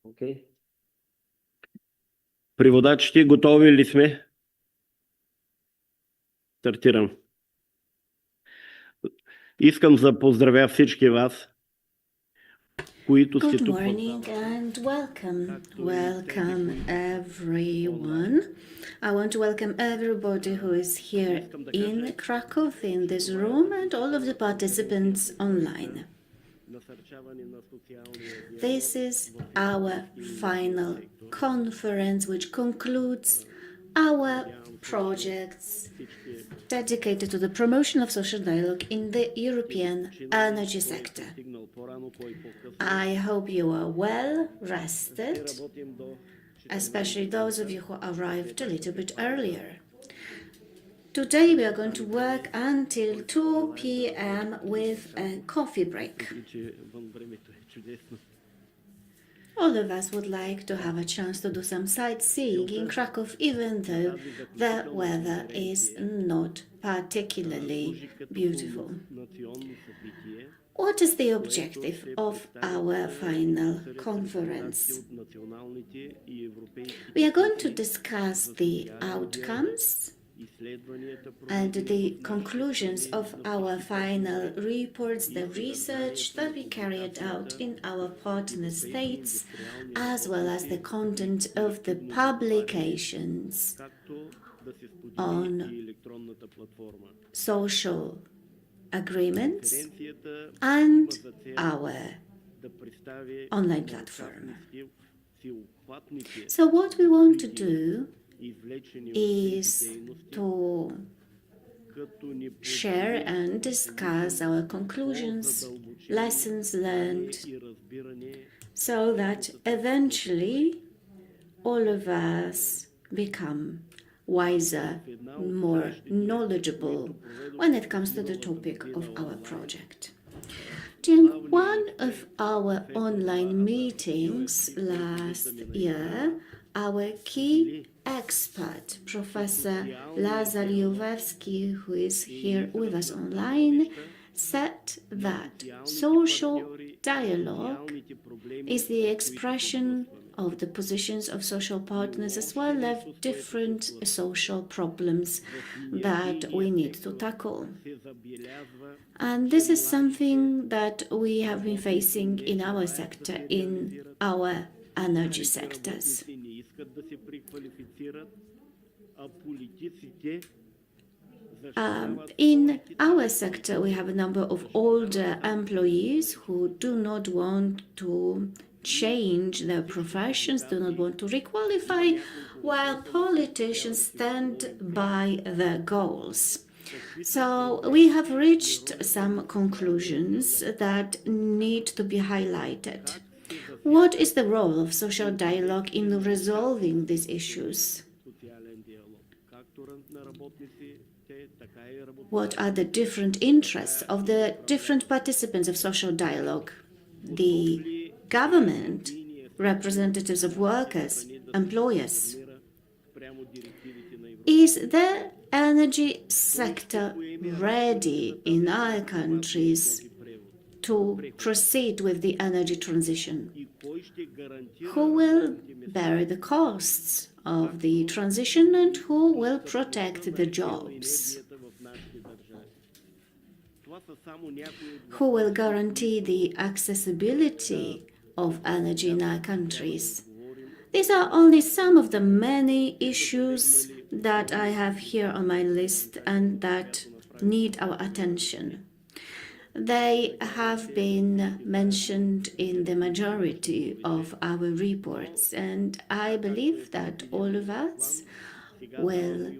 Окей. Преводачите, готови ли сме? Стартирам. Искам да поздравя всички вас, които сте Good тук. morning and welcome. Welcome everyone. I want to welcome everybody who is here in Krakow, in this room, and all of the participants online. This is our final conference, which concludes our projects dedicated to the promotion of social dialogue in the European energy sector. I hope you are well rested, especially those of you who arrived a little bit earlier. Today we are going to work until 2 p.m. with a coffee break. All of us would like to have a chance to do some sightseeing in Krakow, even though the weather is not particularly beautiful. What is the objective of our final conference? We are going to discuss the outcomes and the conclusions of our final reports, the research that we carried out in our partner states, as well as the content of the publications on social agreements and our online platform. So what we want to do is to share and discuss our conclusions, lessons learned, so that eventually all of us become wiser, more knowledgeable when it comes to the topic of our project. During one of our online meetings last year, our key expert, Professor Lazar Jowewski, who is here with us online, said that social dialogue is the expression of the positions of social partners as well as different social problems that we need to tackle. And this is something that we have been facing in our sector, in our energy sectors. In our sector, we have a number of older employees who do not want to change their professions, do not want to requalify, while politicians stand by their goals. So we have reached some conclusions that need to be highlighted. What is the role of social dialogue in resolving these issues? What are the different interests of the different participants of social dialogue? The government, representatives of workers, employers. Is the energy sector ready in our countries to proceed with the energy transition? Who will bear the costs of the transition and who will protect the jobs? Who will guarantee the accessibility of energy in our countries? These are only some of the many issues that I have here on my list and that need our attention. They have been mentioned in the majority of our reports, and I believe that all of us will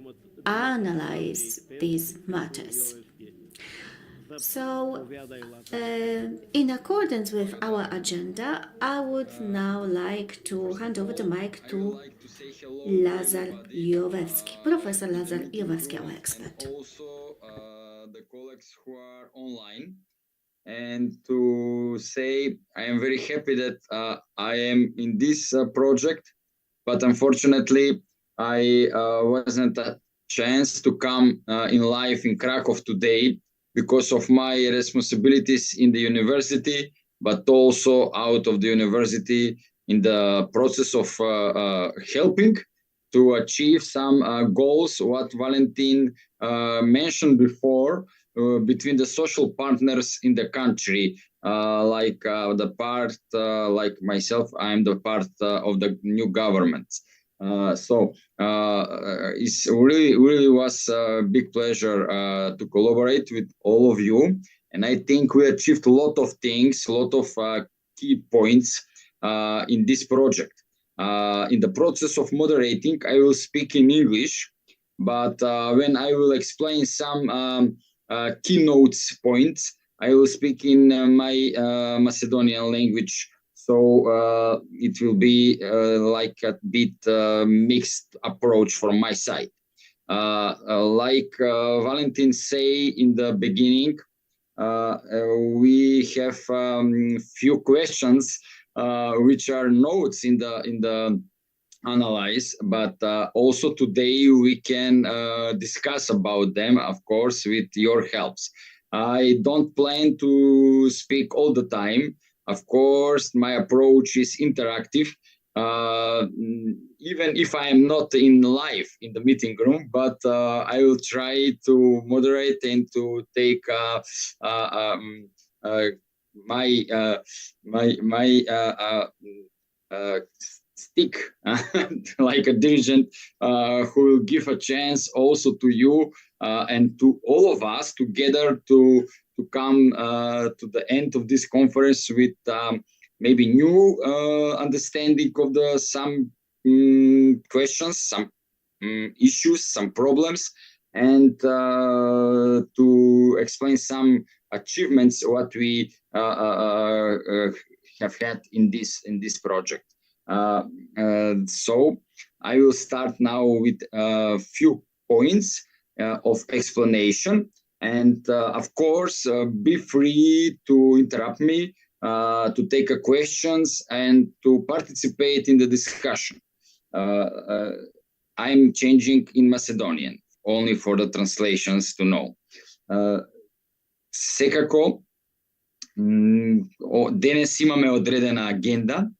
analyze these matters. So, in accordance with our agenda, I would now like to hand over the mic to Lazar Jowewski, Professor Lazar Jowewski, our expert. Also, the colleagues who are online, and to say I am very happy that I am in this project, but unfortunately I wasn't a chance to come in live in Krakow today because of my responsibilities in the university, but also out of the university in the process of helping to achieve some goals, what Valentin mentioned before, between the social partners in the country, like the part, like myself, I'm the part of the new government. It's really was a big pleasure to collaborate with all of you, and I think we achieved a lot of things, a lot of key points in this project. In the process of moderating, I will speak in English, but when I will explain some keynotes points, I will speak in my Macedonian language. So it will be like a bit mixed approach from my side. Like Valentin say in the beginning, we have few questions which are notes in the analyze, but also today we can discuss about them, of course, with your helps. I don't plan to speak all the time. Of course, my approach is interactive, even if I am not in live in the meeting room, but I will try to moderate and to take my stick like a dirigent who will give a chance also to you and to all of us together to come to the end of this conference with maybe new understanding of the some questions, some issues, some problems, and to explain some achievements what we have had in this project. So I will start now with a few points of explanation, and of course be free to interrupt me, to take questions and to participate in the discussion. I'm changing in Macedonian only for the translations to know. Секако денес имаме одредена агенда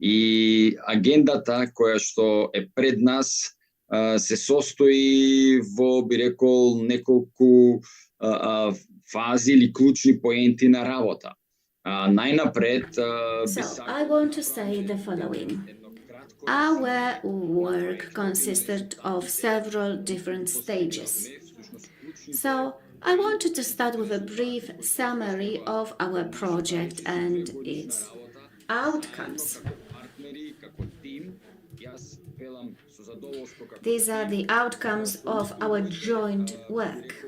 и агендата која што е пред нас се состои во, би рекол, неколку фази или клучни поенти на работа. Најнапред So I want to say the following. Our work consisted of several different stages. So I wanted to start with a brief summary of our project and its outcomes. These are the outcomes of our joint work.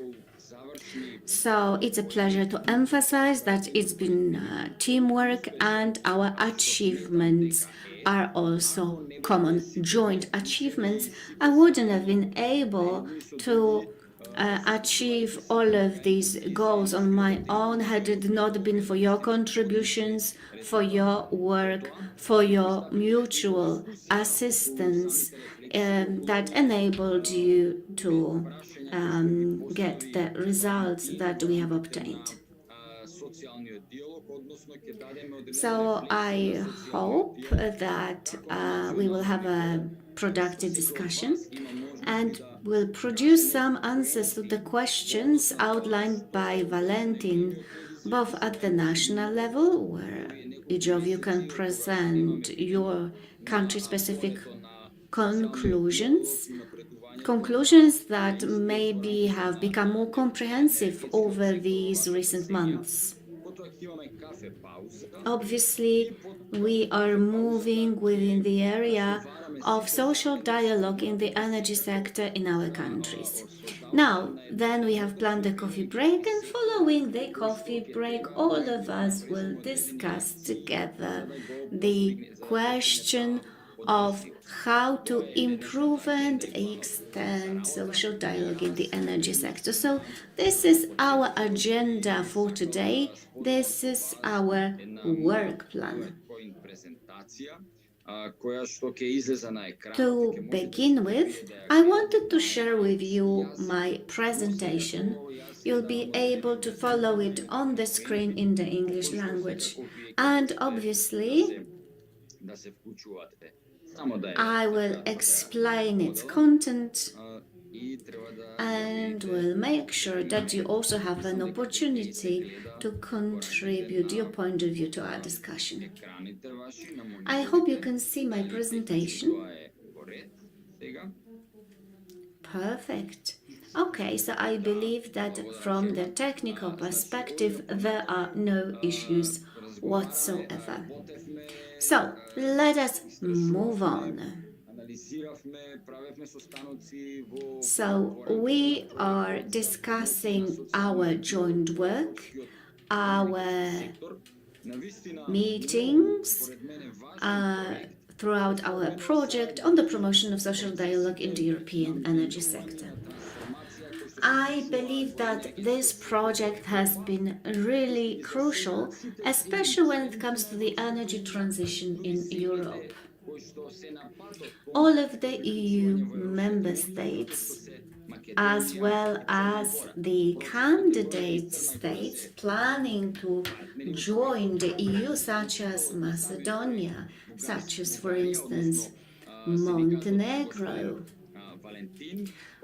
So it's a pleasure to emphasize that it's been teamwork, and our achievements are also common joint achievements. I wouldn't have been able to achieve all of these goals on my own had it not been for your contributions, for your work, for your mutual assistance that enabled you to get the results that we have obtained. So I hope that we will have a productive discussion and will produce some answers to the questions outlined by Valentin, both at the national level, where each of you can present your country-specific conclusions that maybe have become more comprehensive over these recent months. Obviously, we are moving within the area of social dialogue in the energy sector in our countries. Now, then we have planned a coffee break, and following the coffee break, all of us will discuss together the question of how to improve and extend social dialogue in the energy sector. So this is our agenda for today. This is our work plan. To begin with, I wanted to share with you my presentation. You'll be able to follow it on the screen in the English language. And obviously, I will explain its content and will make sure that you also have an opportunity to contribute your point of view to our discussion. I hope you can see my presentation. Perfect. Okay, so I believe that from the technical perspective, there are no issues whatsoever. So, let us move on. So, we are discussing our joint work, our meetings, throughout our project on the promotion of social dialogue in the European energy sector. I believe that this project has been really crucial, especially when it comes to the energy transition in Europe. All of the EU member states, as well as the candidate states planning to join the EU, such as Macedonia, such as, for instance, Montenegro.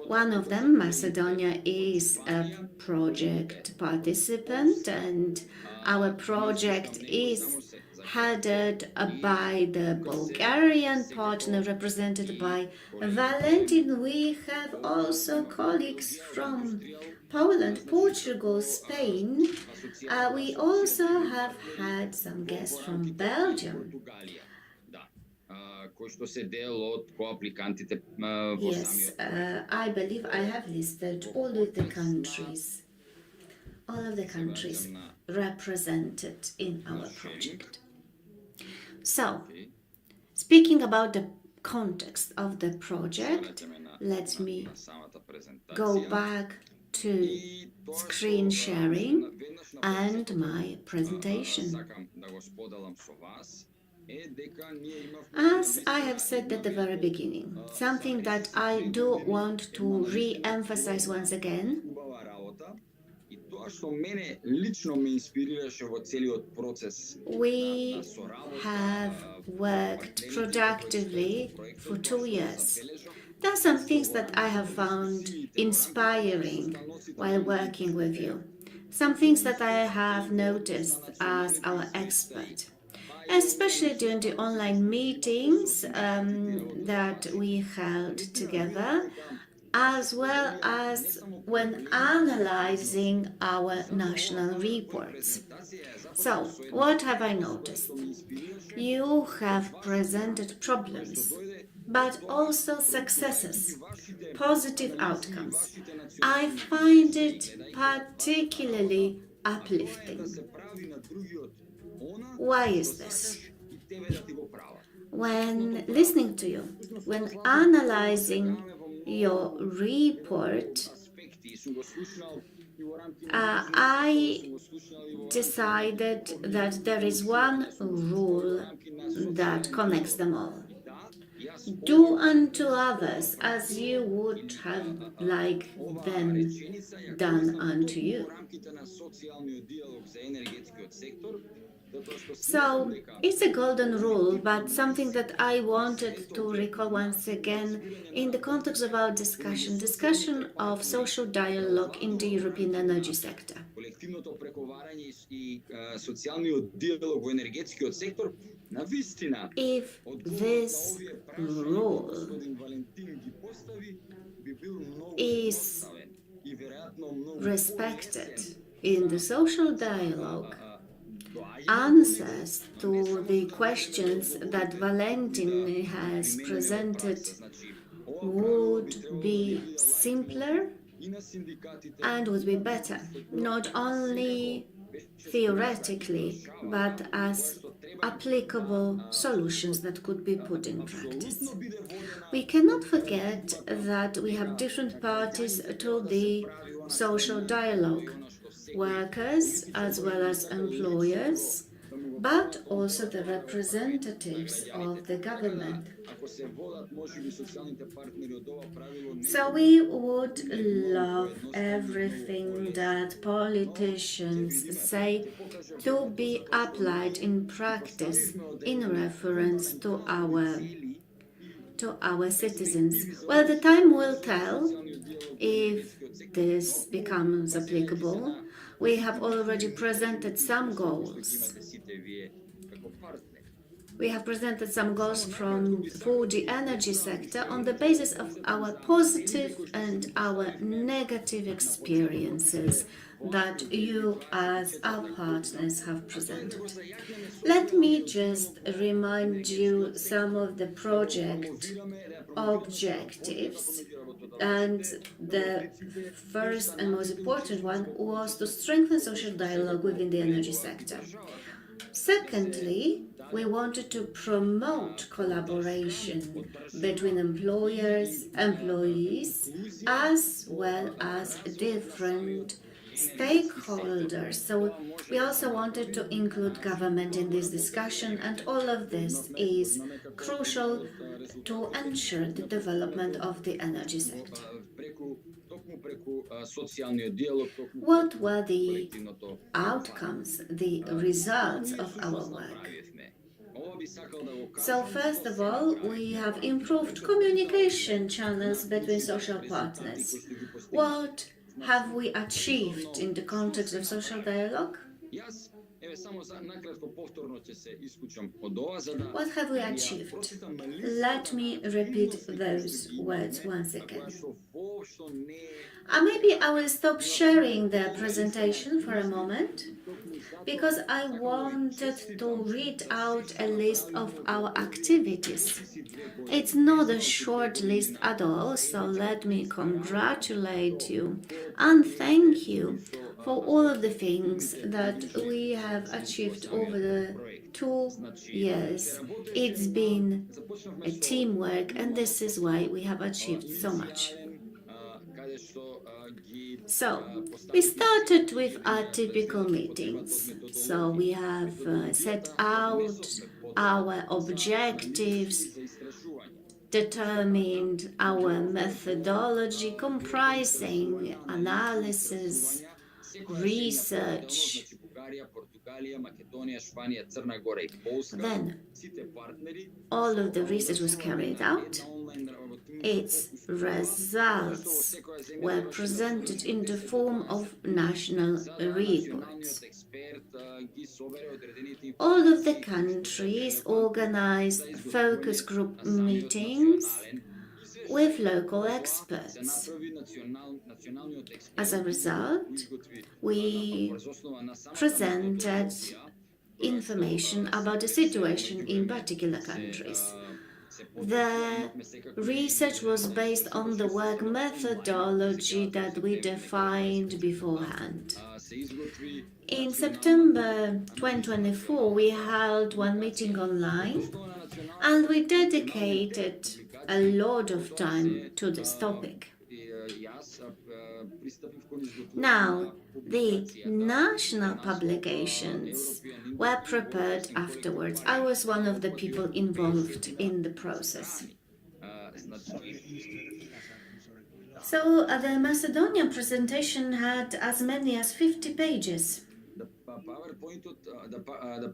One of them, Macedonia, is a project participant, and our project is headed by the Bulgarian partner represented by Valentin. We have also colleagues from Poland, Portugal, Spain. We also have had some guests from Belgium. Yes, I believe I have listed all of the countries represented in our project. So, speaking about the context of the project, let me go back to screen sharing and my presentation. As I have said at the very beginning, something that I do want to re-emphasize once again, we have worked productively for 2 years. There are some things that I have found inspiring while working with you. Some things that I have noticed as our expert, especially during the online meetings that we held together, as well as when analyzing our national reports. So, what have I noticed? You have presented problems, but also successes, positive outcomes. I find it particularly uplifting. Why is this? When listening to you, when analyzing your report, I decided that there is one rule that connects them all. Do unto others as you would have liked them done unto you. So it's a golden rule, but something that I wanted to recall once again in the context of our discussion of social dialogue in the European energy sector. If this rule is respected in the social dialogue, answers to the questions that Valentin has presented would be simpler and would be better, not only theoretically, but as applicable solutions that could be put in practice. We cannot forget that we have different parties to the social dialogue, workers as well as employers, but also the representatives of the government. So we would love everything that politicians say to be applied in practice in reference to our citizens. Well, the time will tell if this becomes applicable. We have already presented some goals. We have presented some goals for the energy sector on the basis of our positive and our negative experiences that you as our partners have presented. Let me just remind you some of the project objectives, and the first and most important one was to strengthen social dialogue within the energy sector. Secondly, we wanted to promote collaboration between employers, employees, as well as different stakeholders. So we also wanted to include government in this discussion, and all of this is crucial to ensure the development of the energy sector. What were the outcomes, the results of our work? So first of all, we have improved communication channels between social partners. What have we achieved in the context of social dialogue? What have we achieved? Let me repeat those words once again. Maybe I will stop sharing the presentation for a moment, because I wanted to read out a list of our activities. It's not a short list at all, so let me congratulate you and thank you for all of the things that we have achieved over the 2 years. It's been a teamwork, and this is why we have achieved so much. So, we started with our typical meetings. So, we have set out our objectives, determined our methodology comprising analysis, research. Then, all of the research was carried out. Its results were presented in the form of national reports. All of the countries organized focus group meetings with local experts. As a result, we presented information about the situation in particular countries. The research was based on the work methodology that we defined beforehand. In September 2024, we held one meeting online, and we dedicated a lot of time to this topic. Now, the national publications were prepared afterwards. I was one of the people involved in the process. So the Macedonian presentation had as many as 50 pages. The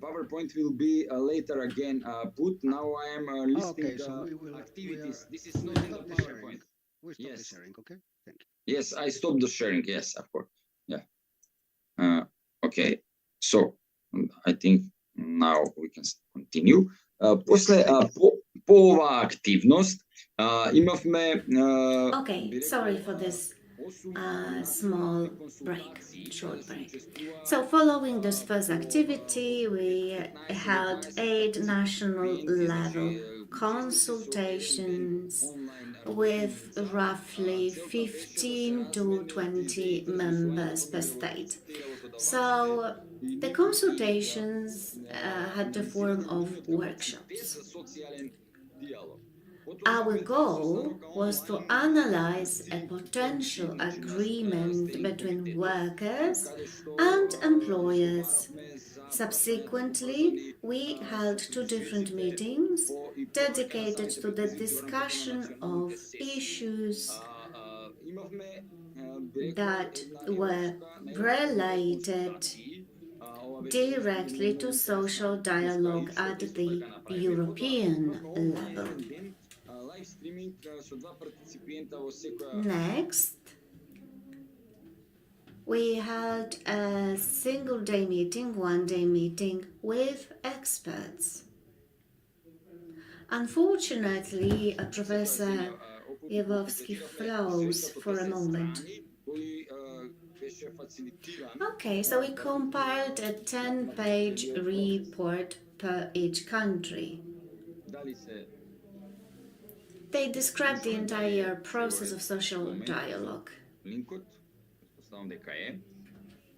PowerPoint will be later again put. Now I am listing activities. This is not in the PowerPoint. We stop the sharing, okay? Thank you. Yes, I stopped the sharing. Yes, of course. Yeah. Okay. So I think now we can continue. После по ова активност имавме Okay, sorry for this small break, short break. So following this first activity, we held 8 national level consultations with roughly 15 to 20 members per state. So the consultations had the form of workshops. Our goal was to analyze a potential agreement between workers and employers Subsequently, we held two different meetings dedicated to the discussion of issues that were related directly to social dialogue at the European level. Next, we held a single-day meeting, one-day meeting with experts. Unfortunately, Professor Jewowski froze for a moment. Okay, so we compiled a 10-page report per each country. They described the entire process of social dialogue.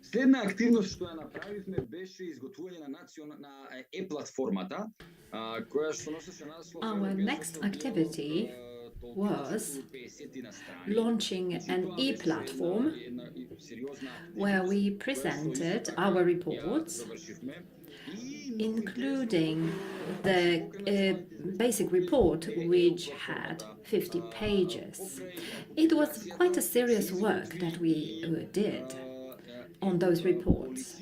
Следна активност што ја направивме беше изготвување на e-платформата, која што носеше наслов. Our next activity was launching an e-platform where we presented our reports, including the basic report, which had 50 pages. It was quite a serious work that we did on those reports.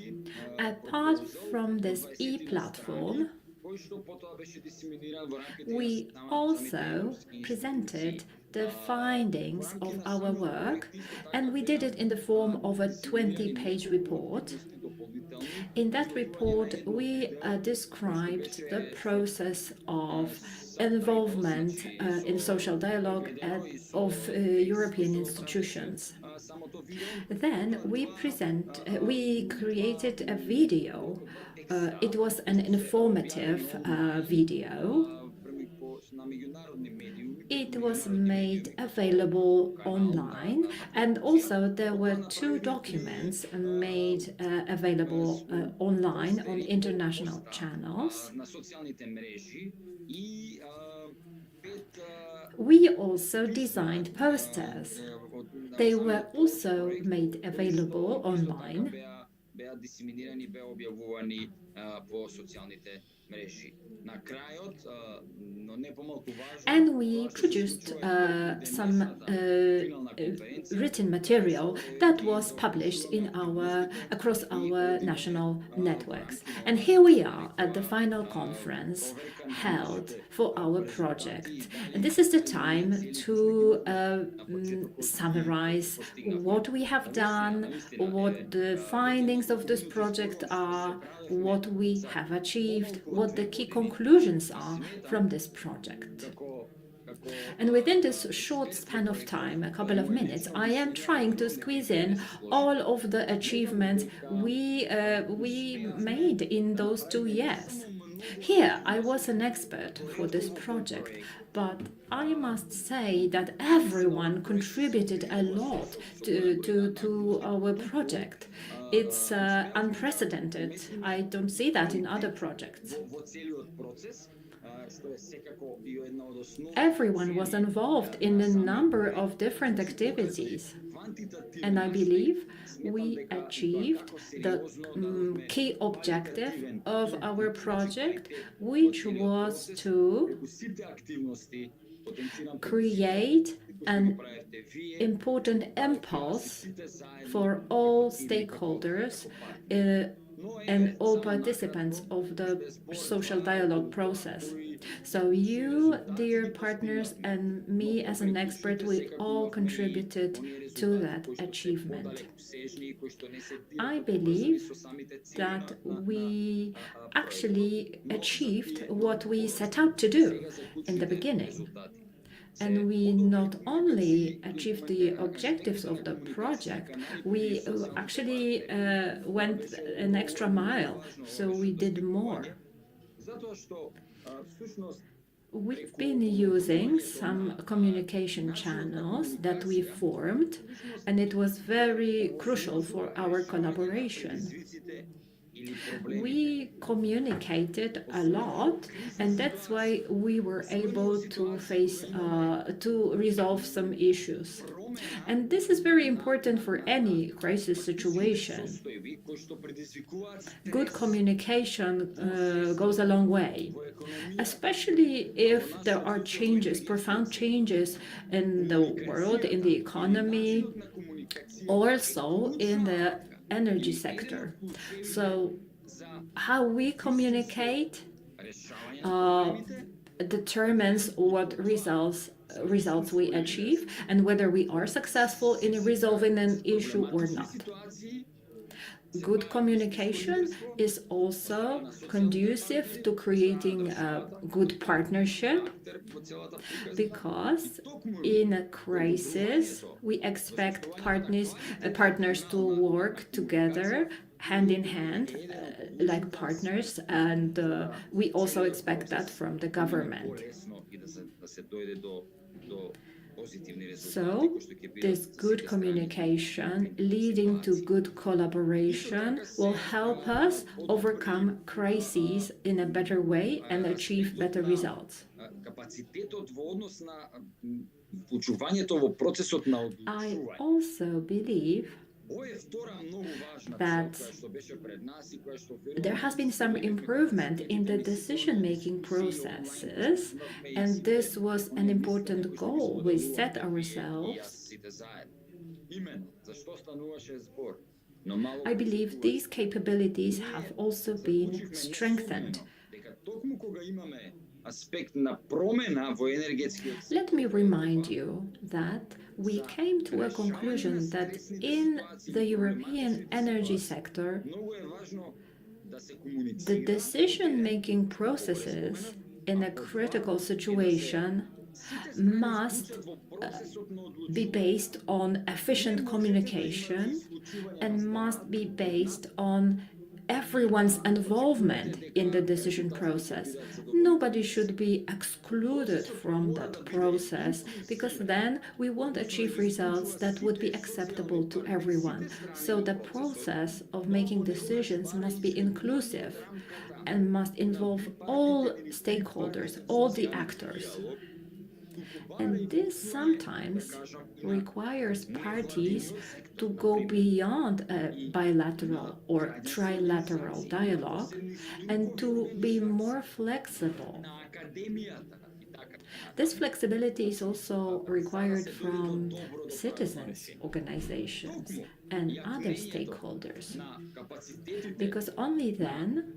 Apart from this e-platform, we also presented the findings of our work, and we did it in the form of a 20-page report. In that report, we described the process of involvement in social dialogue of European institutions. Then we created a video. It was an informative video. It was made available online, and also there were 2 documents made available online on international channels. We also designed posters. They were also made available online. And we produced some written material that was published across our national networks. And here we are at the final conference held for our project. And this is the time to summarize what we have done, what the findings of this project are, what we have achieved, what the key conclusions are from this project. And within this short span of time, a couple of minutes, I am trying to squeeze in all of the achievements we made in those 2 years. Here, I was an expert for this project, but I must say that everyone contributed a lot to our project. It's unprecedented. I don't see that in other projects. Everyone was involved in a number of different activities, and I believe we achieved the key objective of our project, which was to create an important impulse for all stakeholders and all participants of the social dialogue process. So you, dear partners, and me as an expert, we all contributed to that achievement. I believe that we actually achieved what we set out to do in the beginning. And we not only achieved the objectives of the project, we actually went an extra mile, so we did more. We've been using some communication channels that we formed, and it was very crucial for our collaboration. We communicated a lot, and that's why we were able to resolve some issues. And this is very important for any crisis situation. Good communication goes a long way, especially if there are changes, profound changes in the world, in the economy, also in the energy sector. So how we communicate determines what results we achieve and whether we are successful in resolving an issue or not. Good communication is also conducive to creating a good partnership, because in a crisis we expect partners to work together hand in hand, like partners, and we also expect that from the government. So, this good communication leading to good collaboration will help us overcome crises in a better way and achieve better results. I also believe that there has been some improvement in the decision-making processes, and this was an important goal we set ourselves. I believe these capabilities have also been strengthened. Let me remind you that we came to a conclusion that in the European energy sector, the decision-making processes in a critical situation must be based on efficient communication and must be based on everyone's involvement in the decision process. Nobody should be excluded from that process, because then we won't achieve results that would be acceptable to everyone. So the process of making decisions must be inclusive and must involve all stakeholders, all the actors. And this sometimes requires parties to go beyond a bilateral or trilateral dialogue and to be more flexible. This flexibility is also required from citizens' organizations and other stakeholders, because only then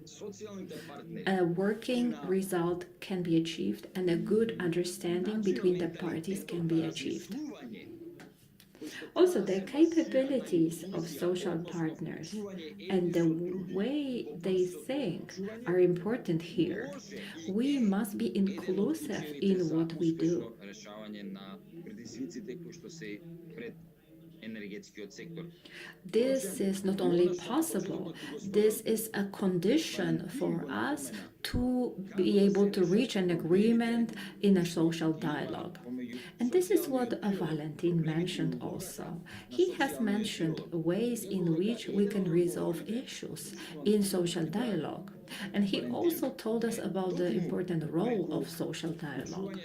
a working result can be achieved and a good understanding between the parties can be achieved. Also, the capabilities of social partners and the way they think are important here. We must be inclusive in what we do. This is not only possible, this is a condition for us to be able to reach an agreement in a social dialogue. And this is what Valentin mentioned also. He has mentioned ways in which we can resolve issues in social dialogue. And he also told us about the important role of social dialogue.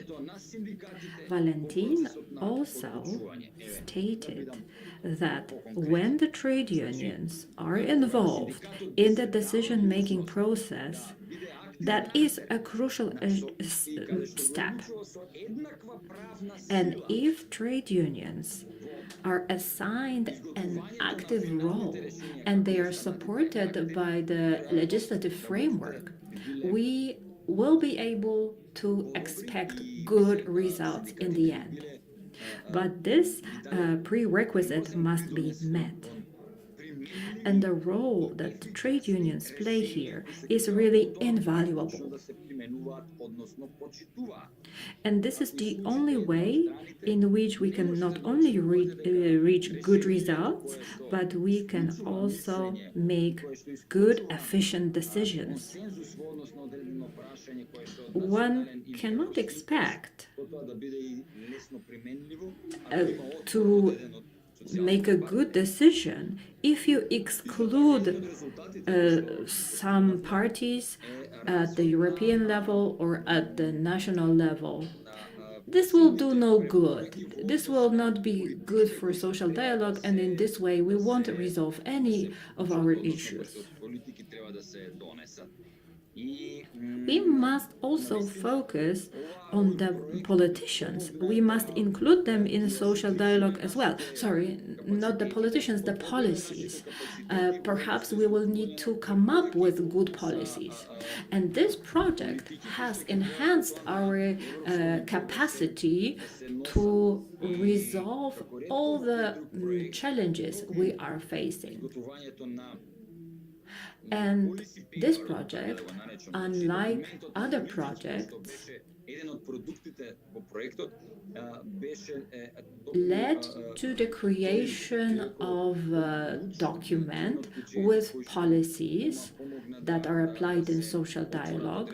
Valentin also stated that when the trade unions are involved in the decision-making process, that is a crucial step. And if trade unions are assigned an active role and they are supported by the legislative framework, we will be able to expect good results in the end. But this prerequisite must be met. And the role that trade unions play here is really invaluable. And this is the only way in which we can not only reach good results, but we can also make good, efficient decisions. One cannot expect to make a good decision if you exclude some parties at the European level or at the national level. this will do no good. This will not be good for social dialogue, and in this way we won't resolve any of our issues. We must also focus on the politicians. We must include them in social dialogue as well. Sorry, not the politicians, the policies. Perhaps we will need to come up with good policies. And this project has enhanced our capacity to resolve all the challenges we are facing. And this project, unlike other projects, led to the creation of a document with policies that are applied in social dialogue.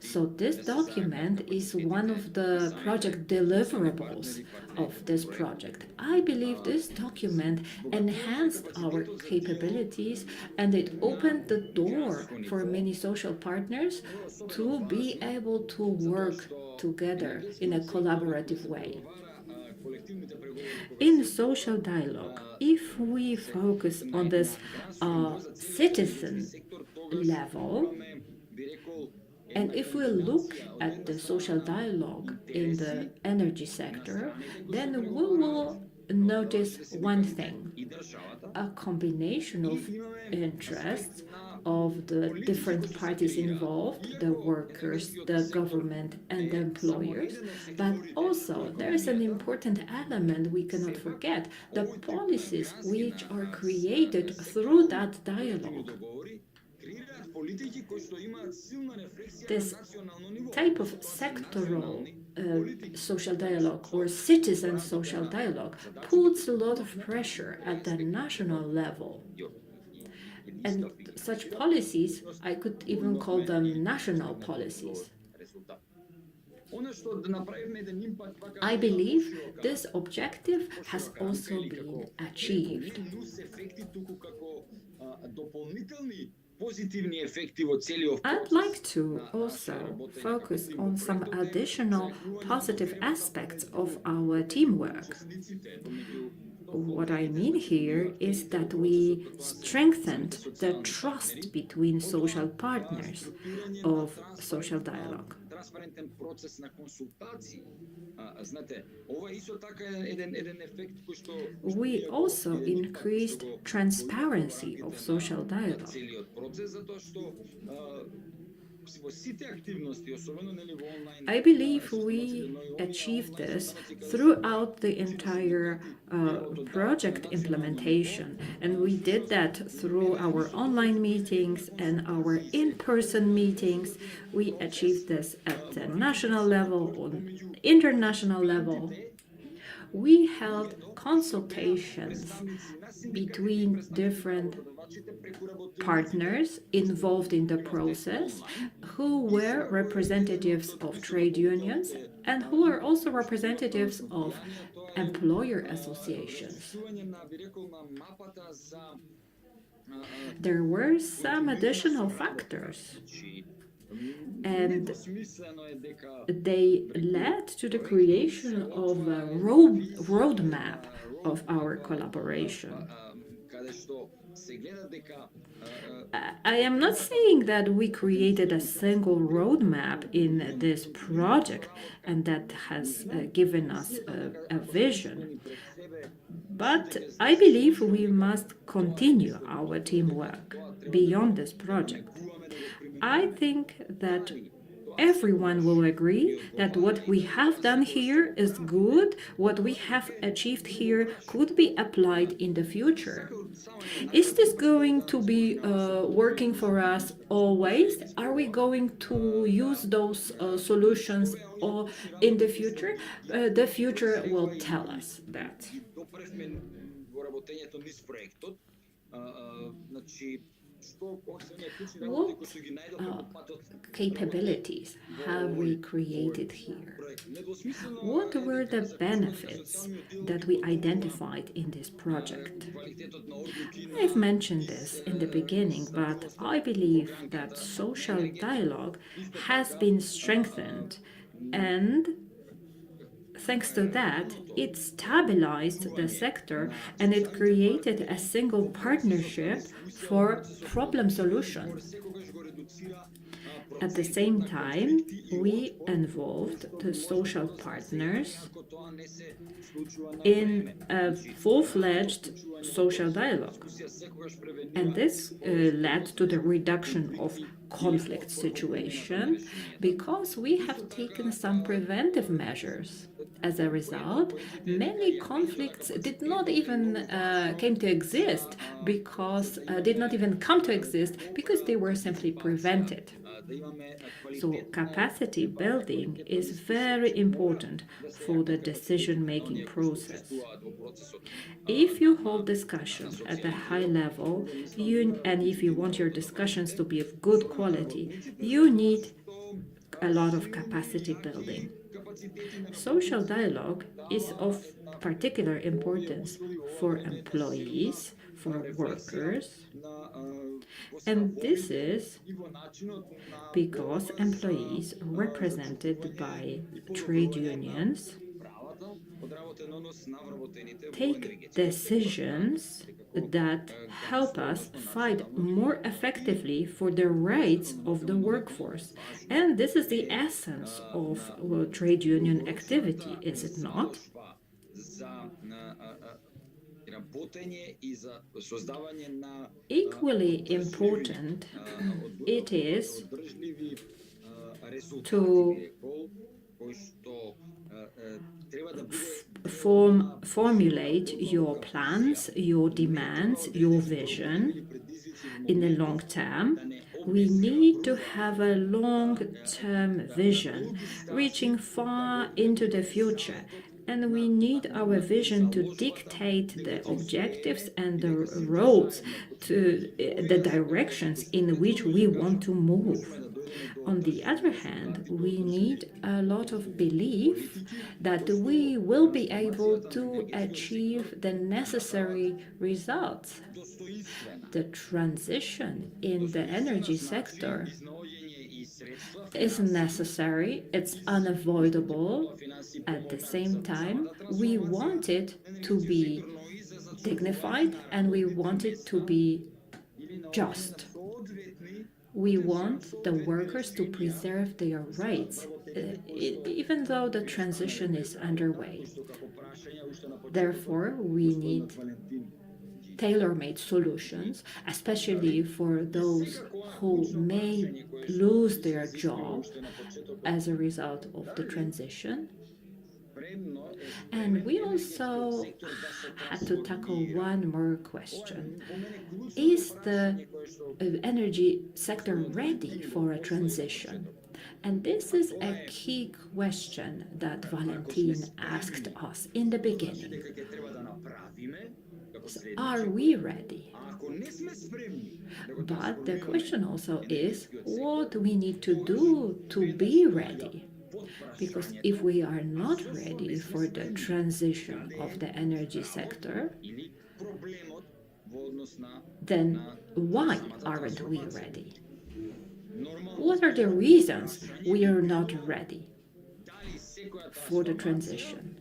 So this document is one of the project deliverables of this project. I believe this document enhanced our capabilities and it opened the door for many social partners to be able to work together in a collaborative way. In social dialogue, if we focus on this citizen level, and if we look at the social dialogue in the energy sector, then we will notice one thing: a combination of interests of the different parties involved, the workers, the government, and the employers. But also, there is an important element we cannot forget: the policies which are created through that dialogue. This type of sectoral social dialogue or citizen social dialogue puts a lot of pressure at the national level. And such policies, I could even call them national policies. I believe this objective has also been achieved. I'd like to also focus on some additional positive aspects of our teamwork. What I mean here is that we strengthened the trust between social partners of social dialogue. We also increased transparency of social dialogue. I believe we achieved this throughout the entire project implementation, and we did that through our online meetings and our in-person meetings. We achieved this at the national level, on international level. We held consultations between different partners involved in the process who were representatives of trade unions and who are also representatives of employer associations. There were some additional factors, and they led to the creation of a roadmap of our collaboration. I am not saying that we created a single roadmap in this project and that has given us a vision, but I believe we must continue our teamwork beyond this project. I think that everyone will agree that what we have done here is good, what we have achieved here could be applied in the future. Is this going to be working for us always? Are we going to use those solutions or in the future? The future will tell us that. What capabilities have we created here? What were the benefits that we identified in this project? I've mentioned this in the beginning, but I believe that social dialogue has been strengthened and Thanks to that, it stabilized the sector and it created a single partnership for problem solution. At the same time, we involved the social partners in a full-fledged social dialogue. And this led to the reduction of conflict situation because we have taken some preventive measures. As a result, many conflicts did not even come to exist because they were simply prevented. So capacity building is very important for the decision-making process. If you hold discussions at a high level, and if you want your discussions to be of good quality, you need a lot of capacity building. Social dialogue is of particular importance for employees, for workers, and this is because employees represented by trade unions take decisions that help us fight more effectively for the rights of the workforce. And this is the essence of trade union activity, is it not? Equally important, it is to formulate your plans, your demands, your vision in the long term. We need to have a long-term vision, reaching far into the future. And we need our vision to dictate the objectives and the roads, to the directions in which we want to move. On the other hand, we need a lot of belief that we will be able to achieve the necessary results. The transition in the energy sector is necessary, it's unavoidable. At the same time, we want it to be dignified and we want it to be just. We want the workers to preserve their rights, even though the transition is underway. Therefore, we need tailor-made solutions, especially for those who may lose their job as a result of the transition. And we also had to tackle one more question. Is the energy sector ready for a transition? And this is a key question that Valentin asked us in the beginning. So, are we ready? But the question also is what we need to do to be ready. Because if we are not ready for the transition of the energy sector, then why aren't we ready? What are the reasons we are not ready for the transition?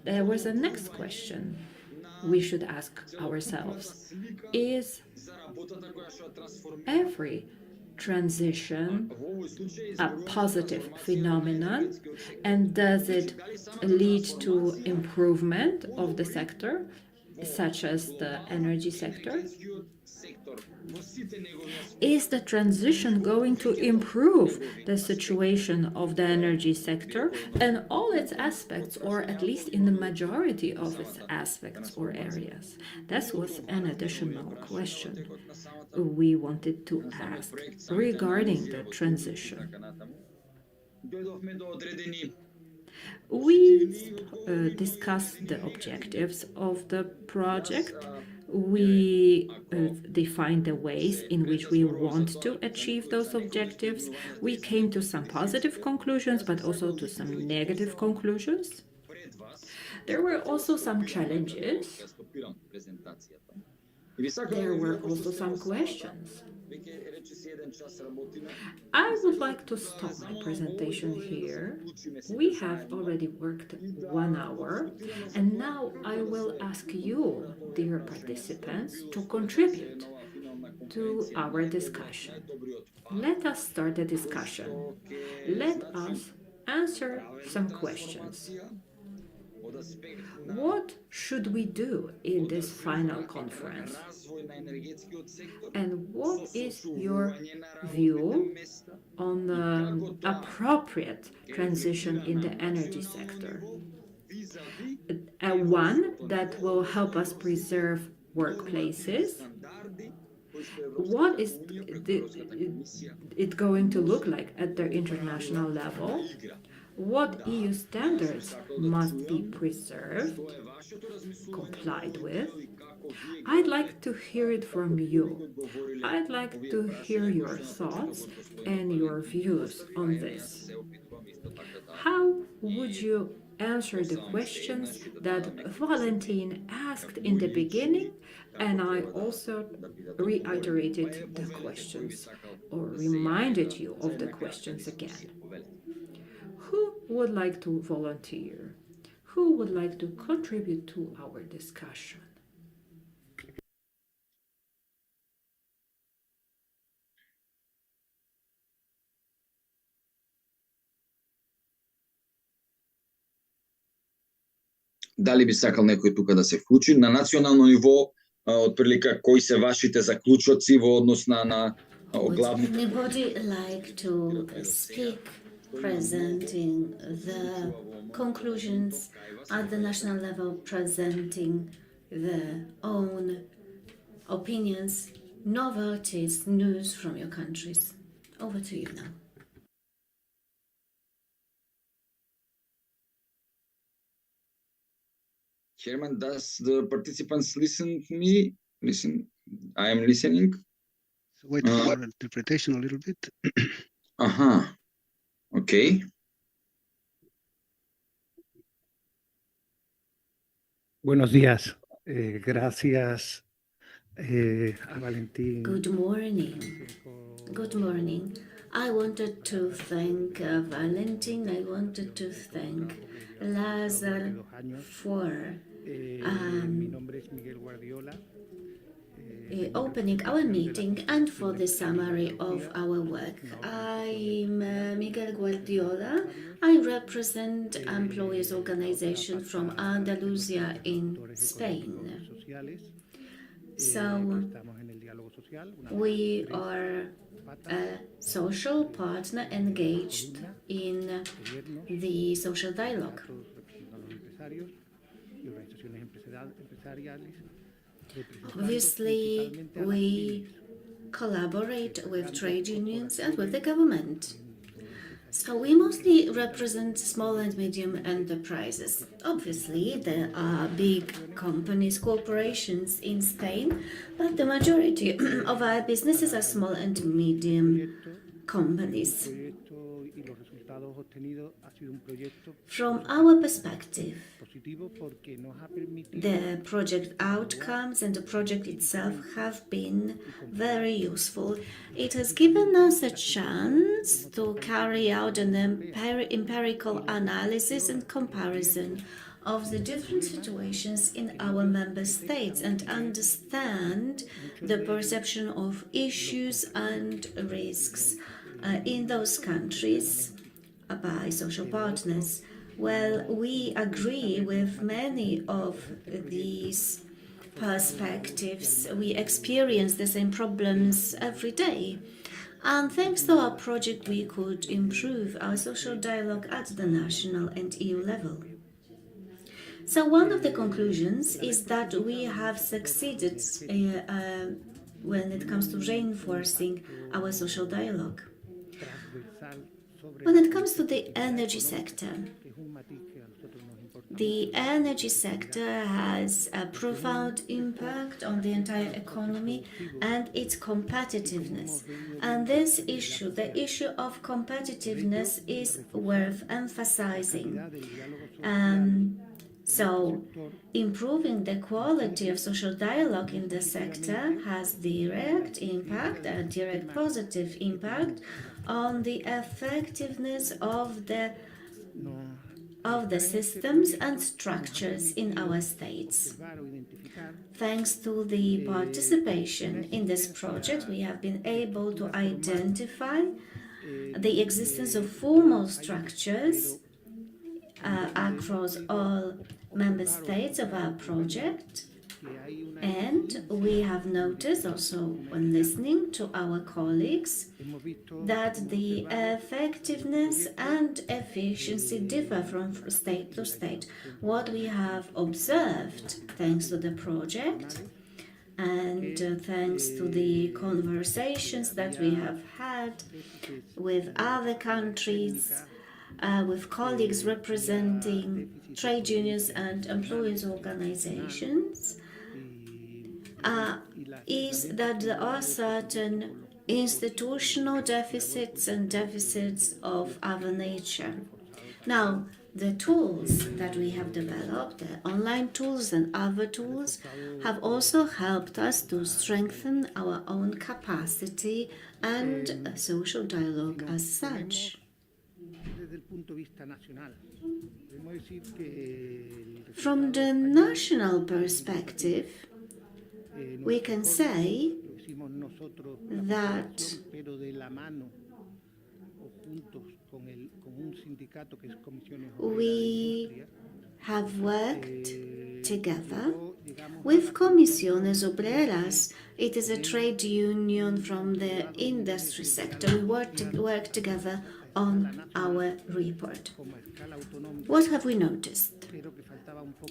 There was a next question we should ask ourselves. Is every transition a positive phenomenon, and does it lead to improvement of the sector, such as the energy sector? Is the transition going to improve the situation of the energy sector and all its aspects, or at least in the majority of its aspects or areas? That was an additional question we wanted to ask regarding the transition. We discussed the objectives of the project. We defined the ways in which we want to achieve those objectives. We came to some positive conclusions, but also to some negative conclusions. There were also some challenges. There were also some questions. I would like to stop my presentation here. We have already worked 1 hour, and now I will ask you, dear participants, to contribute to our discussion. Let us start the discussion. Let us answer some questions. What should we do in this final conference? And what is your view on the appropriate transition in the energy sector? One that will help us preserve workplaces. What is it going to look like at the international level? What EU standards must be preserved, complied with? I'd like to hear it from you. I'd like to hear your thoughts and your views on this. How would you answer the questions that Valentin asked in the beginning, and I also reiterated the questions or reminded you of the questions again? Who would like to volunteer? Who would like to contribute to our discussion? Дали би сакал некој тука да се вклучи? На национално ниво, отприлика, кои се вашите заклучоци во однос на главните... Would anybody like to speak, presenting the conclusions at the national level, presenting their own opinions, novelties, news from your countries? Over to you now. Chairman, does the participants listen to me? Listen, I am listening. So wait for interpretation a little bit. Okay. Buenos días. Gracias a Valentín. Good morning. Good morning. I wanted to thank Valentin. I wanted to thank Lazar for opening our meeting and for the summary of our work. I'm Miguel Guardiola. I represent employers' organization from Andalusia in Spain. So we are a social partner engaged in the social dialogue. Obviously, we collaborate with trade unions and with the government. So we mostly represent small and medium enterprises. Obviously, there are big companies, corporations in Spain, but the majority of our businesses are small and medium companies. From our perspective, the project outcomes and the project itself have been very useful. It has given us a chance to carry out an empirical analysis and comparison of the different situations in our member states and understand the perception of issues and risks in those countries by social partners. Well, we agree with many of these perspectives. We experience the same problems every day. And thanks to our project, we could improve our social dialogue at the national and EU level. So one of the conclusions is that we have succeeded when it comes to reinforcing our social dialogue. When it comes to the energy sector, the energy sector has a profound impact on the entire economy and its competitiveness. And this issue, the issue of competitiveness, is worth emphasizing. So, improving the quality of social dialogue in the sector has direct impact, a direct positive impact on the effectiveness of the systems and structures in our states. Thanks to the participation in this project, we have been able to identify the existence of formal structures across all member states of our project. And we have noticed also when listening to our colleagues that the effectiveness and efficiency differ from state to state. What we have observed thanks to the project and thanks to the conversations that we have had with other countries, with colleagues representing trade unions and employees' organizations, is that there are certain institutional deficits and deficits of other nature. Now, the tools that we have developed, the online tools and other tools, have also helped us to strengthen our own capacity and social dialogue as such. From the national perspective, we can say that we have worked together with Comisiones Obreras. It is a trade union from the industry sector. We work together on our report. What have we noticed?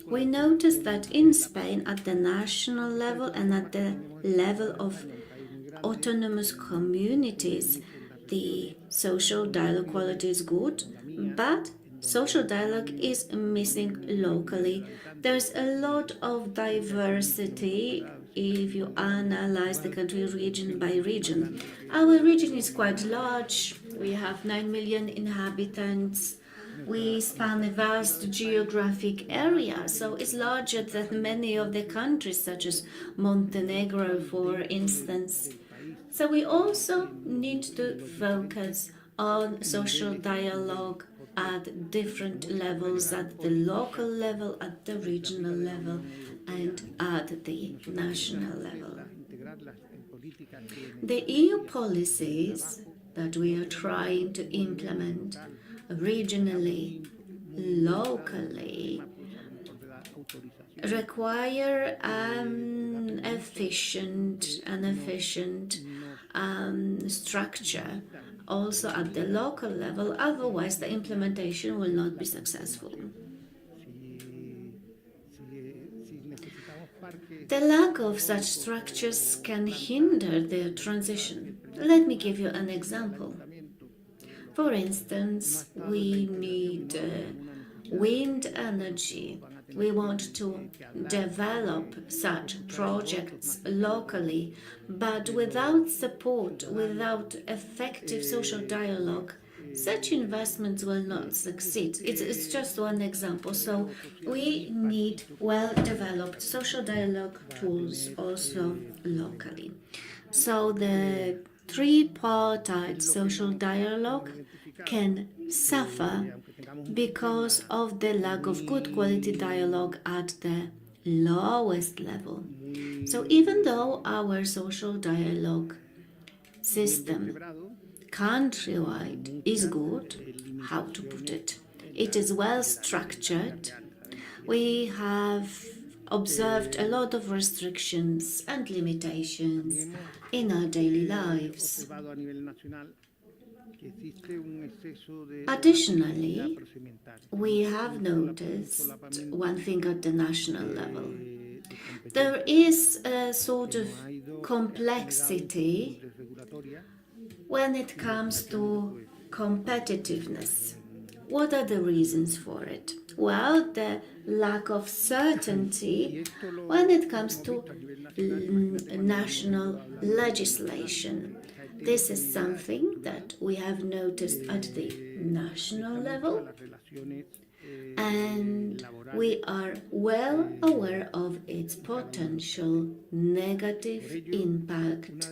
We noticed that in Spain, at the national level and at the level of autonomous communities, the social dialogue quality is good, but social dialogue is missing locally. There's a lot of diversity if you analyze the country region by region. Our region is quite large. We have 9 million inhabitants. We span a vast geographic area, so it's larger than many of the countries, such as Montenegro, for instance. So we also need to focus on social dialogue at different levels, at the local level, at the regional level, and at the national level. The EU policies that we are trying to implement regionally, locally, require an efficient structure also at the local level, otherwise the implementation will not be successful. The lack of such structures can hinder their transition. Let me give you an example. For instance, we need wind energy. We want to develop such projects locally, but without support, without effective social dialogue, such investments will not succeed. It's just one example. So we need well-developed social dialogue tools also locally. So the tripartite social dialogue can suffer because of the lack of good quality dialogue at the lowest level. So even though our social dialogue system countrywide is good, how to put it? It is well structured. We have observed a lot of restrictions and limitations in our daily lives. Additionally, we have noticed one thing at the national level. There is a sort of complexity when it comes to competitiveness. What are the reasons for it? Well, the lack of certainty when it comes to national legislation. This is something that we have noticed at the national level. and we are well aware of its potential negative impact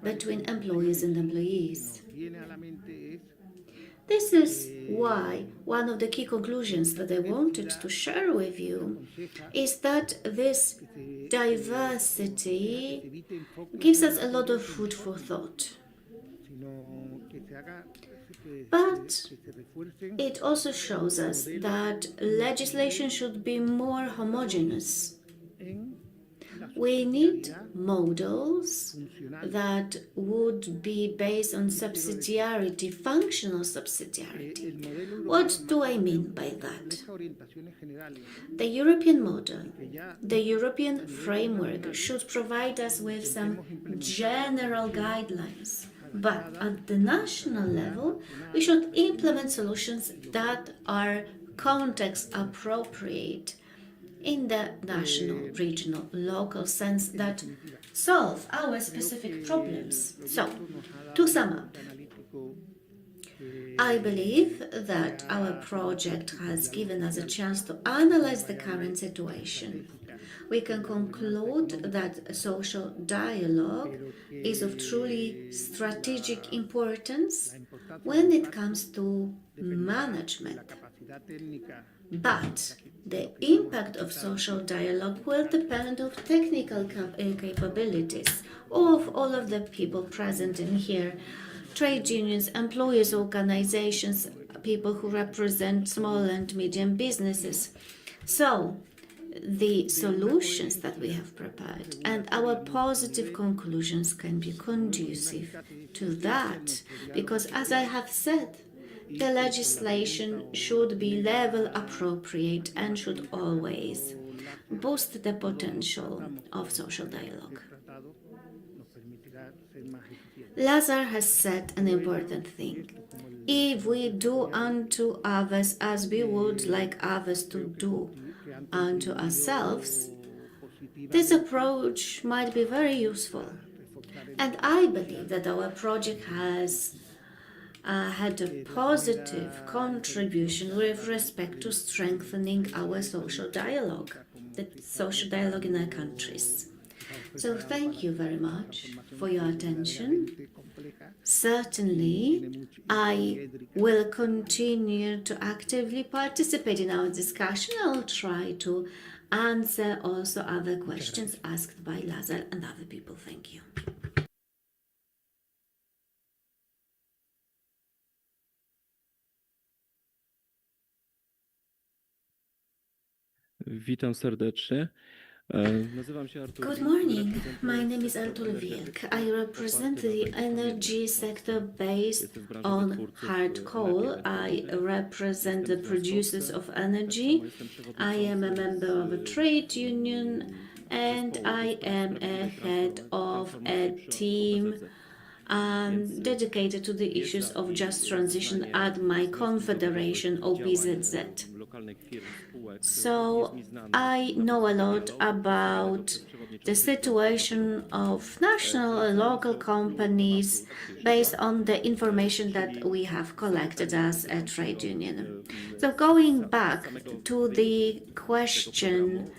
between employers and employees. This is why one of the key conclusions that I wanted to share with you is that this diversity gives us a lot of food for thought. But it also shows us that legislation should be more homogeneous. We need models that would be based on subsidiarity, functional subsidiarity. What do I mean by that? The European model, the European framework should provide us with some general guidelines. But at the national level, we should implement solutions that are context appropriate in the national, regional, local sense that solve our specific problems. So, to sum up, I believe that our project has given us a chance to analyze the current situation. We can conclude that social dialogue is of truly strategic importance when it comes to management. But the impact of social dialogue will depend on technical capabilities of all of the people present in here, trade unions, employers' organizations, people who represent small and medium businesses. So, the solutions that we have prepared and our positive conclusions can be conducive to that, because as I have said, the legislation should be level appropriate and should always boost the potential of social dialogue. Lazar has said an important thing. If we do unto others as we would like others to do unto ourselves, this approach might be very useful. And I believe that our project has had a positive contribution with respect to strengthening our social dialogue, the social dialogue in our countries. So thank you very much for your attention. Certainly, I will continue to actively participate in our discussion. I'll try to answer also other questions asked by Lazar and other people. Thank you. Witam serdecznie. Good morning. My name is Artur Wilk. I represent the energy sector based on hard coal. I represent the producers of energy. I am a member of a trade union and I am a head of a team dedicated to the issues of just transition at my confederation, PEESD. So I know a lot about the situation of national and local companies based on the information that we have collected as a trade union. So going back to the question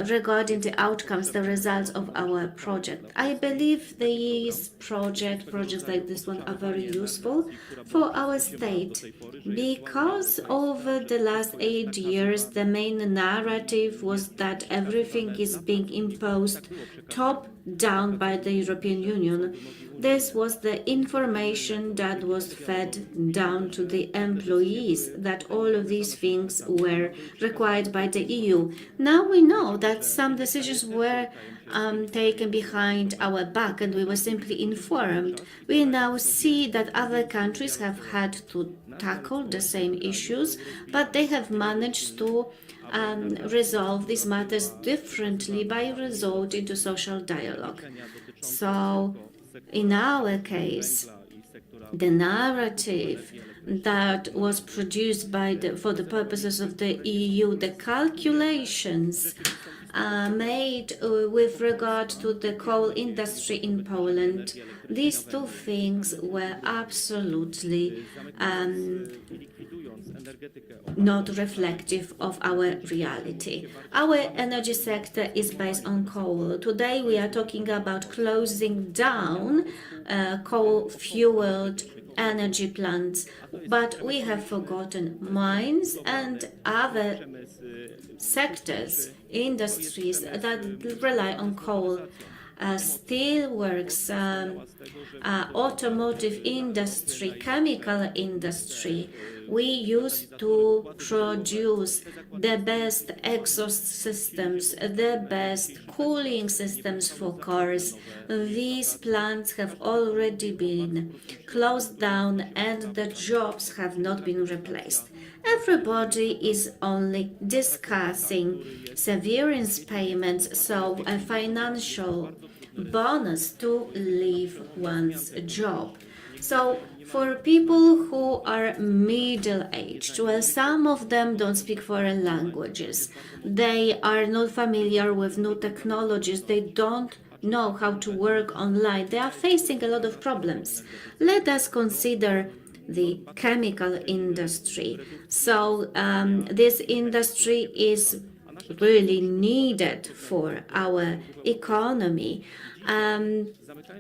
regarding the outcomes, the results of our project. I believe these projects like this one are very useful for our state because over the last 8 years the main narrative was that everything is being imposed top down by the European Union. This was the information that was fed down to the employees, that all of these things were required by the EU. Now we know that some decisions were taken behind our back and we were simply informed. We now see that other countries have had to tackle the same issues, but they have managed to resolve these matters differently by resorting to social dialogue. So, in our case, the narrative that was produced for the purposes of the EU, the calculations made with regard to the coal industry in Poland. These two things were absolutely not reflective of our reality. Our energy sector is based on coal. Today we are talking about closing down coal-fueled energy plants, but we have forgotten mines and other sectors, industries that rely on coal. Steelworks, automotive industry, chemical industry. We used to produce the best exhaust systems, the best cooling systems for cars. These plants have already been closed down and the jobs have not been replaced. Everybody is only discussing severance payments, so a financial bonus to leave one's job. So for people who are middle-aged, well, some of them don't speak foreign languages. They are not familiar with new technologies. They don't know how to work online. They are facing a lot of problems. Let us consider the chemical industry. So this industry is really needed for our economy.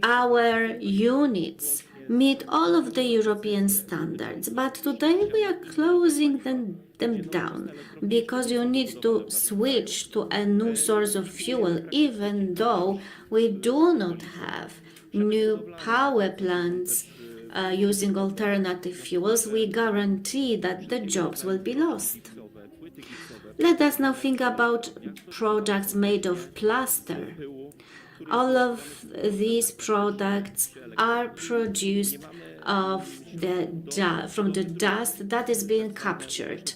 Our units meet all of the European standards, but today we are closing them down because you need to switch to a new source of fuel, even though we do not have new power plants using alternative fuels. We guarantee that the jobs will be lost. Let us now think about products made of plaster. All of these products are produced from the dust that is being captured.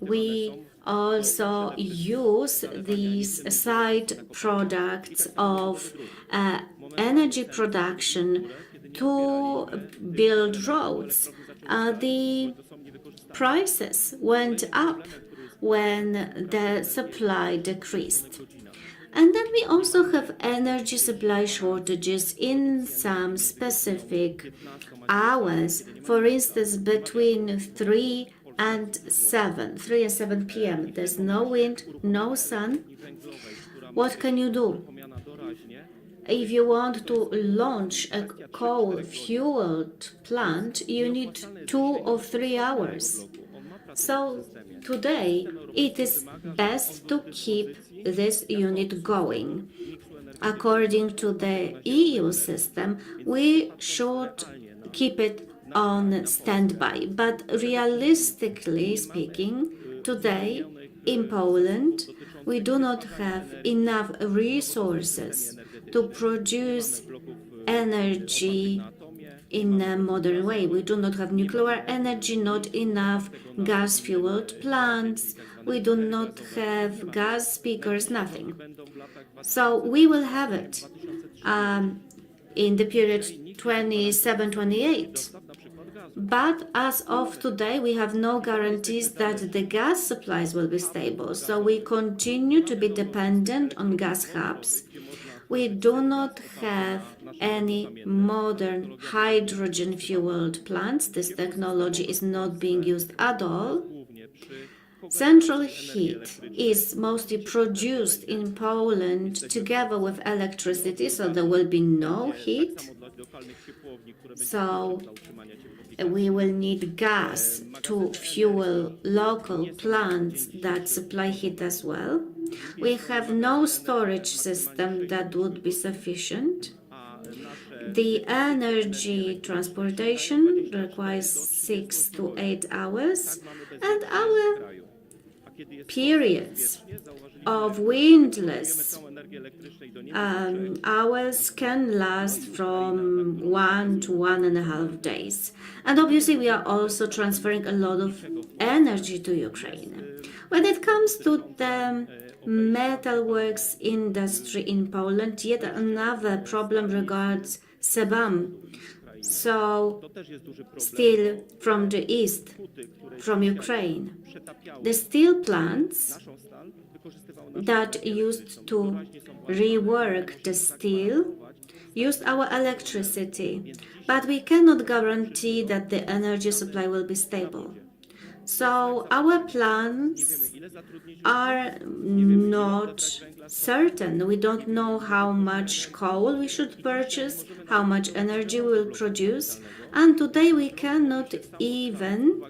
We also use these side products of energy production to build roads. The prices went up when the supply decreased. And then we also have energy supply shortages in some specific hours. For instance, between 3 and 7 p.m. There's no wind, no sun. What can you do? If you want to launch a coal-fueled plant, you need 2 or 3 hours. So today, it is best to keep this unit going. According to the EU system, we should keep it on standby. But realistically speaking, today in Poland, we do not have enough resources to produce energy in a modern way. We do not have nuclear energy, not enough gas-fueled plants, we do not have gas speakers, nothing. So we will have it in the period 27-28. But as of today, we have no guarantees that the gas supplies will be stable. So we continue to be dependent on gas hubs. We do not have any modern hydrogen-fueled plants. This technology is not being used at all. Central heat is mostly produced in Poland together with electricity, so there will be no heat. So we will need gas to fuel local plants that supply heat as well. We have no storage system that would be sufficient. The energy transportation requires 6 to 8 hours, and our periods of windless hours can last from 1 to 1.5 days. And obviously we are also transferring a lot of energy to Ukraine. When it comes to the metalworks industry in Poland, yet another problem regards CBAM. So steel from the east, from Ukraine. The steel plants that used to rework the steel used our electricity, but we cannot guarantee that the energy supply will be stable. So our plans are not certain. We don't know how much coal we should purchase, how much energy we will produce, and today we cannot even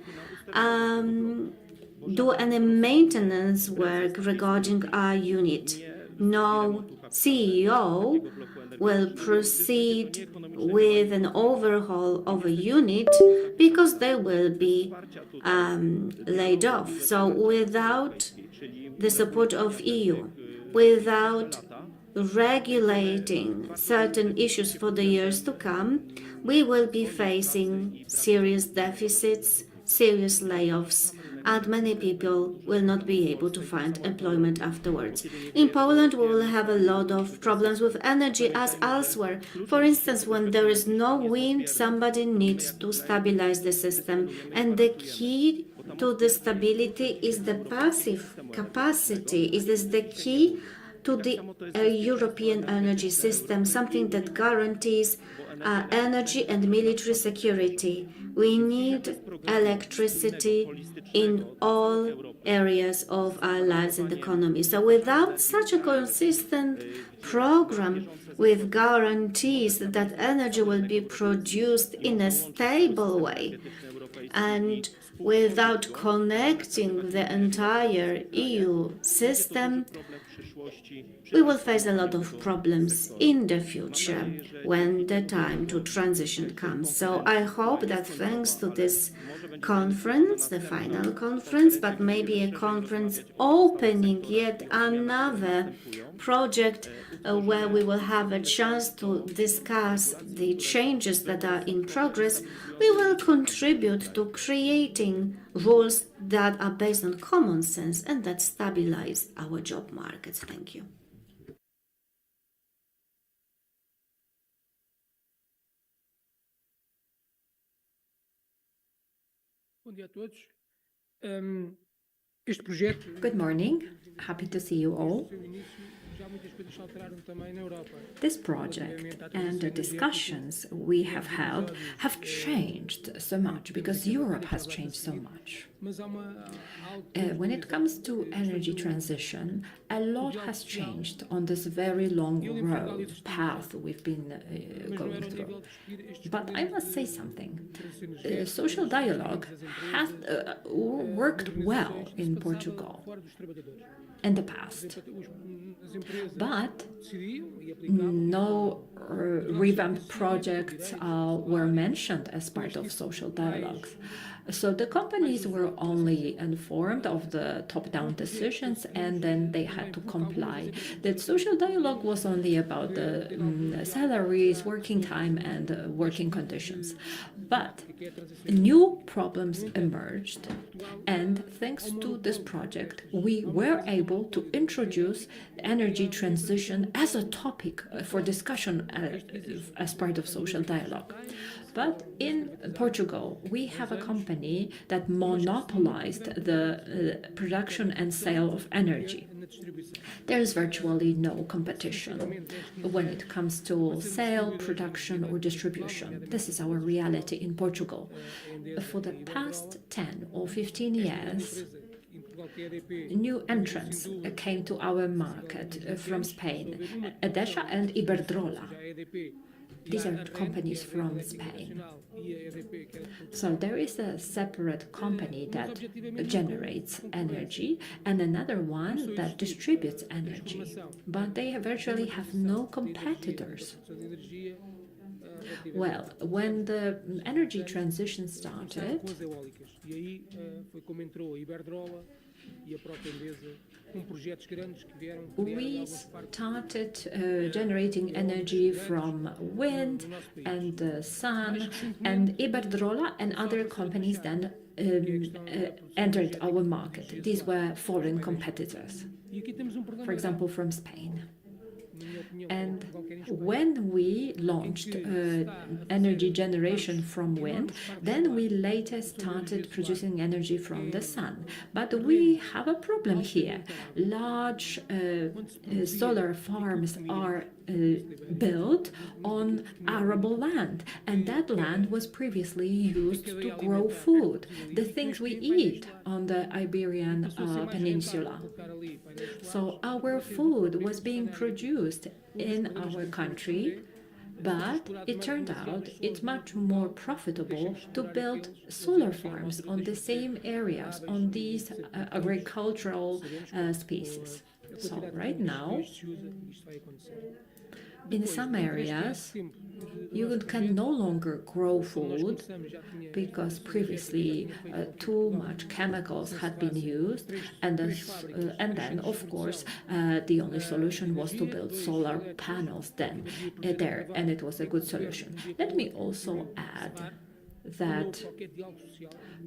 do any maintenance work regarding our unit. No CEO will proceed with an overhaul of a unit because they will be laid off. So without the support of EU, without regulating certain issues for the years to come, we will be facing serious deficits, serious layoffs, and many people will not be able to find employment afterwards. In Poland, we will have a lot of problems with energy as elsewhere. For instance, when there is no wind, somebody needs to stabilize the system, and the key to the stability is the passive capacity. Is this the key to the European energy system, something that guarantees energy and military security. We need electricity in all areas of our lives and economy. So without such a consistent program with guarantees that energy will be produced in a stable way, and without connecting the entire EU system, we will face a lot of problems in the future when the time to transition comes. So I hope that thanks to this conference, the final conference, but maybe a conference opening yet another project where we will have a chance to discuss the changes that are in progress, we will contribute to creating rules that are based on common sense and that stabilize our job markets. Thank you. Good morning. Happy to see you all. This project and the discussions we have held have changed so much because Europe has changed so much. When it comes to energy transition, a lot has changed on this very long road path we've been going through. But I must say something. Social dialogue has worked well in Portugal in the past. But no revamped projects were mentioned as part of social dialogues. So the companies were only informed of the top-down decisions and then they had to comply. The social dialogue was only about the salaries, working time and working conditions. But new problems emerged, and thanks to this project, we were able to introduce energy transition as a topic for discussion as part of social dialogue. But in Portugal, we have a company that monopolized the production and sale of energy. There is virtually no competition when it comes to sale, production, or distribution. This is our reality in Portugal. For the past 10 or 15 years, new entrants came to our market from Spain, Edesha and Iberdrola. These are companies from Spain. So there is a separate company that generates energy and another one that distributes energy, but they virtually have no competitors. Well, when the energy transition started, we started generating energy from wind and the sun, and Iberdrola and other companies then entered our market. These were foreign competitors, for example, from Spain. And when we launched energy generation from wind, then we later started producing energy from the sun. But we have a problem here. Large solar farms are built on arable land, and that land was previously used to grow food, the things we eat on the Iberian Peninsula. So our food was being produced in our country, but it turned out it's much more profitable to build solar farms on the same areas, on these agricultural spaces. So right now, in some areas, you can no longer grow food because previously too much chemicals had been used, and then of course the only solution was to build solar panels there, and it was a good solution. Let me also add that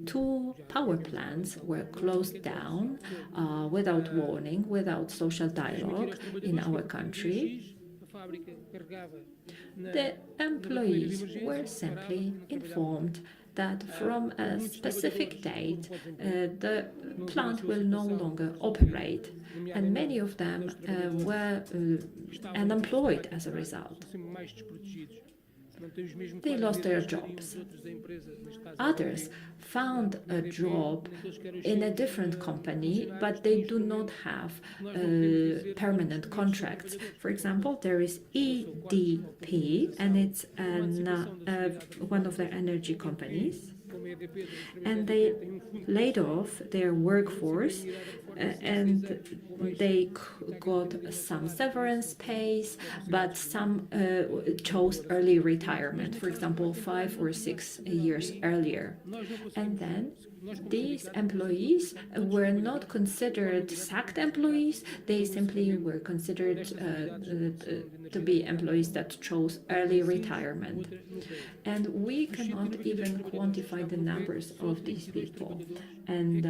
2 power plants were closed down without warning, without social dialogue in our country. The employees were simply informed that from a specific date the plant will no longer operate, and many of them were unemployed as a result. They lost their jobs. Others found a job in a different company, but they do not have permanent contracts. For example, there is EDP, and it's one of their energy companies, and they laid off their workforce, and they got some severance pays, but some chose early retirement, for example, 5 or 6 years earlier. And then these employees were not considered sacked employees, they simply were considered to be employees that chose early retirement. And we cannot even quantify the numbers of these people. And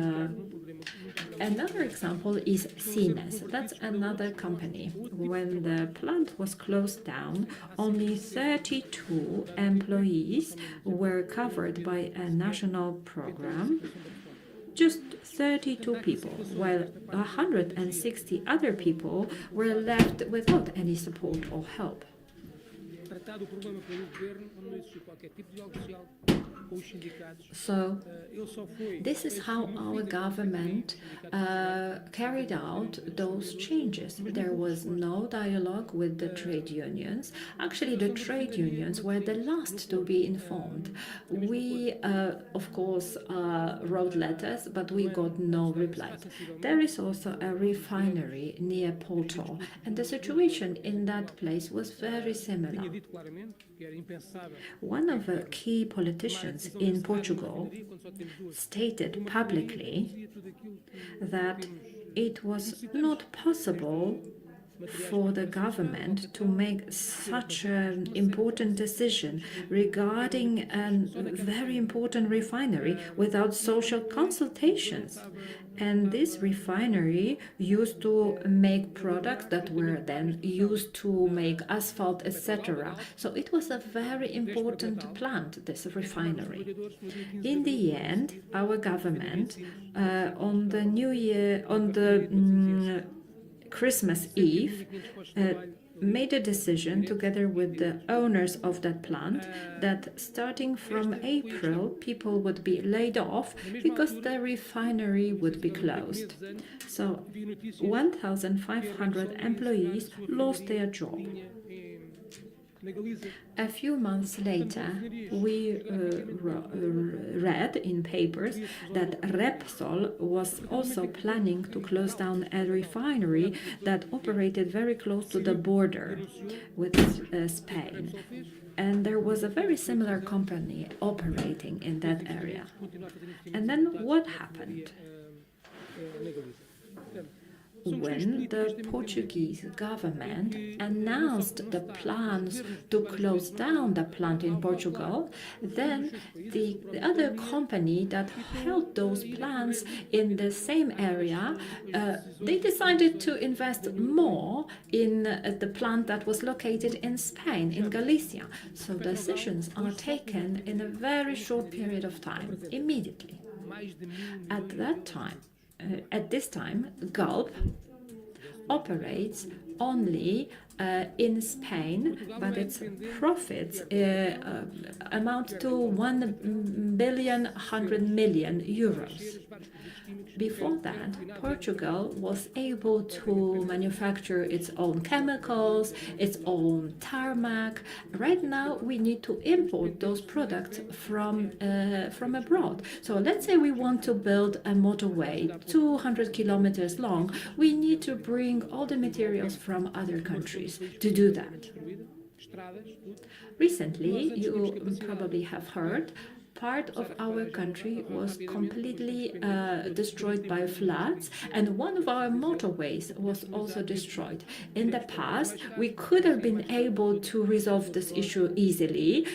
another example is Siemens. That's another company. When the plant was closed down, only 32 employees were covered by a national program. Just 32 people, while 160 other people were left without any support or help. So this is how our government carried out those changes. There was no dialogue with the trade unions. Actually, the trade unions were the last to be informed. We, of course, wrote letters, but we got no reply. There is also a refinery near Porto, and the situation in that place was very similar. One of the key politicians in Portugal stated publicly that it was not possible for the government to make such an important decision regarding a very important refinery without social consultations. And this refinery used to make products that were then used to make asphalt, etc. So it was a very important plant, this refinery. In the end, our government, on the New Year, on the Christmas Eve, made a decision together with the owners of that plant that starting from April people would be laid off because the refinery would be closed. So 1,500 employees lost their job. A few months later, we read in papers that Repsol was also planning to close down a refinery that operated very close to the border with Spain. And there was a very similar company operating in that area. And then what happened? when the Portuguese government announced the plans to close down the plant in Portugal, then the other company that held those plants in the same area, they decided to invest more in the plant that was located in Spain, in Galicia. So decisions are taken in a very short period of time, immediately. At this time, Gulp operates only in Spain, but its profits amount to 1,100,000,000 euros. Before that, Portugal was able to manufacture its own chemicals, its own tarmac. Right now, we need to import those products from abroad. So let's say we want to build a motorway 200 kilometers long. We need to bring all the materials from other countries to do that. Recently, you probably have heard, part of our country was completely destroyed by floods, and one of our motorways was also destroyed. In the past, we could have been able to resolve this issue easily,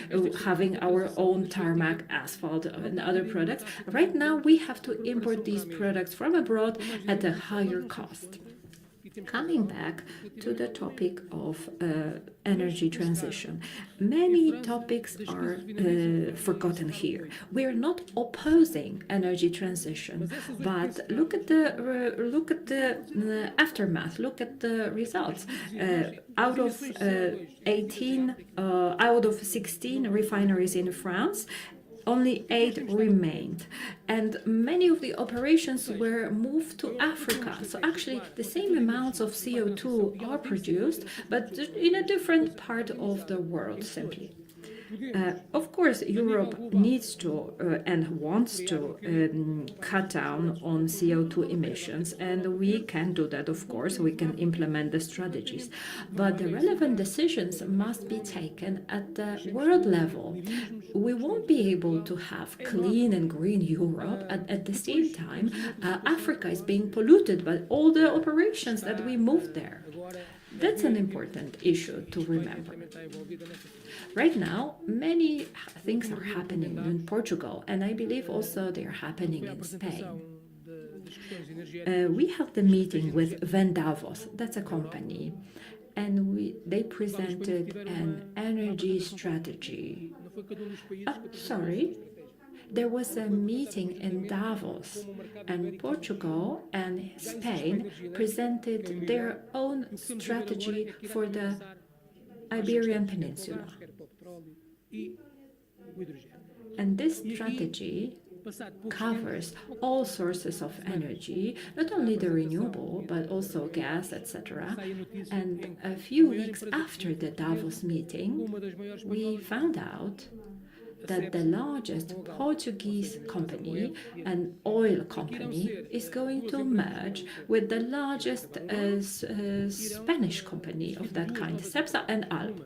having our own tarmac, asphalt, and other products. Right now, we have to import these products from abroad at a higher cost. Coming back to the topic of energy transition, many topics are forgotten here. We are not opposing energy transition, but look at the aftermath. Look at the results. Out of 16 refineries in France, only 8 remained, and many of the operations were moved to Africa. So actually the same amounts of CO2 are produced, but in a different part of the world simply. Of course, Europe needs to and wants to cut down on CO2 emissions, and we can do that, of course. We can implement the strategies. But the relevant decisions must be taken at the world level. We won't be able to have clean and green Europe. At the same time, Africa is being polluted by all the operations that we moved there. That's an important issue to remember. Right now, many things are happening in Portugal, and I believe also they are happening in Spain. We had the meeting with Davos, that's a company, and they presented an energy strategy. There was a meeting in Davos, and Portugal and Spain presented their own strategy for the Iberian Peninsula. And this strategy covers all sources of energy, not only the renewable, but also gas, etc. And a few weeks after the Davos meeting, we found out that the largest Portuguese company, an oil company, is going to merge with the largest Spanish company of that kind, Cepsa and Alp.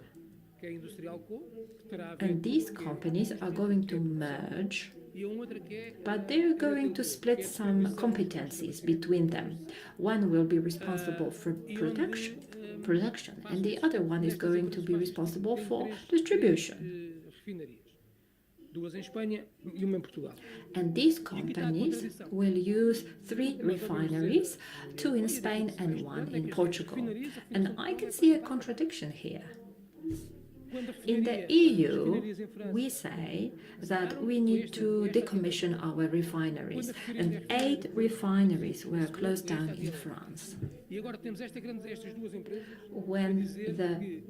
And these companies are going to merge, but they're going to split some competencies between them. One will be responsible for production, and the other one is going to be responsible for distribution. And these companies will use 3 refineries, 2 in Spain and 1 in Portugal. And I can see a contradiction here. In the EU, we say that we need to decommission our refineries, and 8 refineries were closed down in France. When the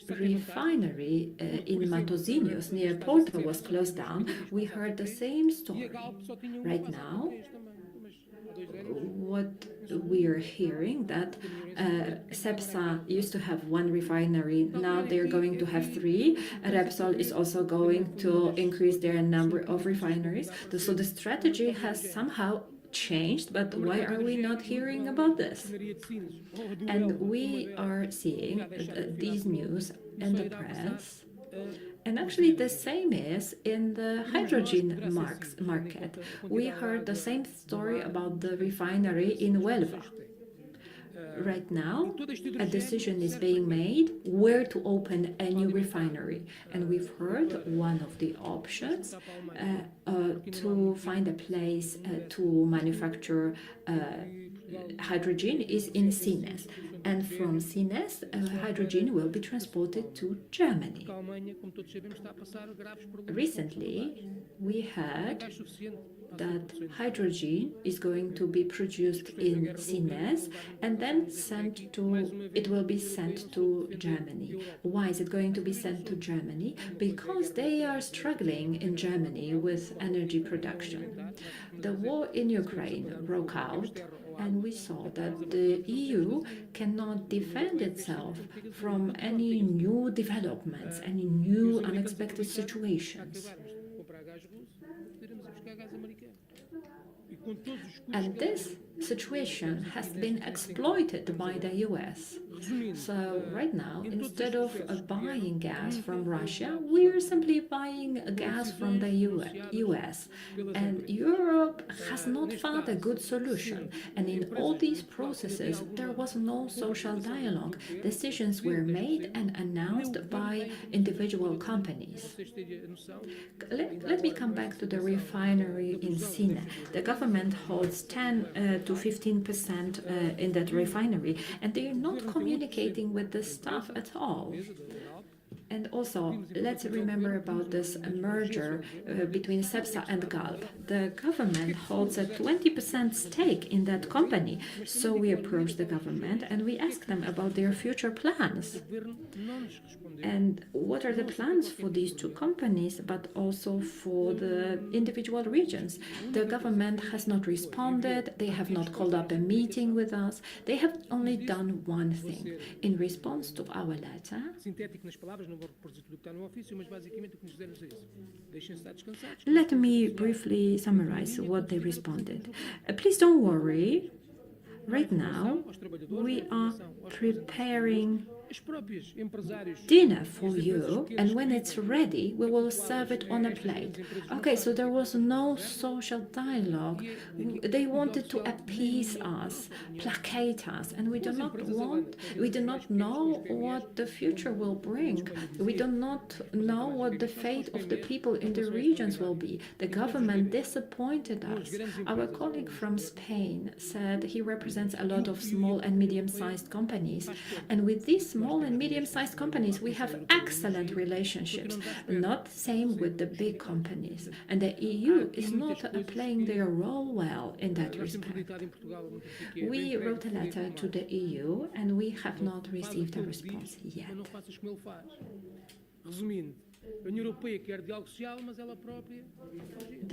refinery in Matosinhos near Porto was closed down, we heard the same story. Right now, what we are hearing that Cepsa used to have 1 refinery, now they're going to have 3. Repsol is also going to increase their number of refineries. So the strategy has somehow changed, but why are we not hearing about this? And we are seeing these news in the press. And actually the same is in the hydrogen market. We heard the same story about the refinery in Huelva. Right now, a decision is being made where to open a new refinery. And we've heard one of the options to find a place to manufacture hydrogen is in Sines. And from Sines, hydrogen will be transported to Germany. Recently, we heard that hydrogen is going to be produced in Sines and then it will be sent to Germany. Why is it going to be sent to Germany? Because they are struggling in Germany with energy production. The war in Ukraine broke out, and we saw that the EU cannot defend itself from any new developments, any new unexpected situations. And this situation has been exploited by the US. So right now, instead of buying gas from Russia, we are simply buying gas from the US. And Europe has not found a good solution. And in all these processes, there was no social dialogue. Decisions were made and announced by individual companies. Let me come back to the refinery in Sine. The government holds 10 to 15% in that refinery, and they are not communicating with the staff at all. And also, let's remember about this merger between Cepsa and Galp. The government holds a 20% stake in that company. So we approached the government and we asked them about their future plans. And what are the plans for these two companies, but also for the individual regions? The government has not responded. They have not called up a meeting with us. They have only done one thing. In response to our letter, let me briefly summarize what they responded. Please don't worry. Right now, we are preparing dinner for you, and when it's ready, we will serve it on a plate. Okay, so there was no social dialogue. They wanted to appease us, placate us, and we do not know what the future will bring. We do not know what the fate of the people in the regions will be. The government disappointed us. Our colleague from Spain said he represents a lot of small and medium-sized companies, and with these small and medium-sized companies, we have excellent relationships, not the same with the big companies. And the EU is not playing their role well in that respect. We wrote a letter to the EU and we have not received a response yet.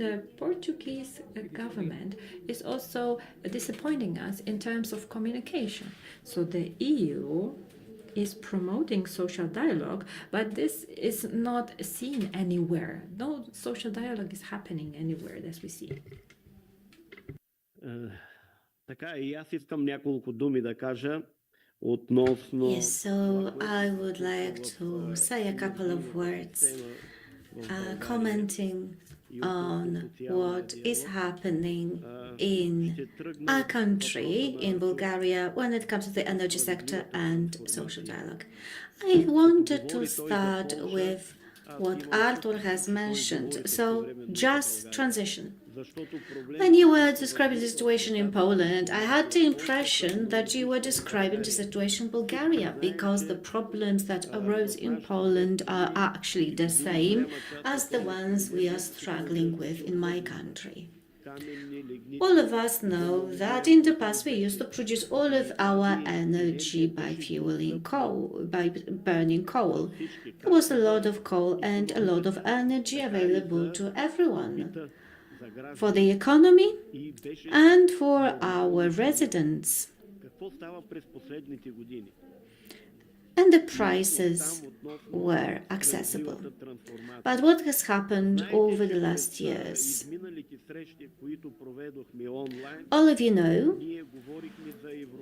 The Portuguese government is also disappointing us in terms of communication. So the EU is promoting social dialogue, but this is not seen anywhere. No social dialogue is happening anywhere, as we see. Така, и аз искам няколко думи да кажа относно... Yes, so I would like to say a couple of words commenting on what is happening in our country, in Bulgaria, when it comes to the energy sector and social dialogue. I wanted to start with what Artur has mentioned, so just transition. When you were describing the situation in Poland, I had the impression that you were describing the situation in Bulgaria, because the problems that arose in Poland are actually the same as the ones we are struggling with in my country. All of us know that in the past we used to produce all of our energy by fueling coal, by burning coal. There was a lot of coal and a lot of energy available to everyone, for the economy and for our residents. And the prices were accessible. But what has happened over the last years? All of you know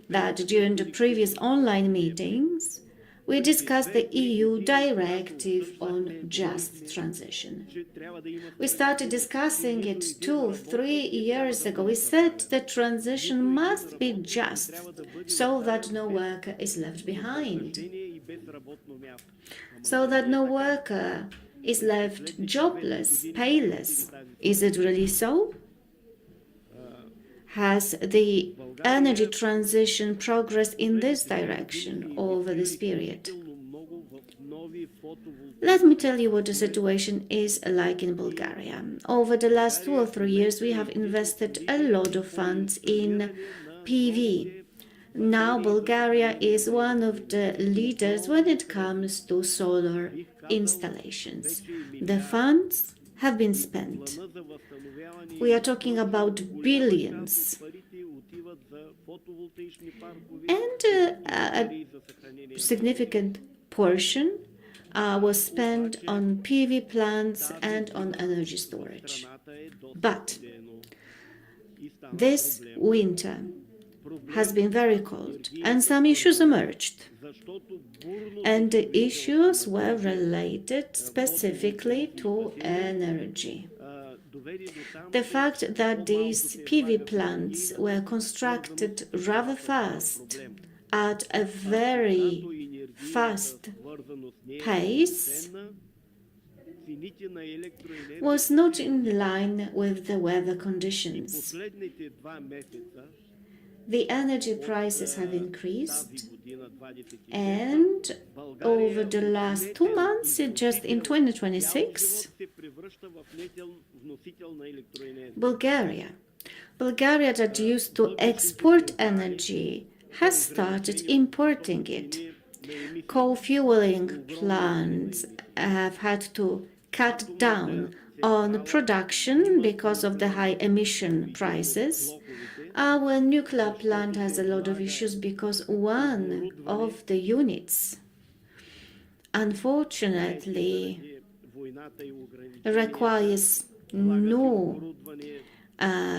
that during the previous online meetings, we discussed the EU directive on just transition. We started discussing it 2-3 years ago. We said the transition must be just so that no worker is left behind, so that no worker is left jobless, payless. Is it really so? Has the energy transition progressed in this direction over this period? Let me tell you what the situation is like in Bulgaria. Over the last 2 or 3 years, we have invested a lot of funds in PV. Now Bulgaria is one of the leaders when it comes to solar installations. The funds have been spent. We are talking about billions. And a significant portion was spent on PV plants and on energy storage. But this winter has been very cold and some issues emerged. And the issues were related specifically to energy. The fact that these PV plants were constructed rather fast, at a very fast pace, was not in line with the weather conditions. The energy prices have increased, and over the last 2 months, just in 2026, Bulgaria that used to export energy has started importing it. Coal-fueling plants have had to cut down on production because of the high emission prices. Our nuclear plant has a lot of issues because one of the units, unfortunately, requires new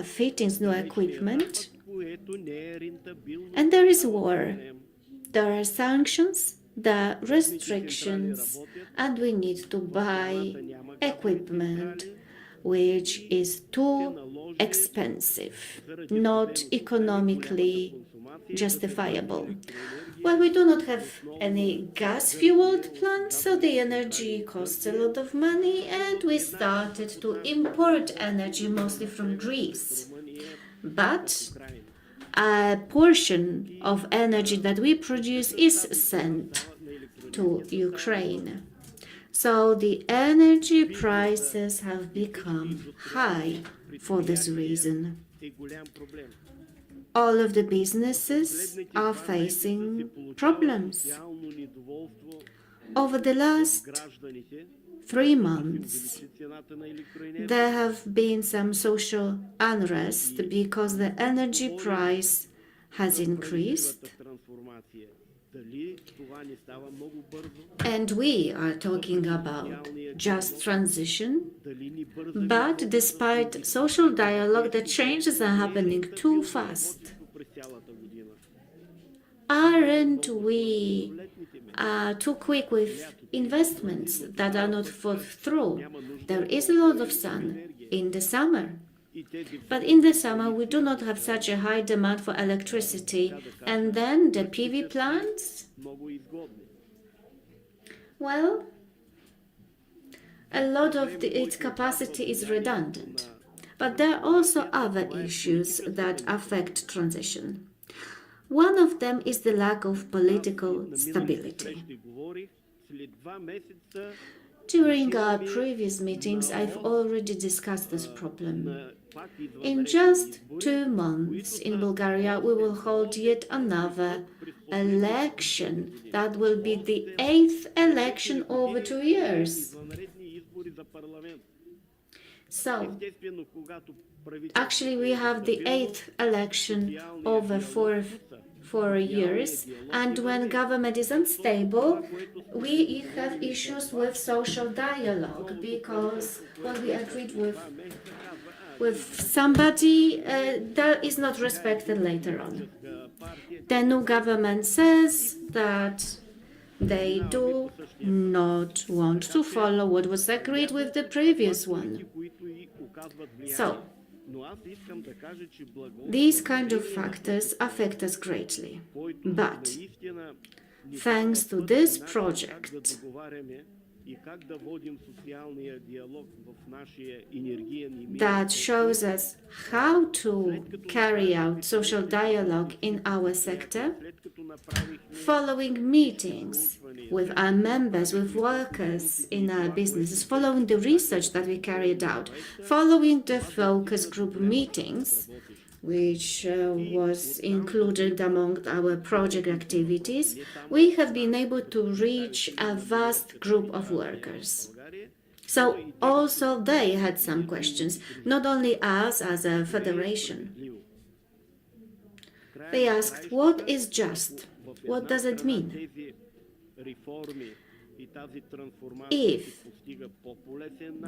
fittings, new equipment, and there is war. There are sanctions, there are restrictions, and we need to buy equipment which is too expensive, not economically justifiable. Well, we do not have any gas-fueled plants, so the energy costs a lot of money, and we started to import energy mostly from Greece. But a portion of energy that we produce is sent to Ukraine. So the energy prices have become high for this reason. All of the businesses are facing problems. Over the last 3 months, there have been some social unrest because the energy price has increased. And we are talking about just transition, but despite social dialogue, the changes are happening too fast. Aren't we too quick with investments that are not thought through? There is a lot of sun in the summer. But in the summer, we do not have such a high demand for electricity. And then the PV plants, well, a lot of its capacity is redundant. But there are also other issues that affect transition. One of them is the lack of political stability. During our previous meetings, I've already discussed this problem. In just 2 months in Bulgaria, we will hold yet another election. That will be the 8th election over 2 years. So, actually, we have the 8th election over 4 years, and when government is unstable, we have issues with social dialogue because what we agreed with somebody that is not respected later on. The new government says that They do not want to follow what was agreed with the previous one. So, these kind of factors affect us greatly. But thanks to this project, that shows us how to carry out social dialogue in our sector, following meetings with our members, with workers in our businesses, following the research that we carried out, following the focus group meetings, which was included among our project activities, we have been able to reach a vast group of workers. So also they had some questions, not only us as a federation. They asked, what is just? What does it mean? If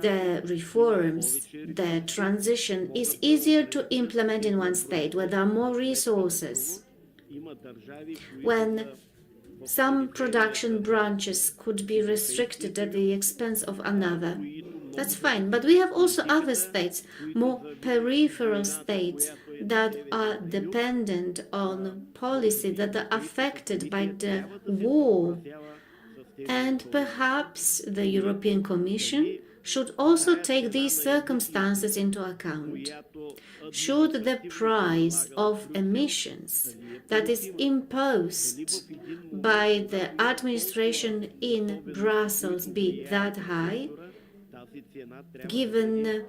the reforms, the transition is easier to implement in one state, where there are more resources, when some production branches could be restricted at the expense of another, that's fine. But we have also other states, more peripheral states, that are dependent on policy, that are affected by the war. And perhaps the European Commission should also take these circumstances into account. Should the price of emissions that is imposed by the administration in Brussels be that high, given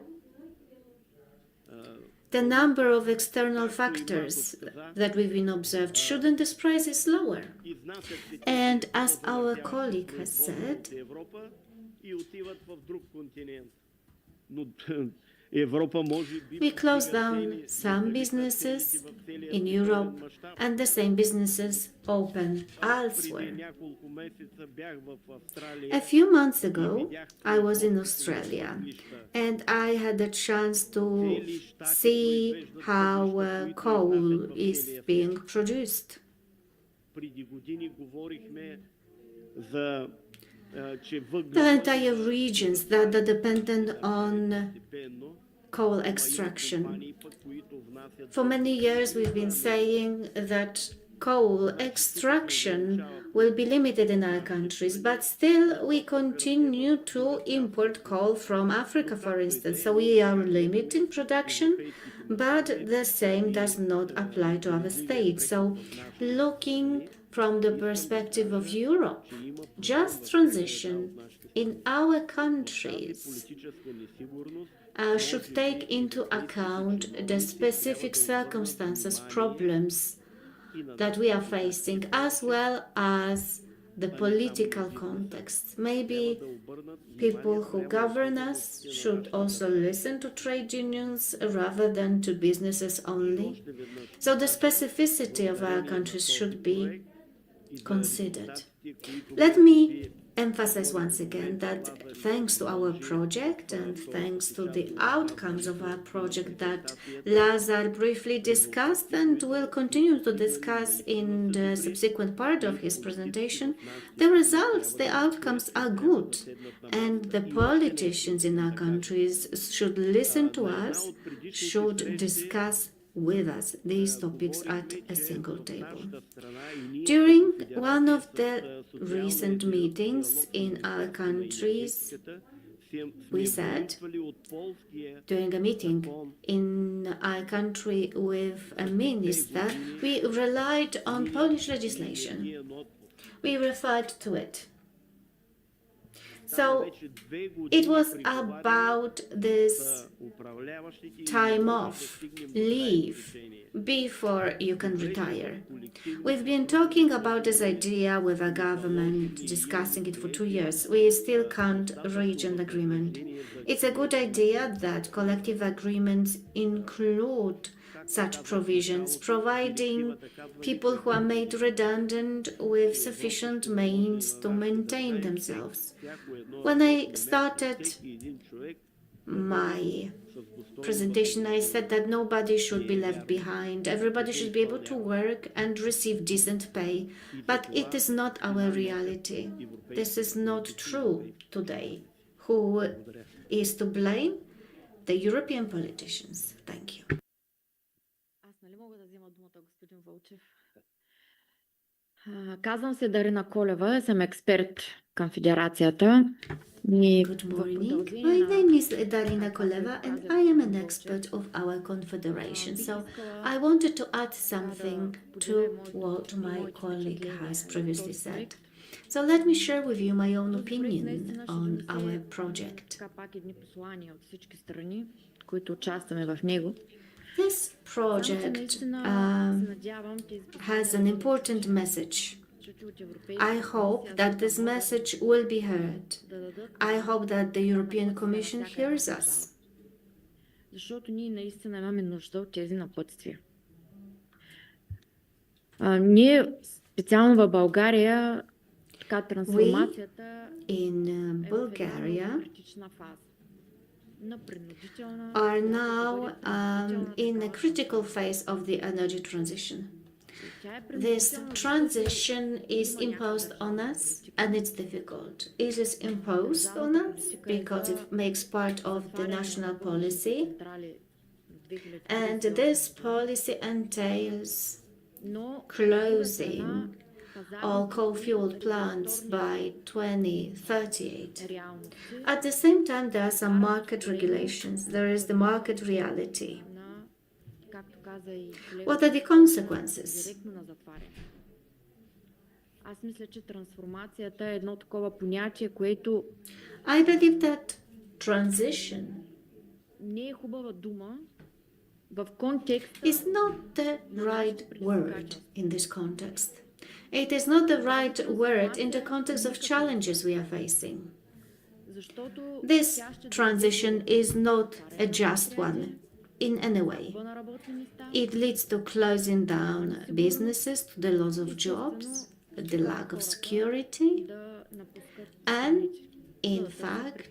the number of external factors that we've been observed, shouldn't this price is lower? And as our colleague has said, we closed down some businesses in Europe and the same businesses open elsewhere. A few months ago, I was in Australia and I had the chance to see how coal is being produced. The entire regions that are dependent on coal extraction. For many years we've been saying that coal extraction will be limited in our countries, but still we continue to import coal from Africa, for instance. So we are limiting production, but the same does not apply to other states. So looking from the perspective of Europe, just transition in our countries should take into account the specific circumstances, problems that we are facing, as well as the political context. Maybe people who govern us should also listen to trade unions rather than to businesses only. So the specificity of our countries should be considered. Let me emphasize once again that thanks to our project and thanks to the outcomes of our project that Lazar briefly discussed and will continue to discuss in the subsequent part of his presentation, the results, the outcomes are good, and the politicians in our countries should listen to us, should discuss with us these topics at a single table. During one of the recent meetings in our countries, we said, during a meeting in our country with a minister, we relied on Polish legislation. We referred to it. So it was about this time off, leave, before you can retire. We've been talking about this idea with our government, discussing it for 2 years. We still can't reach an agreement. It's a good idea that collective agreements include such provisions, providing people who are made redundant with sufficient means to maintain themselves. When I started my presentation, I said that nobody should be left behind. Everybody should be able to work and receive decent pay. But it is not our reality. This is not true today. Who is to blame? The European politicians. Thank you. Аз нали мога да взема думата, господин Вълчев? Казвам се Дарина Колева, съм експерт към Федерацията. Good morning. My name is Darina Koleva and I am an expert of our confederation. So I wanted to add something to what my colleague has previously said. So let me share with you my own opinion on our project. This project has an important message. I hope that this message will be heard. I hope that the European Commission hears us. Защото ние наистина имаме нужда от тези напътствия. Ние специално в България така трансформацията in Bulgaria are now in a critical phase of the energy transition. This transition is imposed on us and it's difficult. It is imposed on us because it makes part of the national policy, and this policy entails closing all coal-fueled plants by 2038. At the same time, there are some market regulations. There is the market reality. What are the consequences? Аз мисля, че трансформацията е едно такова понятие, което I believe that transition не е хубава дума в контекста is not the right word in this context. It is not the right word in the context of challenges we are facing. This transition is not a just one in any way. It leads to closing down businesses, to the loss of jobs, the lack of security, and in fact,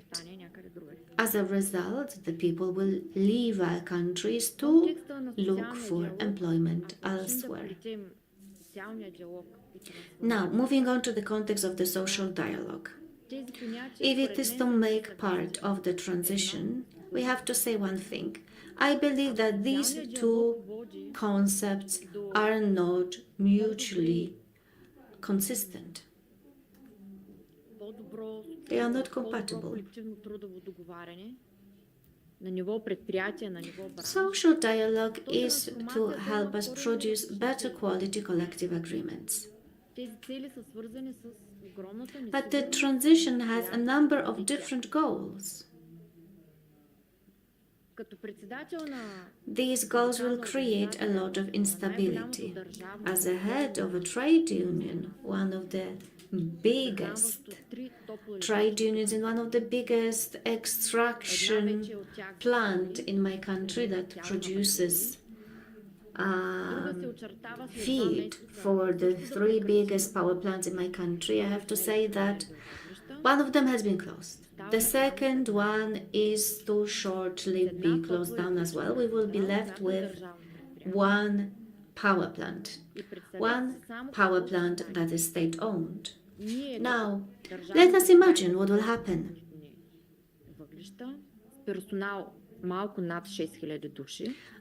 as a result, the people will leave our countries to look for employment elsewhere. Now, moving on to the context of the social dialogue. If it is to make part of the transition, we have to say one thing. I believe that these two concepts are not mutually consistent. They are not compatible. Social dialogue is to help us produce better quality collective agreements. But the transition has a number of different goals. These goals will create a lot of instability. As a head of a trade union, one of the biggest trade unions in one of the biggest extraction plant in my country that produces feed for the three biggest power plants in my country, I have to say that one of them has been closed. The second one is to shortly be closed down as well. We will be left with one power plant that is state-owned. Now, let us imagine what will happen.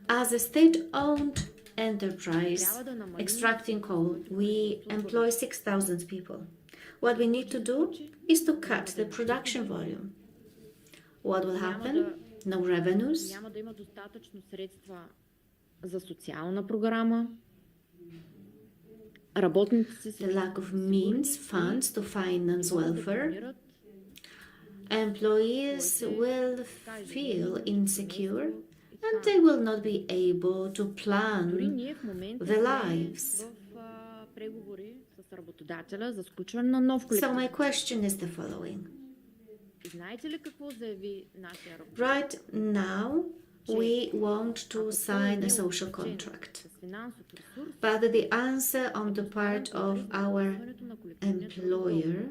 As a state-owned enterprise extracting coal, we employ 6,000 people. What we need to do is to cut the production volume. What will happen? No revenues. The lack of means, funds to finance welfare. Employees will feel insecure and they will not be able to plan their lives. So my question is the following. Right now, we want to sign a social contract. But the answer on the part of our employer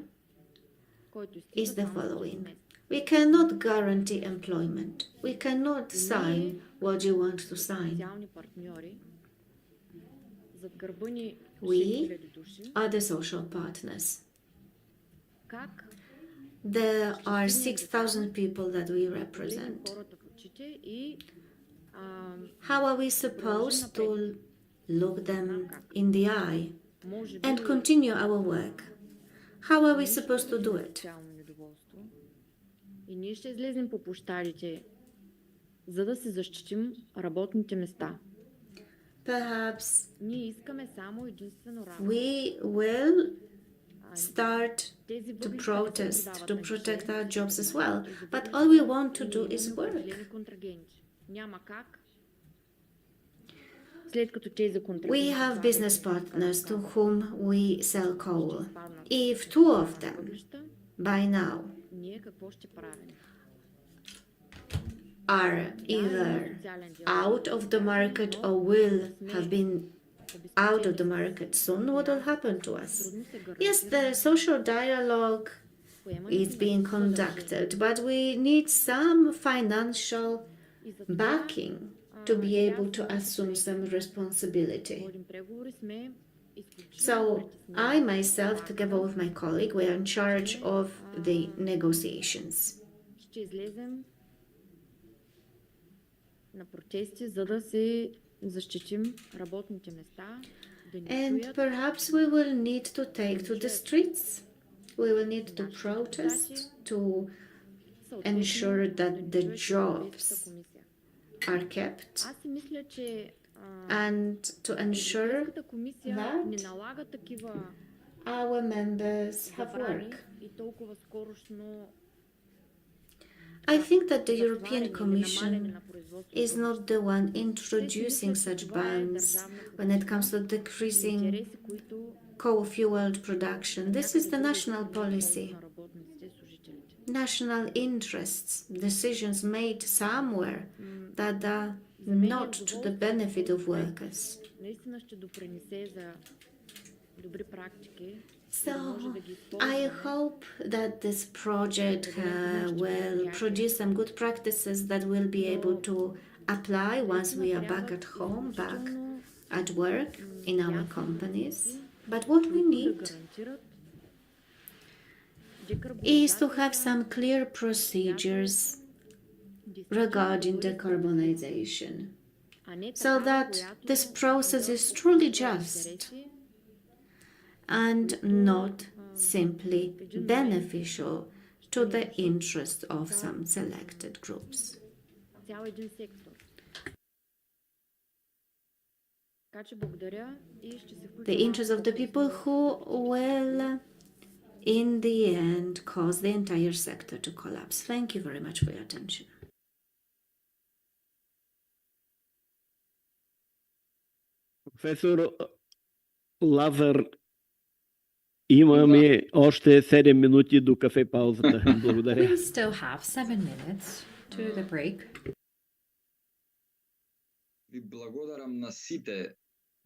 is the following. We cannot guarantee employment. We cannot sign what you want to sign. социални партньори, зад гърба ни We 6000 души, are the social partners. как There are стигнем до 6,000 people that we гледаме represent. хората в очите и How are we supposed to look them in the eye може би and continue our work? How are we supposed to do it? социално недоволство. И ние ще излезем по площадите, за да се защитим работните места. Perhaps Ние искаме само единствено работа. we will start Тези to въглища не се protest, продават to на protect гише our jobs as well. и But затова all we want to do ние is имаме work. определени контрагенти. Няма как. След като тези We контрагенти have са business partners to whom we sell coal. спаднат If two of на them въглища, by now ние какво ще правим? are either out of the market or will have been out of the market soon, what will happen to us? Трудно се Yes, the social dialogue is being conducted, but we need some financial И затова backing to be able to assume some responsibility. водим преговори, сме изключително So I притеснени. myself, together with my colleague, we are in charge of the negotiations. Ще излезем на протести, за да се защитим работните места, да ни And чуят. perhaps we will need to take to the streets. We will need to protest to съответно ensure да that ни the чуят jobs Европейската комисия. are kept Аз си мисля, че and to ensure Европейската комисия that не налага такива our members have забрани work. и толкова скорошно I think that the European затваряне или намаляне Commission на производството is not the one introducing such bans when it comes to decreasing интереси, които coal-fueled production. This is the national policy. на работниците и служителите. National interests, decisions made somewhere that are not to the benefit of workers. Наистина ще допринесе за добри практики, So I hope that this project will produce some good practices that we'll be able to apply once we are back at home, back at work, in our companies. But what we да need гарантират is to have some clear procedures regarding decarbonization, а не so такава, that която this process is truly just интереси and not simply beneficial to the interest of some selected groups. цял един сектор. Така че благодаря и ще се включа The interest of the people who will, in the end, cause the entire sector to collapse. Thank you very much for your attention. Професор Лазар, имаме още 7 минути до кафе паузата. Благодаря. We still have 7 minutes to the break. Ви благодарам на сите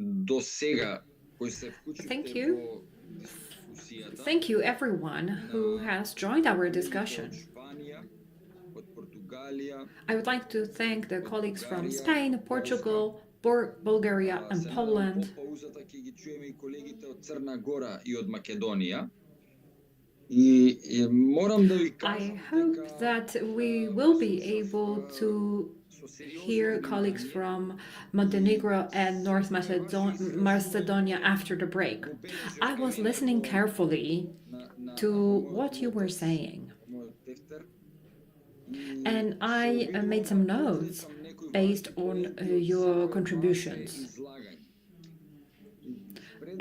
до сега кои се вклучивте Thank you. во дискусијата. Thank you, everyone who has joined our discussion. Од Шпанија, од Португалија, I would like to thank the colleagues from Spain, Portugal, Bulgaria, and се надевам Poland. по паузата ќе ги чуеме и колегите од Црна Гора и од Македонија. И морам да ви I кажам hope дека that we will be able to со сериозно hear colleagues from Montenegro and North Macedonia after the break. I was listening carefully to what you were saying, мојот тефтер and I made some notes based on your contributions.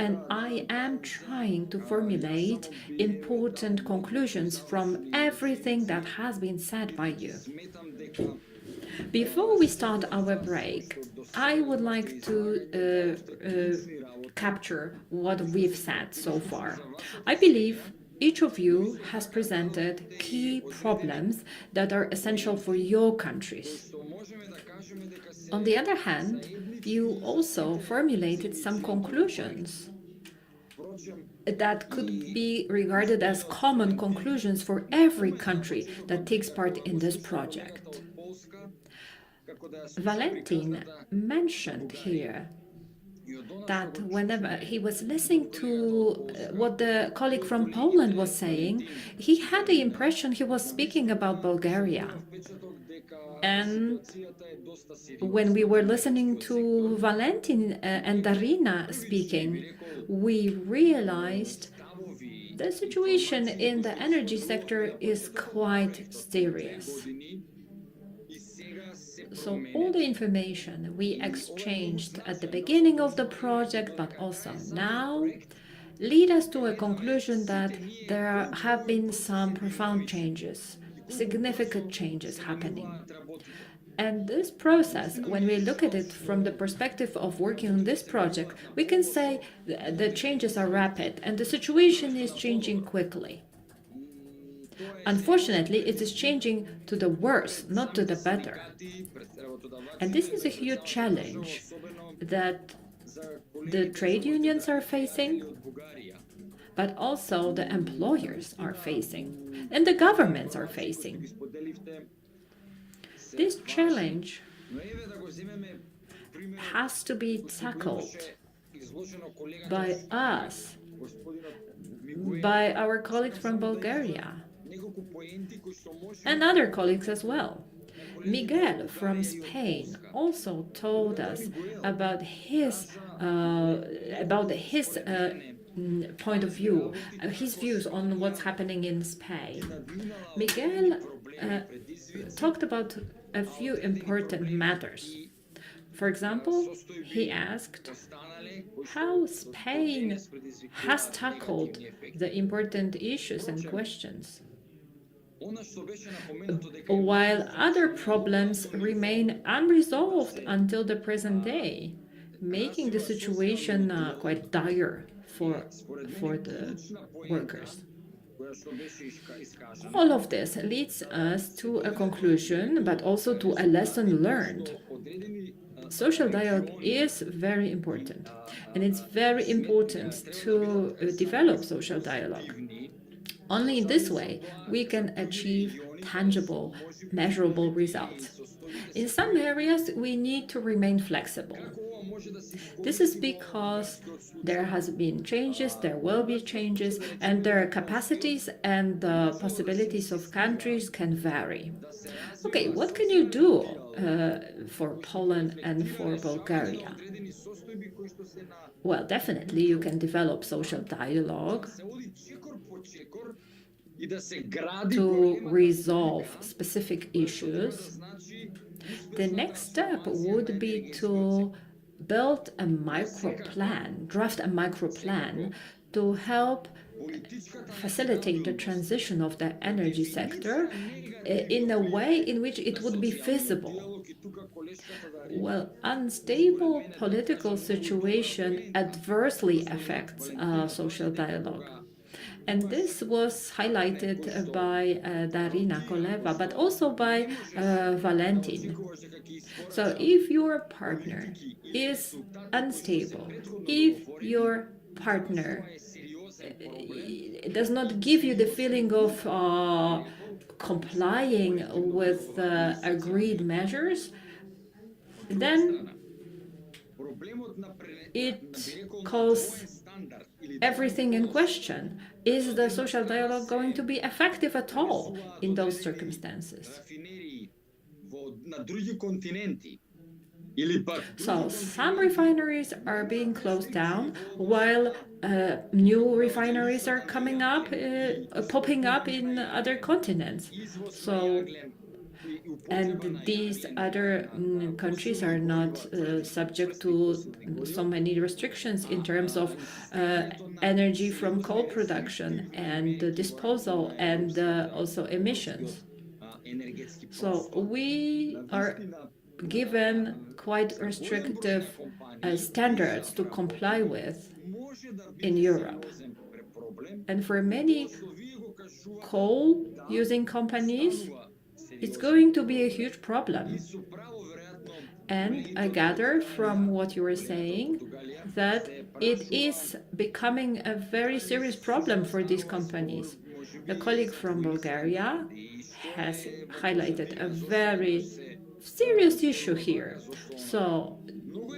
And I am trying to formulate important conclusions from everything that has been said by you. сметам дека Before we start our break, I would like to capture what we've said so far. I believe each of you has presented key problems that are essential for your countries. можеме да кажеме дека се On the other hand, you also formulated some conclusions that could be regarded as common conclusions for every country that takes part in this project. Valentin mentioned here that whenever he was listening to what the colleague from Poland was saying, he had the impression he was speaking about Bulgaria. And when we were listening to Valentin and Darina speaking, we realized the situation in the energy sector is quite serious. So all the information we exchanged at the beginning of the project, but also now, lead us to a conclusion that there have been some profound changes, significant changes happening. And this process, when we look at it from the perspective of working on this project, we can say the changes are rapid and the situation is changing quickly. Unfortunately, it is changing to the worse, not to the better. And this is a huge challenge that the trade unions are facing, but also the employers are facing, and the governments are facing. This challenge has to be tackled by us, by our colleagues from Bulgaria, and other colleagues as well. Miguel from Spain also told us about his point of view, his views on what's happening in Spain. Miguel talked about a few important matters. For example, he asked how Spain has tackled the important issues and questions, while other problems remain unresolved until the present day, making the situation quite dire for the workers. All of this leads us to a conclusion, but also to a lesson learned. Social dialogue is very important, and it's very important to develop social dialogue. Only in this way we can achieve tangible, measurable results. In some areas, we need to remain flexible. This is because there has been changes, there will be changes, and their capacities and the possibilities of countries can vary. Okay, what can you do for Poland and for Bulgaria? Well, definitely you can develop social dialogue to resolve specific issues. The next step would be to build a micro-plan, draft a micro-plan to help facilitate the transition of the energy sector in a way in which it would be feasible. Well, unstable political situation adversely affects social dialogue. And this was highlighted by Darina Koleva, but also by Valentin. So if your partner is unstable, if your partner does not give you the feeling of complying with agreed measures, then it calls everything in question. Is the social dialogue going to be effective at all in those circumstances? So some refineries are being closed down, while new refineries are coming up, popping up in other continents. And these other countries are not subject to so many restrictions in terms of energy from coal production and disposal and also emissions. So we are given quite restrictive standards to comply with in Europe. And for many coal-using companies, it's going to be a huge problem. And I gather from what you were saying that it is becoming a very serious problem for these companies. A colleague from Bulgaria has highlighted a very serious issue here. So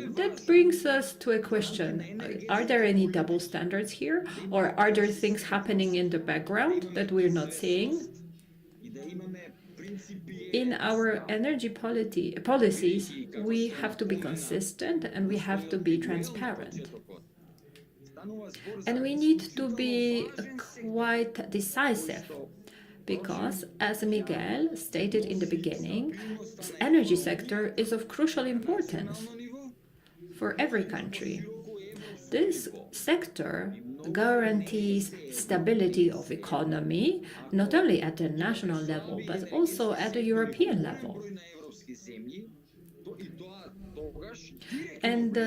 that brings us to a question. Are there any double standards here? Or are there things happening in the background that we're not seeing? In our energy policies, we have to be consistent and we have to be transparent. And we need to be quite decisive because, as Miguel stated in the beginning, the energy sector is of crucial importance for every country. This sector guarantees stability of economy, not only at the national level, but also at the European level. And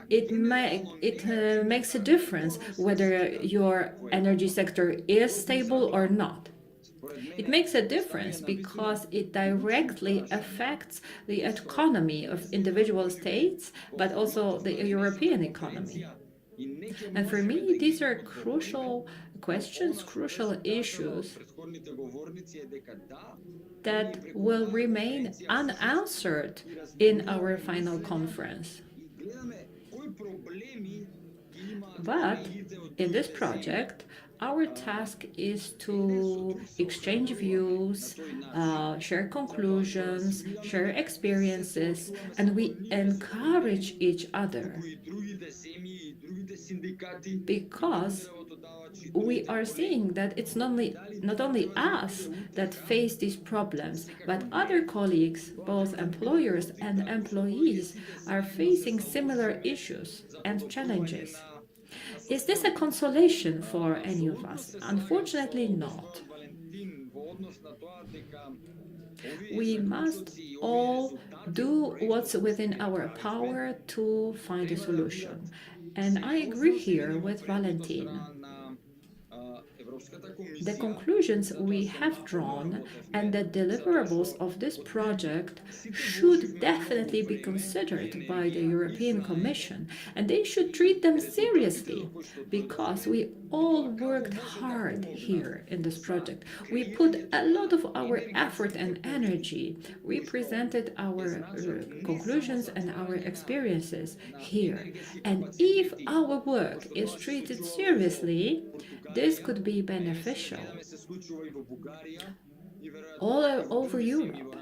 it makes a difference whether your energy sector is stable or not. It makes a difference because it directly affects the economy of individual states, but also the European economy. And for me, these are crucial questions, crucial issues that will remain unanswered in our final conference. But in this project, our task is to exchange views, share conclusions, share experiences, and we encourage each other. Because we are seeing that it's not only us that face these problems, but other colleagues, both employers and employees, are facing similar issues and challenges. Is this a consolation for any of us? Unfortunately not. We must all do what's within our power to find a solution. And I agree here with Valentin. The conclusions we have drawn and the deliverables of this project should definitely be considered by the European Commission, and they should treat them seriously because we all worked hard here in this project. We put a lot of our effort and energy. We presented our conclusions and our experiences here. And if our work is treated seriously, this could be beneficial all over Europe.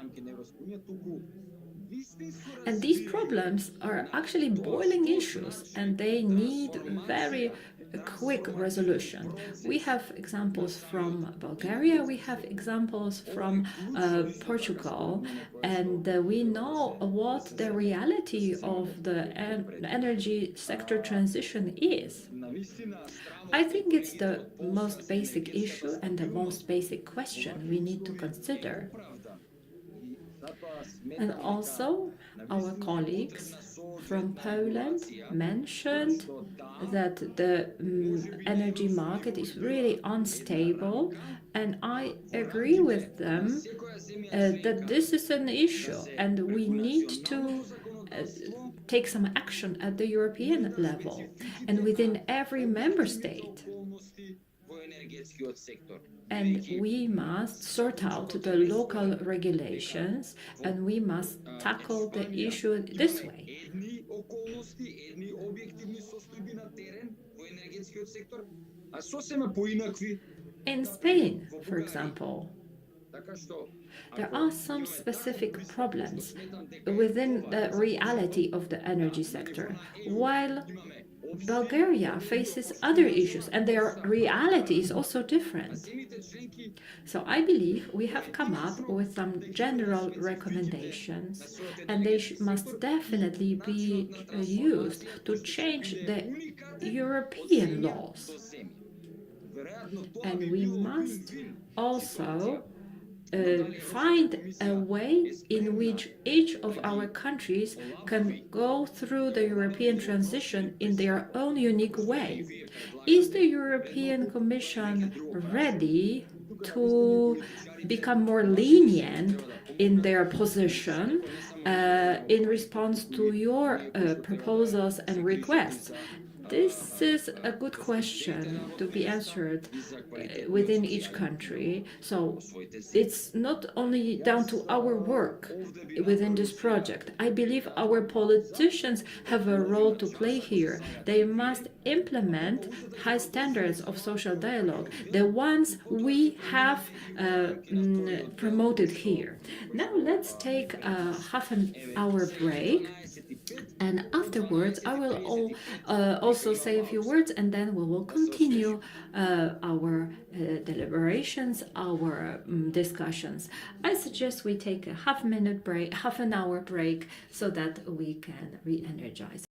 And these problems are actually boiling issues and they need very quick resolution. We have examples from Bulgaria, we have examples from Portugal, and we know what the reality of the energy sector transition is. I think it's the most basic issue and the most basic question we need to consider. And also, our colleagues from Poland mentioned that the energy market is really unstable, and I agree with them that this is an issue and we need to take some action at the European level and within every member state. And we must sort out the local regulations and we must tackle the issue this way. In Spain, for example, there are some specific problems within the reality of the energy sector, while Bulgaria faces other issues and their reality is also different. So I believe we have come up with some general recommendations and they must definitely be used to change the European laws. And we must also find a way in which each of our countries can go through the European transition in their own unique way. Is the European Commission ready to become more lenient in their position in response to your proposals and requests. This is a good question to be answered within each country. So it's not only down to our work within this project. I believe our politicians have a role to play here. They must implement high standards of social dialogue, the ones we have promoted here. Now let's take a half an hour break. And afterwards, I will also say a few words, and then we will continue our deliberations, our discussions. I suggest we take a half-minute break, half an hour break, so that we can re-energize.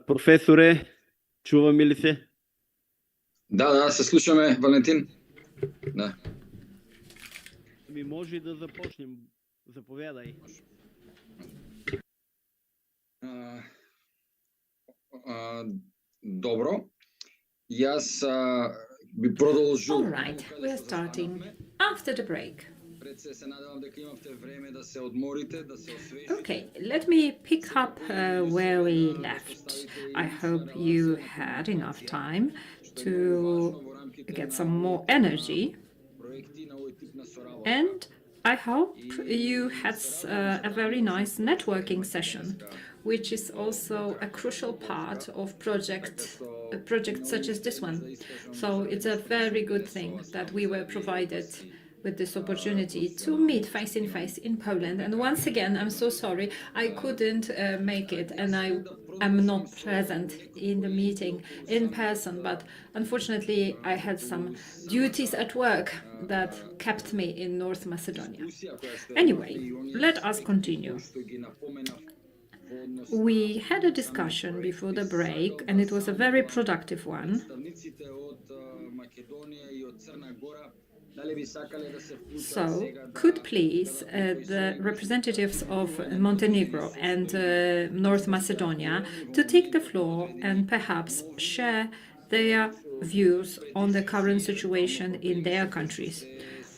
Професоре, чуваме ли се? Да, се слушаме, Валентин. Да. Ми може да започнем. Заповядай. Добро. И аз би продължил. All right, we are starting after the break. Okay, let me pick up where we left. I hope you had enough time to get some more energy. And I hope you had a very nice networking session, which is also a crucial part of projects such as this one. So it's a very good thing that we were provided with this opportunity to meet face in face in Poland. And once again, I'm so sorry I couldn't make it, and I am not present in the meeting in person, but unfortunately I had some duties at work that kept me in North Macedonia. Anyway, let us continue. We had a discussion before the break, and it was a very productive one. So, could please the representatives of Montenegro and North Macedonia to take the floor and perhaps share their views on the current situation in their countries?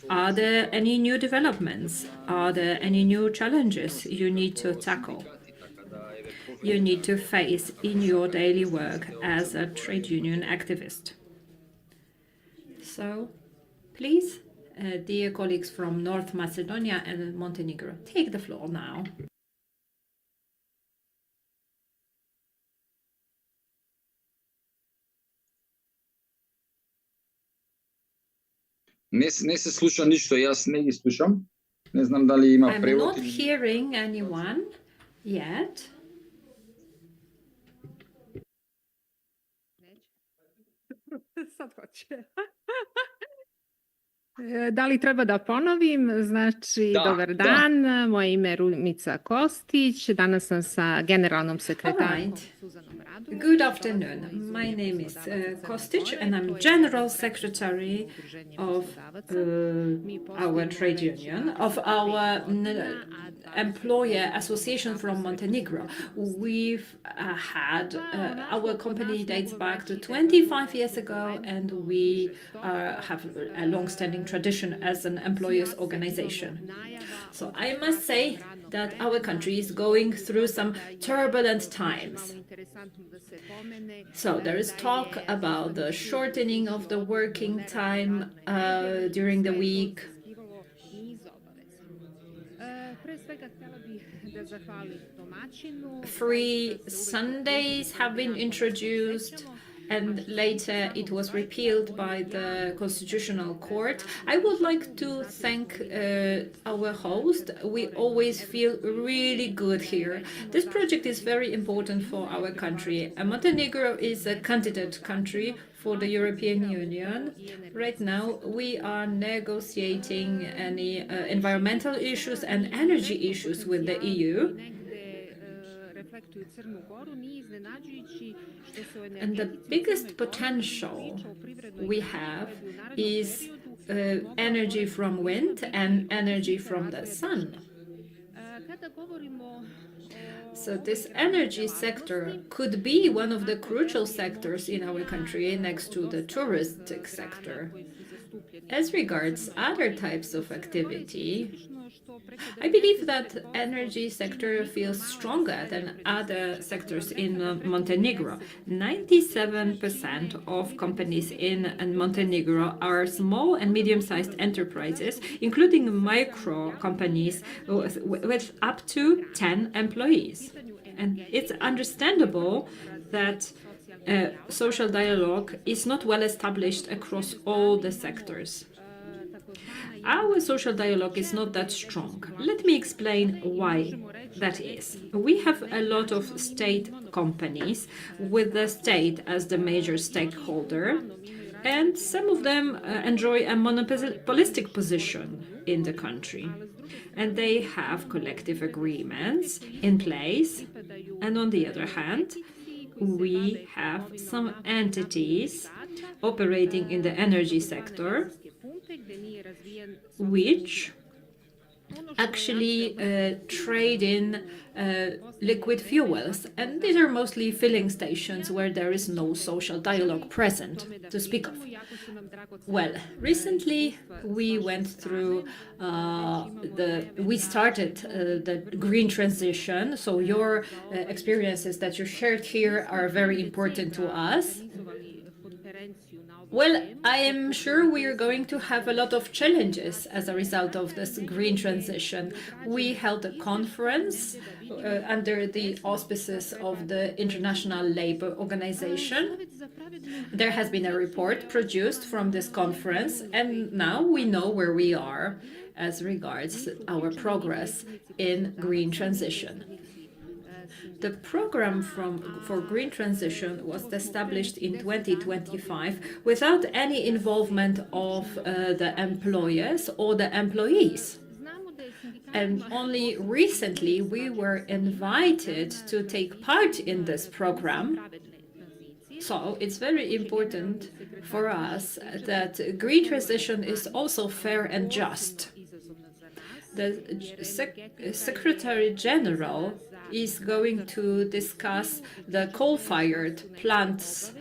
Are there any new developments? Are there any new challenges you need to tackle? You need to face in your daily work as a trade union activist. So, please, dear colleagues from North Macedonia and Montenegro, take the floor now. Не се слуша ништо, јас не ги слушам. Не знам дали има превод. I'm not hearing anyone yet. Sad hoće. Da li treba da ponovim? Znači, dobar dan, moje ime je Rumica Kostić, danas sam sa generalnom sekretarkom Suzanom Radulović. Good afternoon. My name is Kostić and I'm General Secretary of our trade union, of our employer association from Montenegro. We've had, our company dates back to 25 years ago, and we have a long-standing tradition as an employers organization. So I must say that our country is going through some turbulent times. So there is talk about the shortening of the working time during the week. Free Sundays have been introduced, and later it was repealed by the Constitutional Court. I would like to thank our host. We always feel really good here. This project is very important for our country. Montenegro is a candidate country for the European Union. Right now, we are negotiating any environmental issues and energy issues with the EU. And the biggest potential we have is energy from wind and energy from the sun. So this energy sector could be one of the crucial sectors in our country next to the touristic sector. As regards other types of activity, I believe that energy sector feels stronger than other sectors in Montenegro. 97% of companies in Montenegro are small and medium-sized enterprises, including micro companies with up to 10 employees. And it's understandable that social dialogue is not well established across all the sectors. Our social dialogue is not that strong. Let me explain why that is. We have a lot of state companies with the state as the major stakeholder, and some of them enjoy a monopolistic position in the country. And they have collective agreements in place. And on the other hand, we have some entities operating in the energy sector which actually trade in liquid fuels, and these are mostly filling stations where there is no social dialogue present to speak of. Well, recently we went through we started the green transition, so your experiences that you shared here are very important to us. Well, I am sure we are going to have a lot of challenges as a result of this green transition. We held a conference under the auspices of the International Labour Organization. There has been a report produced from this conference, and now we know where we are as regards our progress in green transition. The program for green transition was established in 2025 without any involvement of the employers or the employees. And only recently we were invited to take part in this program. So it's very important for us that green transition is also fair and just. The Secretary General is going to discuss the coal-fired plants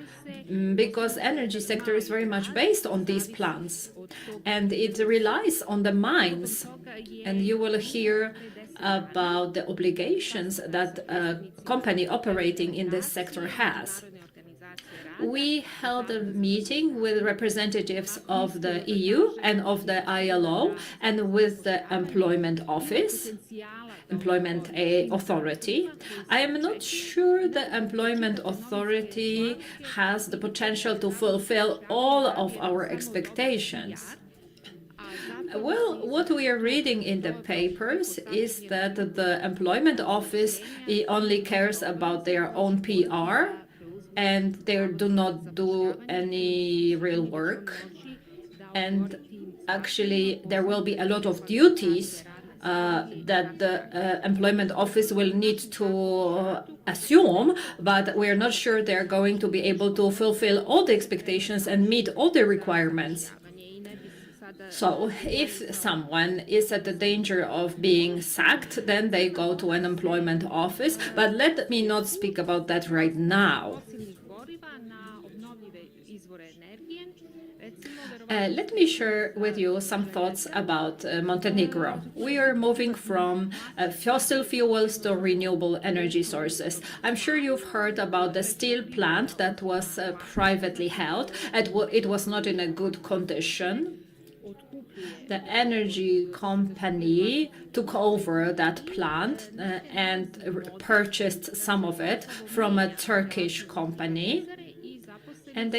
because energy sector is very much based on these plants and it relies on the mines. And you will hear about the obligations that a company operating in this sector has. We held a meeting with representatives of the EU and of the ILO and with the Employment Authority. I am not sure the Employment Authority has the potential to fulfill all of our expectations. Well, what we are reading in the papers is that the Employment Office only cares about their own PR and they do not do any real work. And actually, there will be a lot of duties that the Employment Office will need to assume, but we're not sure they're going to be able to fulfill all the expectations and meet all the requirements. So if someone is at the danger of being sacked, then they go to an employment office. But let me not speak about that right now. Let me share with you some thoughts about Montenegro. We are moving from fossil fuels to renewable energy sources. I'm sure you've heard about the steel plant that was privately held. It was not in a good condition. The energy company took over that plant and purchased some of it from a Turkish company. And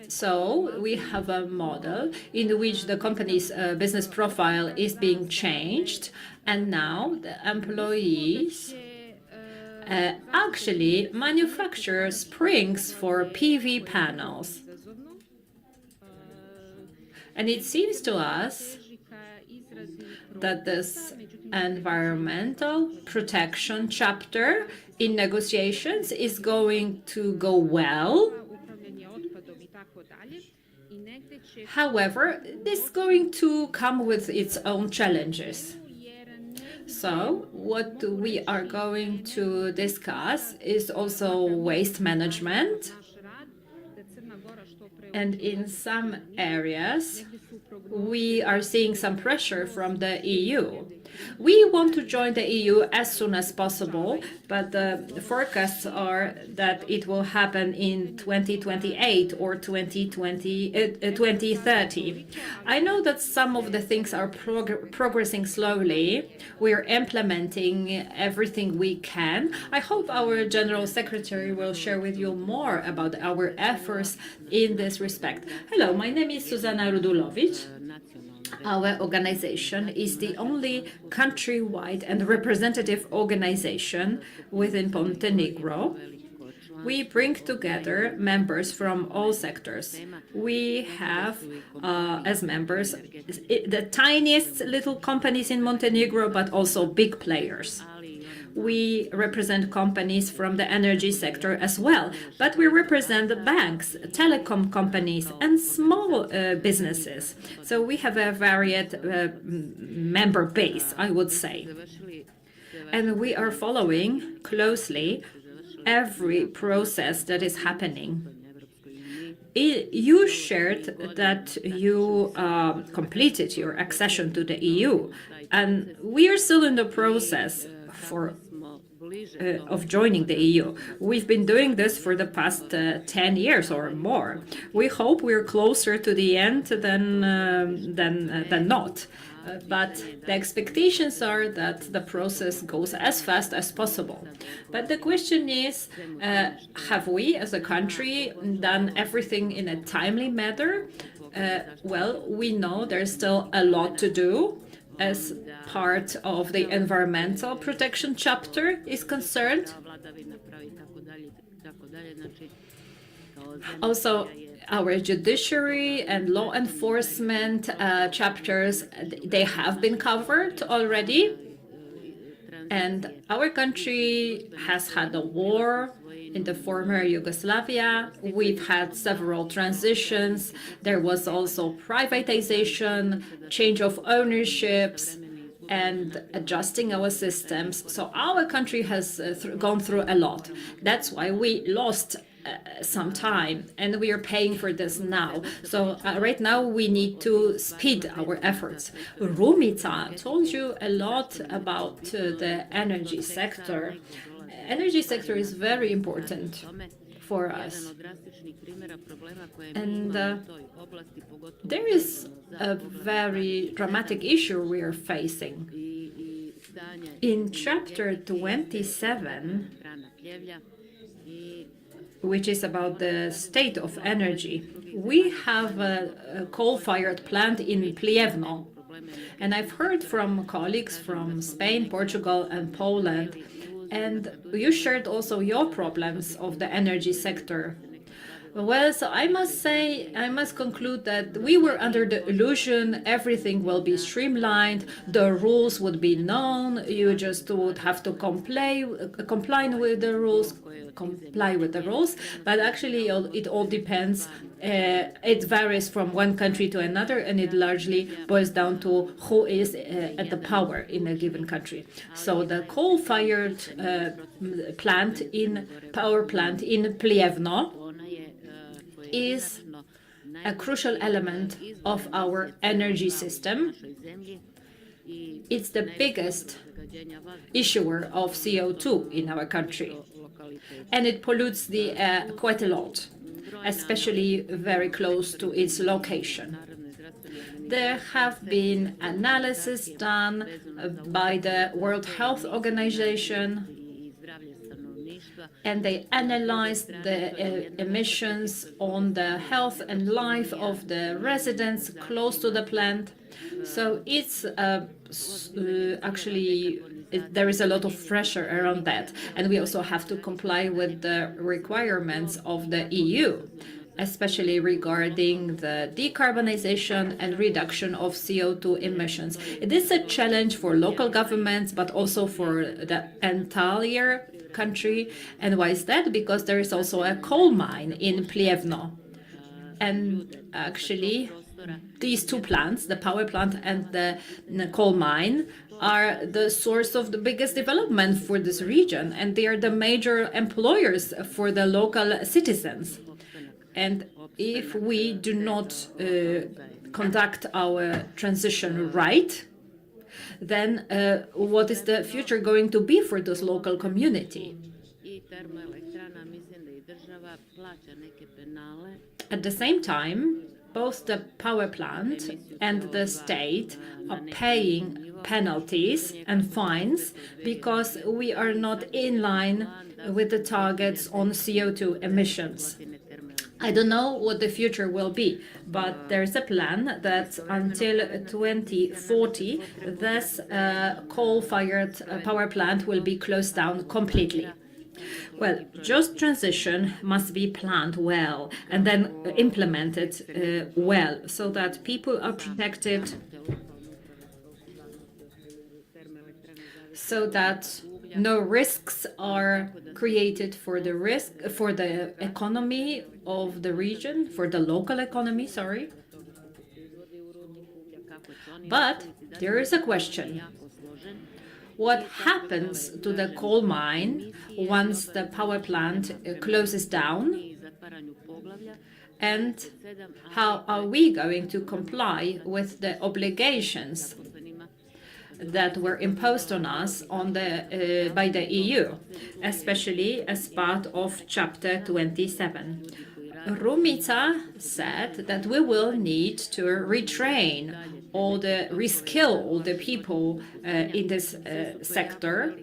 so we have a model in which the company's business profile is being changed, and now the employees actually manufacture springs for PV panels. And it seems to us that this environmental protection chapter in negotiations is going to go well. However, this is going to come with its own challenges. So what we are going to discuss is also waste management. And in some areas, we are seeing some pressure from the EU. We want to join the EU as soon as possible, but the forecasts are that it will happen in 2028 or 2030. I know that some of the things are progressing slowly. We are implementing everything we can. I hope our General Secretary will share with you more about our efforts in this respect. Hello, my name is Zuzana Rudulovic. Our organization is the only countrywide and representative organization within Montenegro. we bring together members from all sectors. We have as members the tiniest little companies in Montenegro, but also big players. We represent companies from the energy sector as well, but we represent the banks, telecom companies, and small businesses. So we have a varied member base, I would say. And we are following closely every process that is happening. You shared that you completed your accession to the EU, and we are still in the process of joining the EU. We've been doing this for the past 10 years or more. We hope we're closer to the end than not. But the expectations are that the process goes as fast as possible. But the question is, have we as a country done everything in a timely manner? Well, we know there's still a lot to do as part of the environmental protection chapter is concerned. Also, our judiciary and law enforcement chapters, they have been covered already. And our country has had a war in the former Yugoslavia. We've had several transitions. There was also privatization, change of ownerships, and adjusting our systems. So our country has gone through a lot. That's why we lost some time, and we are paying for this now. So right now we need to speed our efforts. Rumica told you a lot about the energy sector. Energy sector is very important for us. And there is a very dramatic issue we are facing. In chapter 27, which is about the state of energy, we have a coal-fired plant in Plievno. And I've heard from colleagues from Spain, Portugal, and Poland, and you shared also your problems of the energy sector. Well, so I must conclude that we were under the illusion everything will be streamlined, the rules would be known, you just would have to comply with the rules, but actually it all depends. It varies from one country to another, and it largely boils down to who is at the power in a given country. So the coal-fired power plant in Plievno is a crucial element of our energy system. It's the biggest issuer of CO2 in our country, and it pollutes the air quite a lot, especially very close to its location. There have been analyses done by the World Health Organization, and they analyzed the emissions on the health and life of the residents close to the plant. So it's actually there is a lot of pressure around that, and we also have to comply with the requirements of the EU, especially regarding the decarbonization and reduction of CO2 emissions. It is a challenge for local governments, but also for the entire country. And why is that? Because there is also a coal mine in Plievno. And actually, these two plants, the power plant and the coal mine, are the source of the biggest development for this region, and they are the major employers for the local citizens. And if we do not conduct our transition right, then what is the future going to be for this local community? At the same time, both the power plant and the state are paying penalties and fines because we are not in line with the targets on CO2 emissions. I don't know what the future will be, but there's a plan that until 2040, this coal-fired power plant will be closed down completely. Well, just transition must be planned well and then implemented well so that people are protected, so that no risks are created for the economy of the region, for the local economy, sorry. But there is a question. What happens to the coal mine once the power plant closes down? And how are we going to comply with the obligations that were imposed on us by the EU, especially as part of Chapter 27? Rumica said that we will need to retrain reskill all the people in this sector.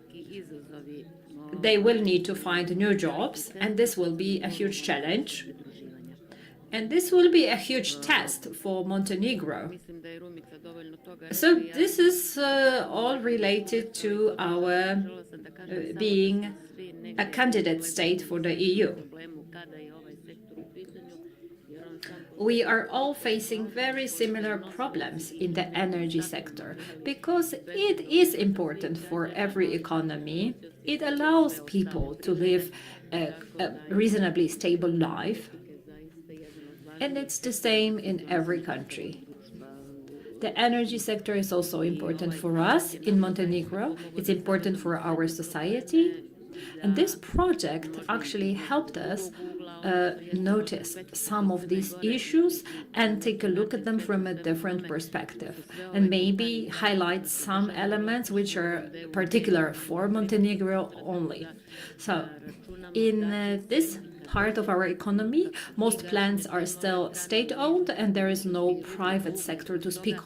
They will need to find new jobs, and this will be a huge challenge. And this will be a huge test for Montenegro. So this is all related to our being a candidate state for the EU. We are all facing very similar problems in the energy sector because it is important for every economy. It allows people to live a reasonably stable life, and it's the same in every country. The energy sector is also important for us in Montenegro. It's important for our society. And this project actually helped us notice some of these issues and take a look at them from a different perspective, and maybe highlight some elements which are particular for Montenegro only. So in this part of our economy, most plants are still state-owned and there is no private sector to speak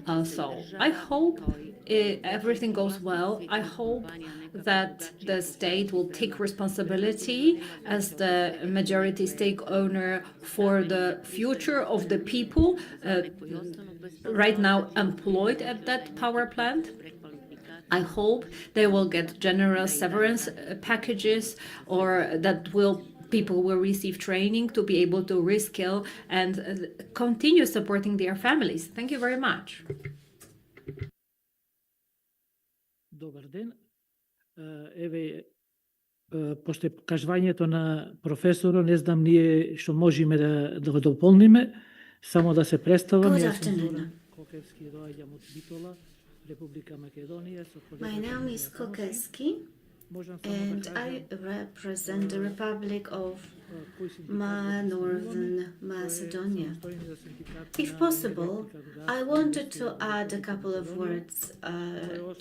of. So I hope everything goes well. I hope that the state will take responsibility as the majority stake owner for the future of the people right now employed at that power plant. I hope they will get generous severance packages, or that people will receive training to be able to reskill and continue supporting their families. Thank you very much. Добър ден. Еве, после кажувањето на професорот, не знам ние што можеме да го дополниме, само да се представам. Good afternoon. My name is Kokeski, and I represent the Republic of Northern Macedonia. If possible, I wanted to add a couple of words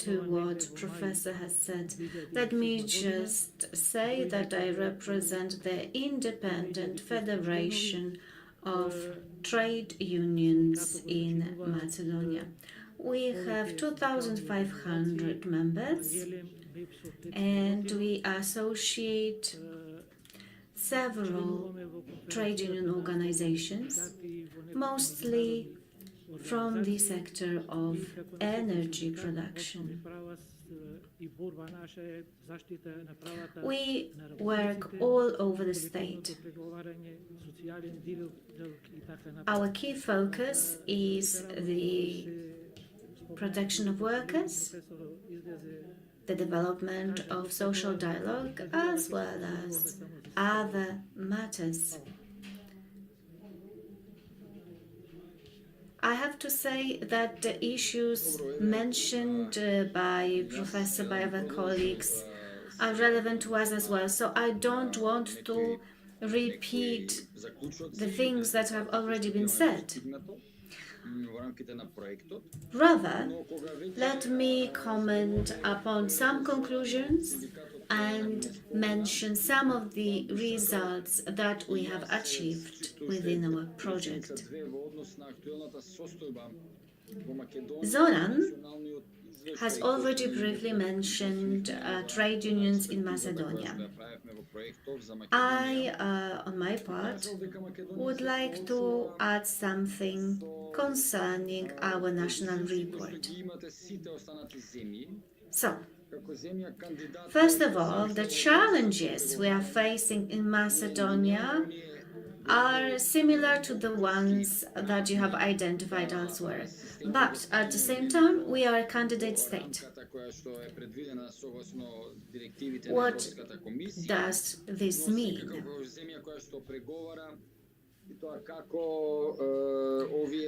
to what Professor has said. Let me just say that I represent the Independent Federation of Trade Unions in Macedonia. We have 2,500 members, and we associate several trade union organizations, mostly from the sector of energy production. We work all over the state. Our key focus is the protection of workers, the development of social dialogue, as well as other matters. I have to say that the issues mentioned by Professor, by other colleagues, are relevant to us as well. So I don't want to repeat the things that have already been said. Rather, let me comment upon some conclusions and mention some of the results that we have achieved within our project. Zoran has already briefly mentioned trade unions in Macedonia. I, on my part, would like to add something concerning our national report. So, First of all, the challenges we are facing in Macedonia are similar to the ones that you have identified elsewhere. But at the same time, we are a candidate state. What does this mean?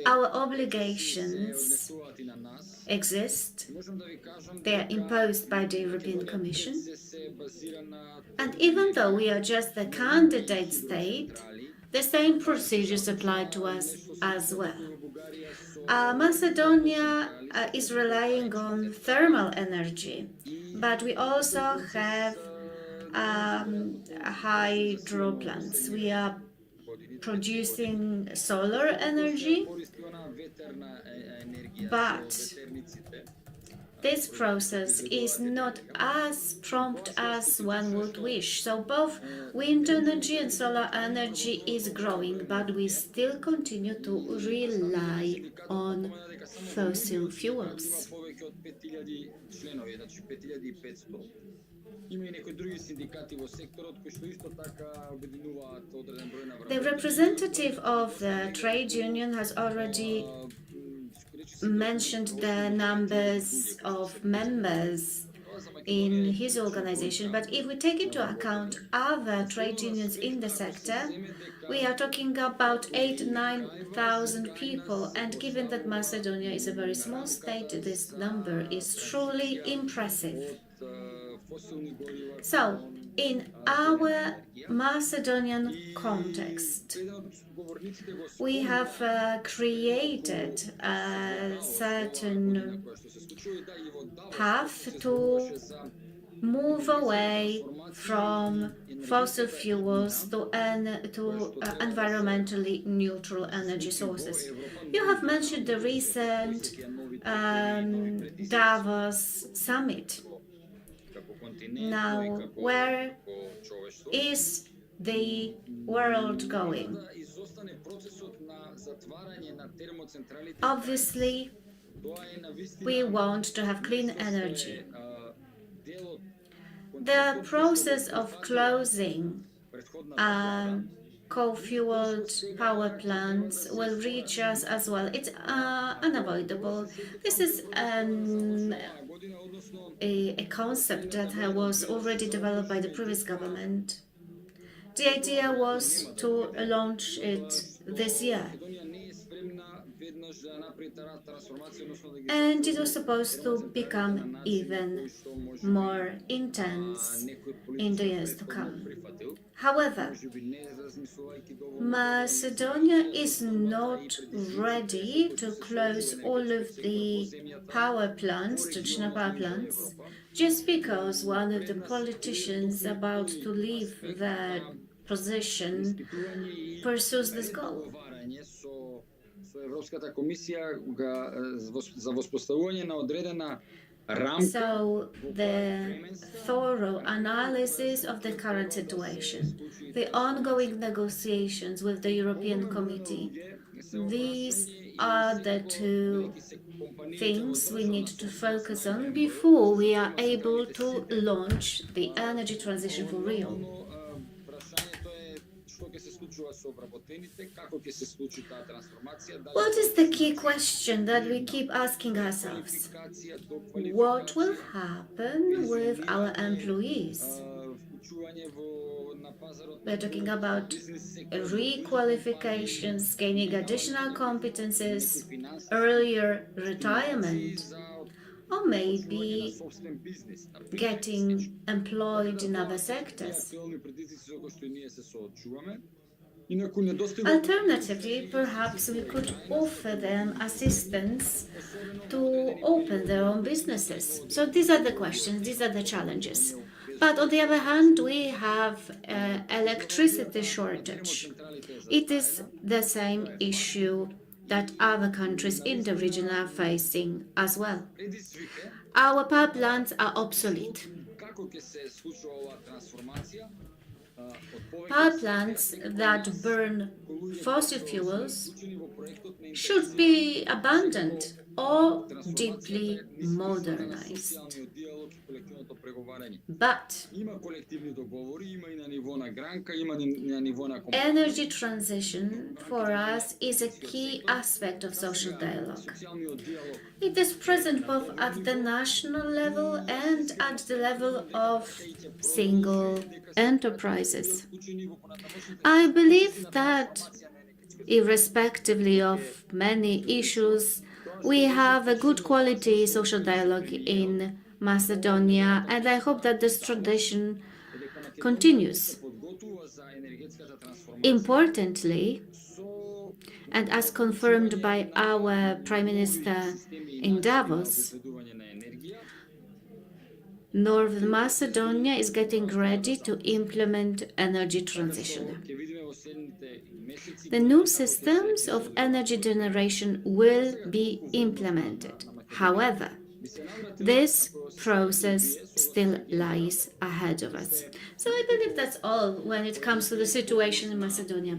Our obligations exist. They are imposed by the European Commission. And even though we are just the candidate state, the same procedures apply to us as well. Macedonia is relying on thermal energy, but we also have hydro plants. We are producing solar energy, but this process is not as prompt as one would wish. So both wind energy and solar energy is growing, but we still continue to rely on fossil fuels. The representative of the trade union has already mentioned the numbers of members in his organization, but if we take into account other trade unions in the sector, we are talking about 8,000–9,000 people, and given that Macedonia is a very small state, this number is truly impressive. So, in our Macedonian context, we have created a certain path to move away from fossil fuels to environmentally neutral energy sources. You have mentioned the recent Davos summit. Now, where is the world going? Obviously, we want to have clean energy. The process of closing coal-fueled power plants will reach us as well. It's unavoidable. This is a concept that was already developed by the previous government. The idea was to launch it this year. And it was supposed to become even more intense in the years to come. However, Macedonia is not ready to close all of the power plants, traditional power plants, just because one of the politicians about to leave their position pursues this goal. So, the thorough analysis of the current situation, the ongoing negotiations with the European Committee, these are the two things we need to focus on before we are able to launch the energy transition for real. What is the key question that we keep asking ourselves? What will happen with our employees? We're talking about requalifications, gaining additional competences, earlier retirement, or maybe getting employed in other sectors. Alternatively, perhaps we could offer them assistance to open their own businesses. So these are the questions, these are the challenges. But on the other hand, we have electricity shortage. It is the same issue that other countries in the region are facing as well. Our power plants are obsolete. Power plants that burn fossil fuels should be abandoned or deeply modernized. But energy transition for us is a key aspect of social dialogue. It is present both at the national level and at the level of single enterprises. I believe that irrespectively of many issues, we have a good quality social dialogue in Macedonia, and I hope that this tradition continues. Importantly, and as confirmed by our Prime Minister in Davos, Northern Macedonia is getting ready to implement energy transition. The new systems of energy generation will be implemented. However, this process still lies ahead of us. So I believe that's all when it comes to the situation in Macedonia.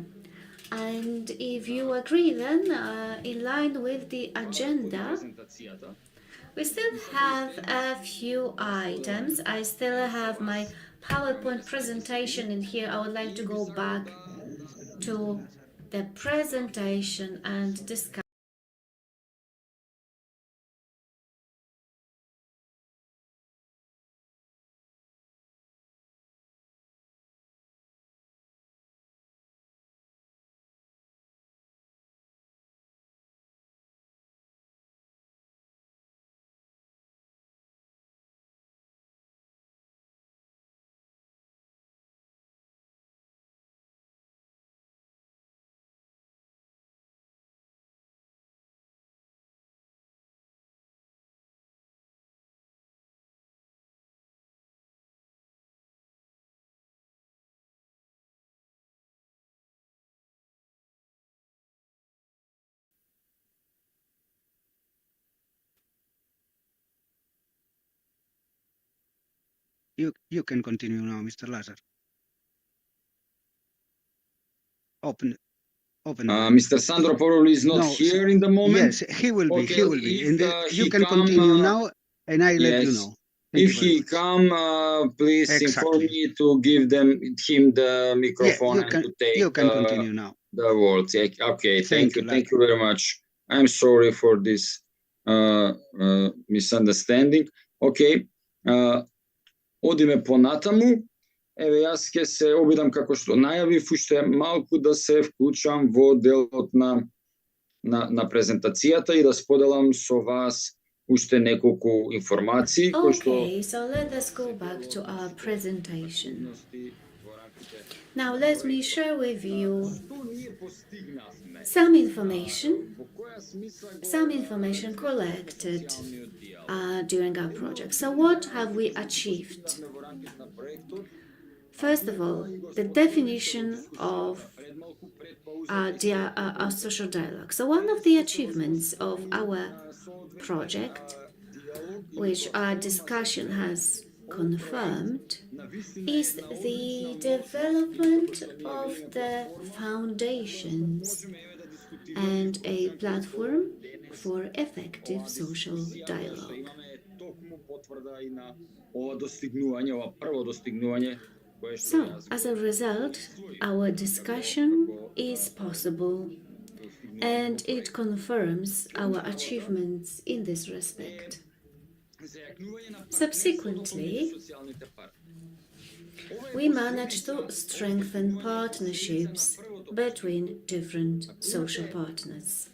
And if you agree, then in line with the agenda, we still have a few items. I still have my PowerPoint presentation in here. I would like to go back to the presentation and discuss. You can continue now, Mr. Lazar. Open. Mr. Sandro probably is not here in the moment. Yes, he will be. Okay, He will be. if You he can come, continue now, and I let you yes. know. Thank If you very he much. come, please inform Exactly. me to give him the microphone you and can, to take you can continue now. the words. Okay, Thank you, thank you very much. I'm sorry for this misunderstanding. Okay, одиме понатаму. Еве, јас ќе се обидам, како што најавив, уште малку да се вклучам во делот на презентацијата и да споделам со вас уште неколку информации кои што... Okay, so let us go back to our presentation. Now let me share with you some information collected during our project. So what have we achieved? First of all, the definition of our social dialogue. So one of the achievements of our project, which our discussion has confirmed, is the development of the foundations and a platform for effective social dialogue. So, as a result, our discussion is possible and it confirms our achievements in this respect. Subsequently, we managed to strengthen partnerships between different social partners.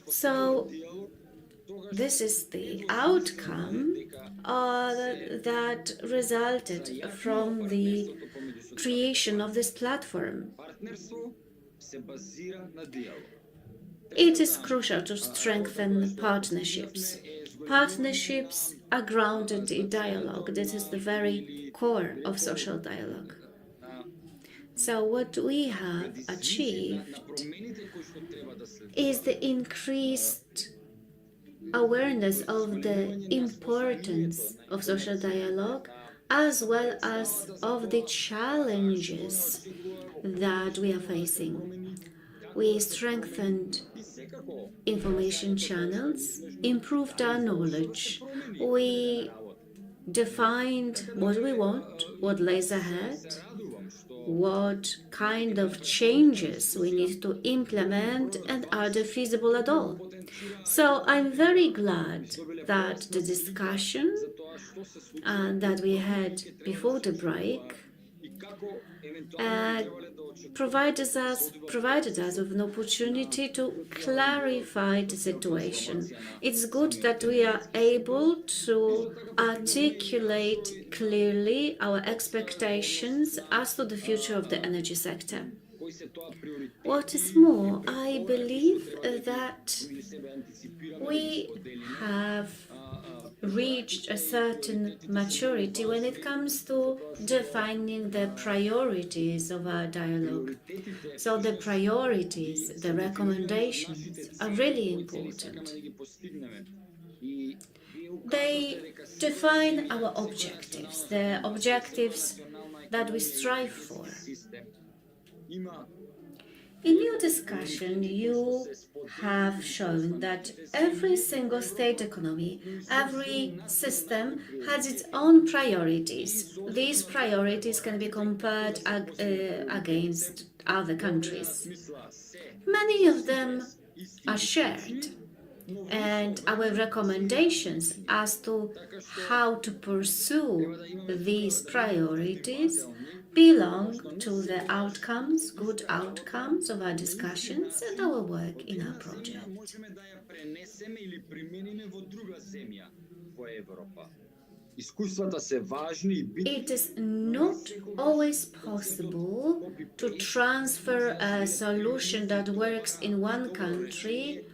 So, this is the outcome that resulted from the creation of this platform. It is crucial to strengthen partnerships. Partnerships are grounded in dialogue. This is the very core of social dialogue. So what we have achieved is the increased awareness of the importance of social dialogue, as well as of the challenges that we are facing. We strengthened information channels improved our knowledge. We defined what we want, what lays ahead, what kind of changes we need to implement, and are they feasible at all. So I'm very glad that the discussion that we had before the break provided us with an opportunity to clarify the situation. It's good that we are able to articulate clearly our expectations as to the future of the energy sector. What is more, I believe that we have reached a certain maturity when it comes to defining the priorities of our dialogue. So the priorities, the recommendations are really important. They define our objectives, the objectives that we strive for. In your discussion, you have shown that every single state economy, every system has its own priorities. These priorities can be compared against other countries. Many of them are shared, and our recommendations as to how to pursue these priorities belong to the outcomes, good outcomes of our discussions and our work in our project. It is not always possible to transfer a solution that works in one country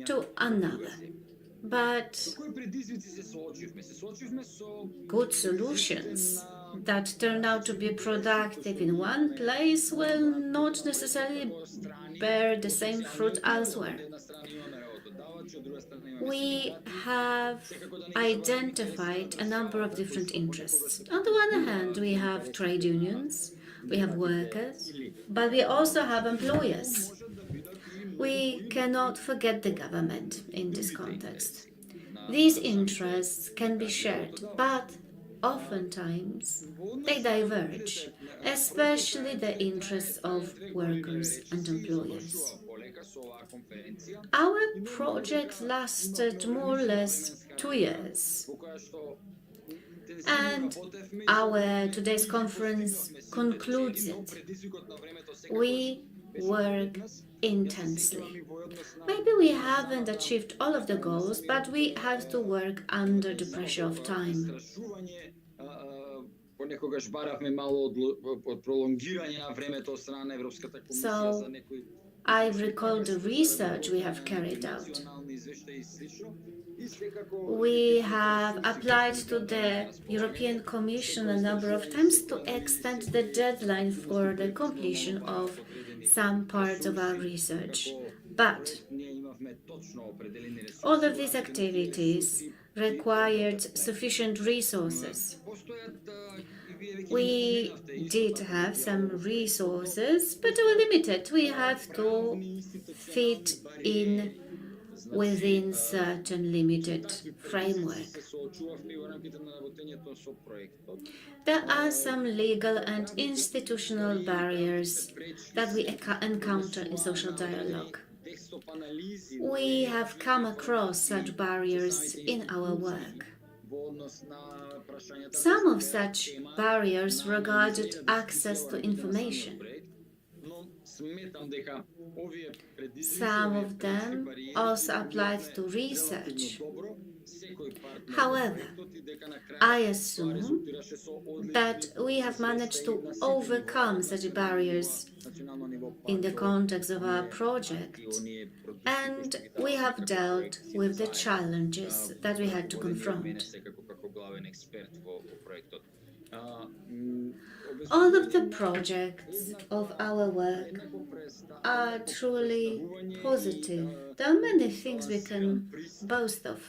to another. But good solutions that turn out to be productive in one place will not necessarily bear the same fruit elsewhere. We have identified a number of different interests. On the one hand, we have trade unions, we have workers, but we also have employers. We cannot forget the government in this context. These interests can be shared, but oftentimes they diverge, especially the interests of workers and employers. Our project lasted more or less 2 years, and our today's conference concludes it. We work intensely. Maybe we haven't achieved all of the goals, but we have to work under the pressure of time. So I recall the research we have carried out. We have applied to the European Commission a number of times to extend the deadline for the completion of some parts of our research. But all of these activities required sufficient resources. We did have some resources, but they were limited. We had to fit in within certain limited framework. There are some legal and institutional barriers that we encounter in social dialogue. We have come across such barriers in our work. Some of such barriers regarded access to information. Some of them also applied to research. However, I assume that we have managed to overcome such barriers in the context of our project, and we have dealt with the challenges that we had to confront. All of the projects of our work are truly positive. There are many things we can boast of.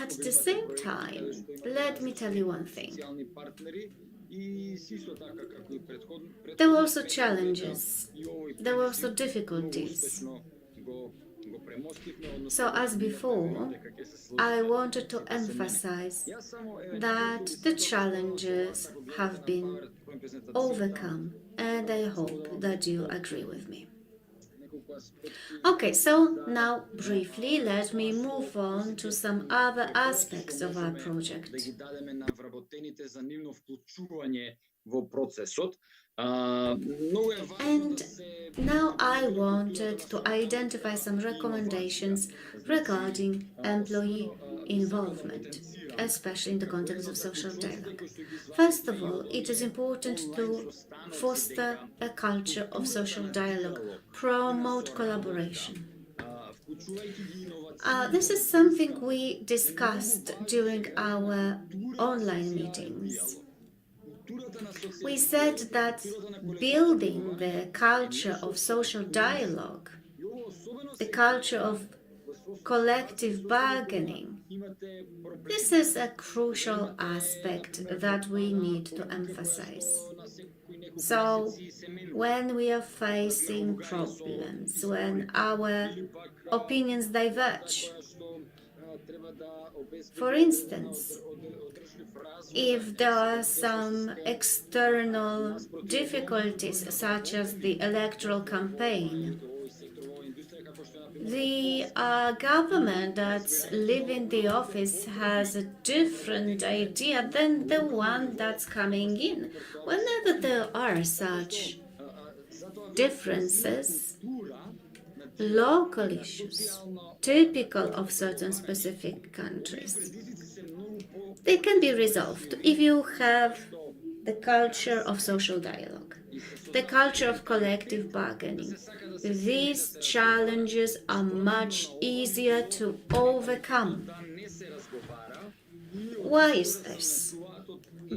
At the same time, let me tell you one thing. There were also challenges. There were also difficulties. So as before, I wanted to emphasize that the challenges have been overcome, and I hope that you agree with me. Okay, so now briefly let me move on to some other aspects of our project. And now I wanted to identify some recommendations regarding employee involvement, especially in the context of social dialogue. First of all, it is important to foster a culture of social dialogue, promote collaboration. This is something we discussed during our online meetings. We said that building the culture of social dialogue, the culture of collective bargaining, this is a crucial aspect that we need to emphasize. So, when we are facing problems, when our opinions diverge, for instance, if there are some external difficulties, such as the electoral campaign, the government that's leaving the office has a different idea than the one that's coming in. Whenever there are such differences, local issues, typical of certain specific countries, they can be resolved if you have the culture of social dialogue, the culture of collective bargaining. These challenges are much easier to overcome. Why is this?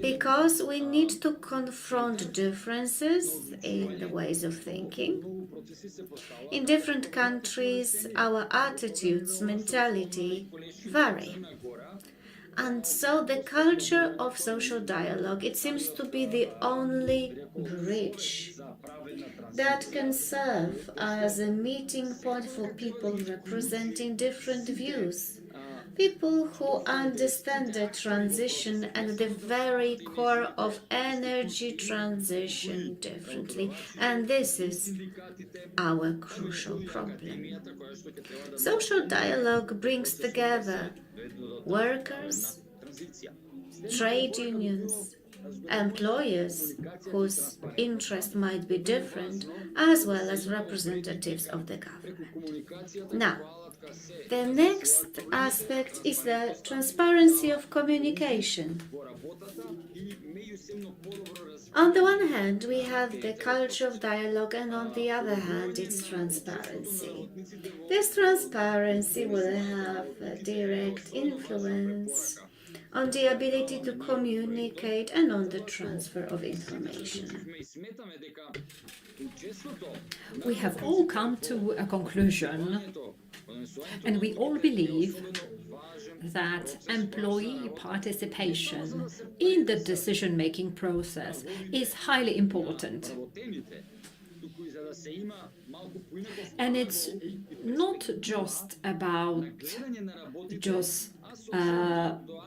Because we need to confront differences in the ways of thinking. In different countries, our attitudes, mentality vary. And so the culture of social dialogue, it seems to be the only bridge that can serve as a meeting point for people representing different views. People who understand the transition and the very core of energy transition differently. And this is our crucial problem. Social dialogue brings together workers, trade unions, employers whose interests might be different, as well as representatives of the government. Now, the next aspect is the transparency of communication. On the one hand, we have the culture of dialogue, and on the other hand, it's transparency. This transparency will have a direct influence on the ability to communicate and on the transfer of information. We have all come to a conclusion, and we all believe that employee participation in the decision-making process is highly important. And it's not just about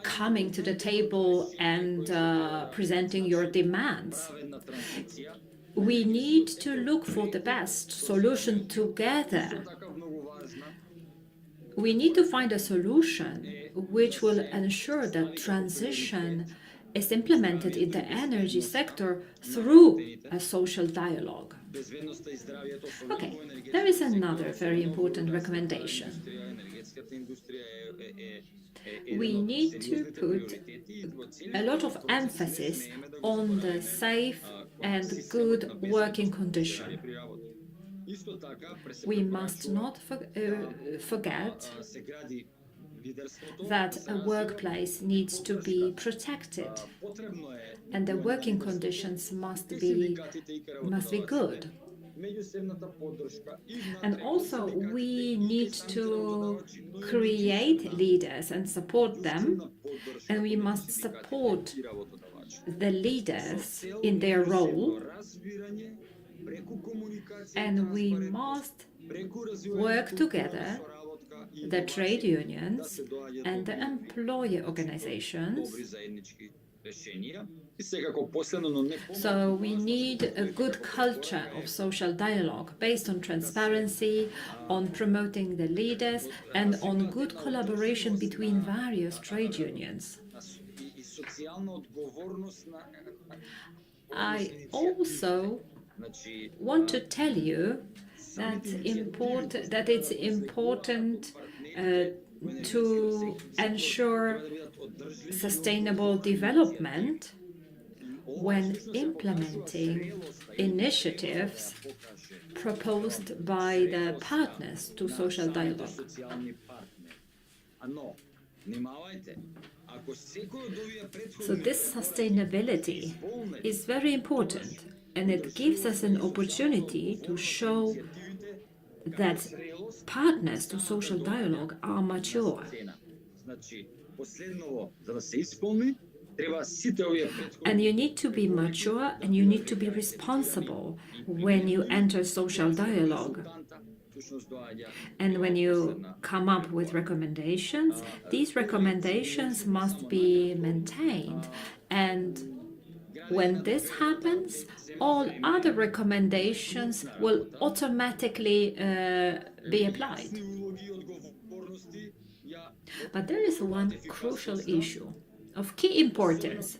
coming to the table and presenting your demands. We need to look for the best solution together. We need to find a solution which will ensure that transition is implemented in the energy sector through a social dialogue. Okay, there is another very important recommendation. We need to put a lot of emphasis on the safe and good working condition. We must not forget that a workplace needs to be protected, and the working conditions must be good. And also, we need to create leaders and support them, and we must support the leaders in their role, and we must work together, the trade unions and the employer organizations. So we need a good culture of social dialogue based on transparency, on promoting the leaders, and on good collaboration between various trade unions. I also want to tell you that it's important to ensure sustainable development when implementing initiatives proposed by the partners to social dialogue. So this sustainability is very important, and it gives us an opportunity to show that partners to social dialogue are mature. And you need to be mature and you need to be responsible when you enter social dialogue. And when you come up with recommendations, these recommendations must be maintained. And when this happens, all other recommendations will automatically be applied. But there is one crucial issue of key importance.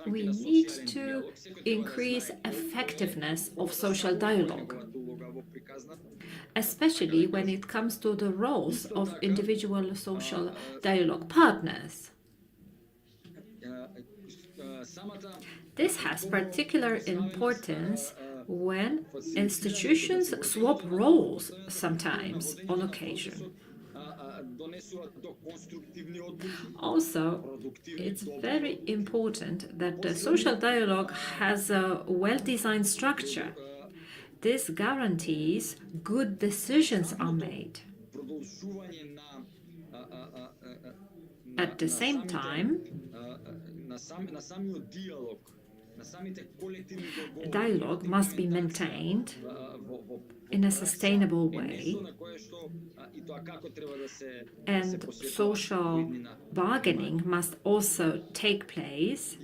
We need to increase effectiveness of social dialogue, especially when it comes to the roles of individual social dialogue partners. This has particular importance when institutions swap roles sometimes on occasion. Also, it's very important that the social dialogue has a well-designed structure. This guarantees good decisions are made. At the same time, dialogue must be maintained in a sustainable way, and social bargaining must also take place.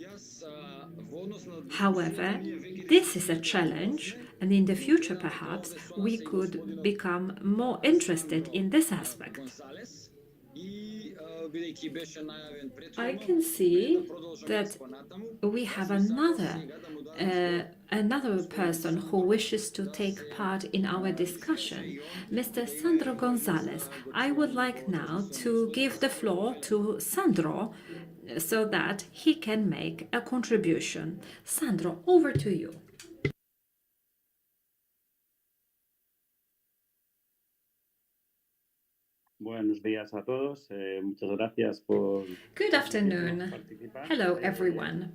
However, this is a challenge, and in the future perhaps we could become more interested in this aspect. I can see that we have another person who wishes to take part in our discussion, Mr. Sandro Gonzalez. I would like now to give the floor to Sandro so that he can make a contribution. Sandro, over to you. Buenos días a todos. Muchas gracias por. Good afternoon. Hello, everyone.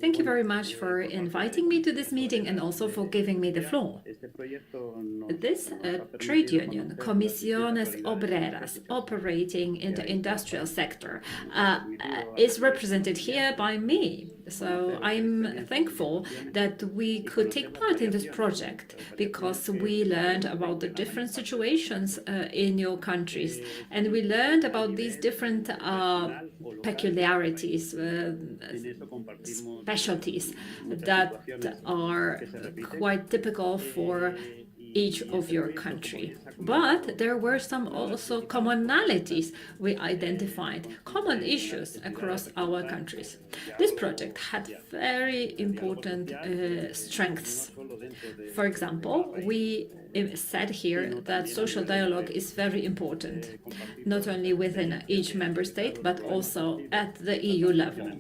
Thank you very much for inviting me to this meeting and also for giving me the floor. This trade union, Comisiones Obreras, operating in the industrial sector, is represented here by me. So I'm thankful that we could take part in this project because we learned about the different situations in your countries, and we learned about these different peculiarities, specialties that are quite typical for each of your country. But there were some also commonalities we identified, common issues across our countries. This project had very important strengths. For example, we said here that social dialogue is very important, not only within each member state, but also at the EU level.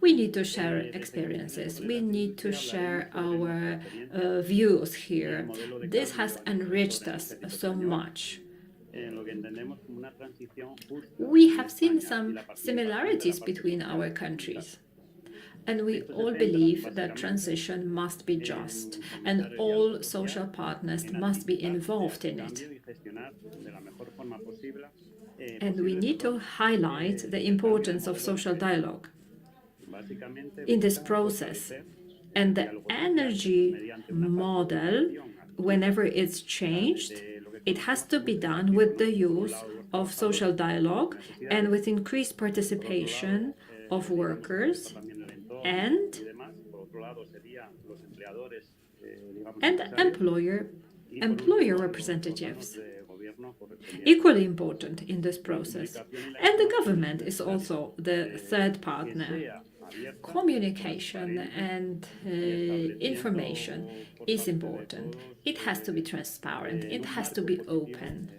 We need to share experiences. We need to share our views here. This has enriched us so much. We have seen some similarities between our countries. And we all believe that transition must be just, and all social partners must be involved in it. And we need to highlight the importance of social dialogue in this process. And the energy model, whenever it's changed, it has to be done with the use of social dialogue and with increased participation of workers and employer representatives. Equally important in this process. And the government is also the third partner. Communication and information is important. It has to be transparent. It has to be open.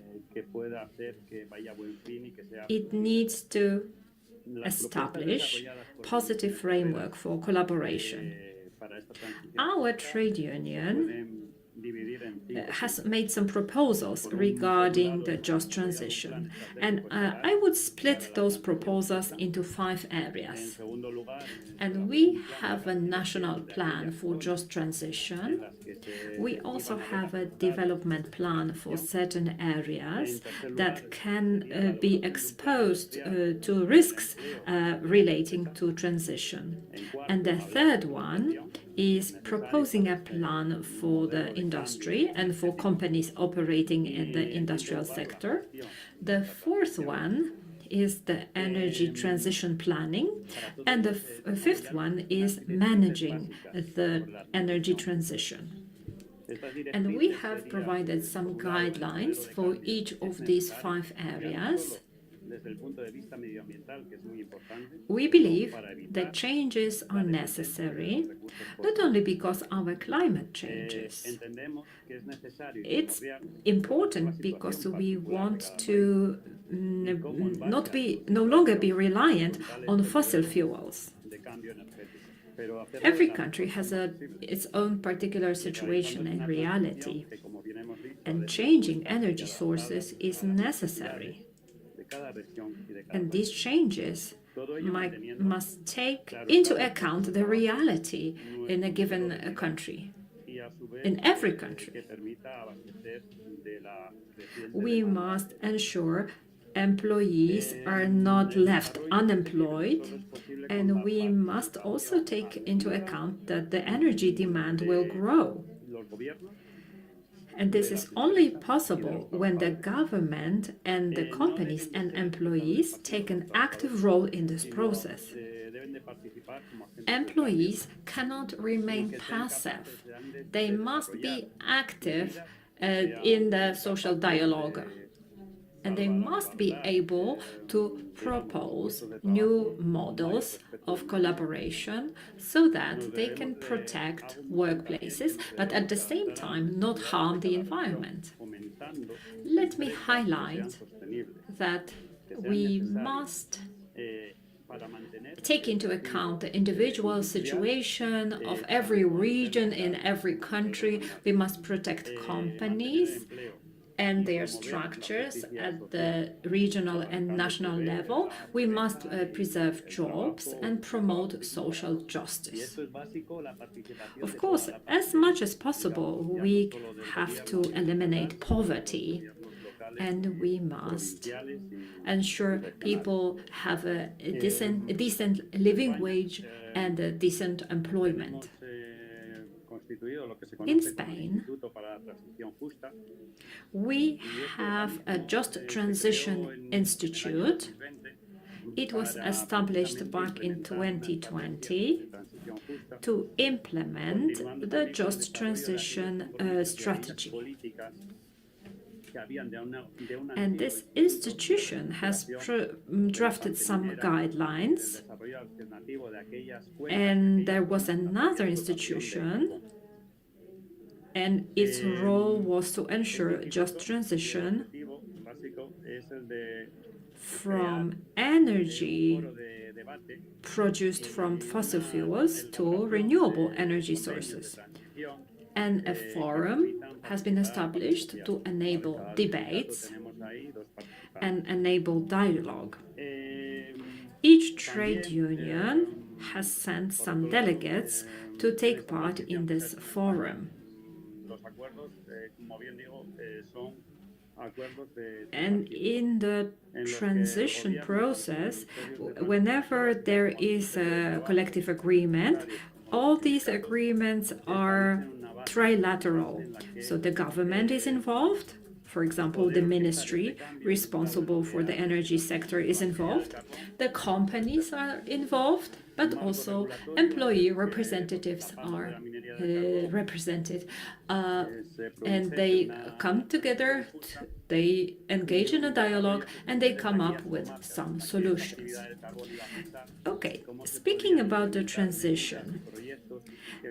It needs to establish positive framework for collaboration. Our trade union has made some proposals regarding the just transition, and I would split those proposals into 5 areas. And we have a national plan for just transition. We also have a development plan for certain areas that can be exposed to risks relating to transition. And the third one is proposing a plan for the industry and for companies operating in the industrial sector. The fourth one is the energy transition planning, and the fifth one is managing the energy transition. And we have provided some guidelines for each of these 5 areas. We believe that changes are necessary, not only because our climate changes. It's important because we want to no longer be reliant on fossil fuels. Every country has its own particular situation and reality, and changing energy sources is necessary. And these changes must take into account the reality in a given country, in every country. We must ensure employees are not left unemployed, and we must also take into account that the energy demand will grow. And this is only possible when the government and the companies and employees take an active role in this process. Employees cannot remain passive. They must be active in the social dialogue. And they must be able to propose new models of collaboration so that they can protect workplaces, but at the same time not harm the environment. Let me highlight that we must take into account the individual situation of every region in every country. We must protect companies and their structures at the regional and national level. We must preserve jobs and promote social justice. Of course, as much as possible, we have to eliminate poverty, and we must ensure people have a decent living wage and a decent employment. In Spain, we have a Just Transition Institute. It was established back in 2020 to implement the Just Transition strategy. And this institution has drafted some guidelines, and there was another institution, and its role was to ensure just transition from energy produced from fossil fuels to renewable energy sources. And a forum has been established to enable debates and enable dialogue. Each trade union has sent some delegates to take part in this forum. And in the transition process, whenever there is a collective agreement, All these agreements are trilateral. So the government is involved. For example, the ministry responsible for the energy sector is involved. The companies are involved, but also employee representatives are represented. And they come together, they engage in a dialogue, and they come up with some solutions. Okay, speaking about the transition,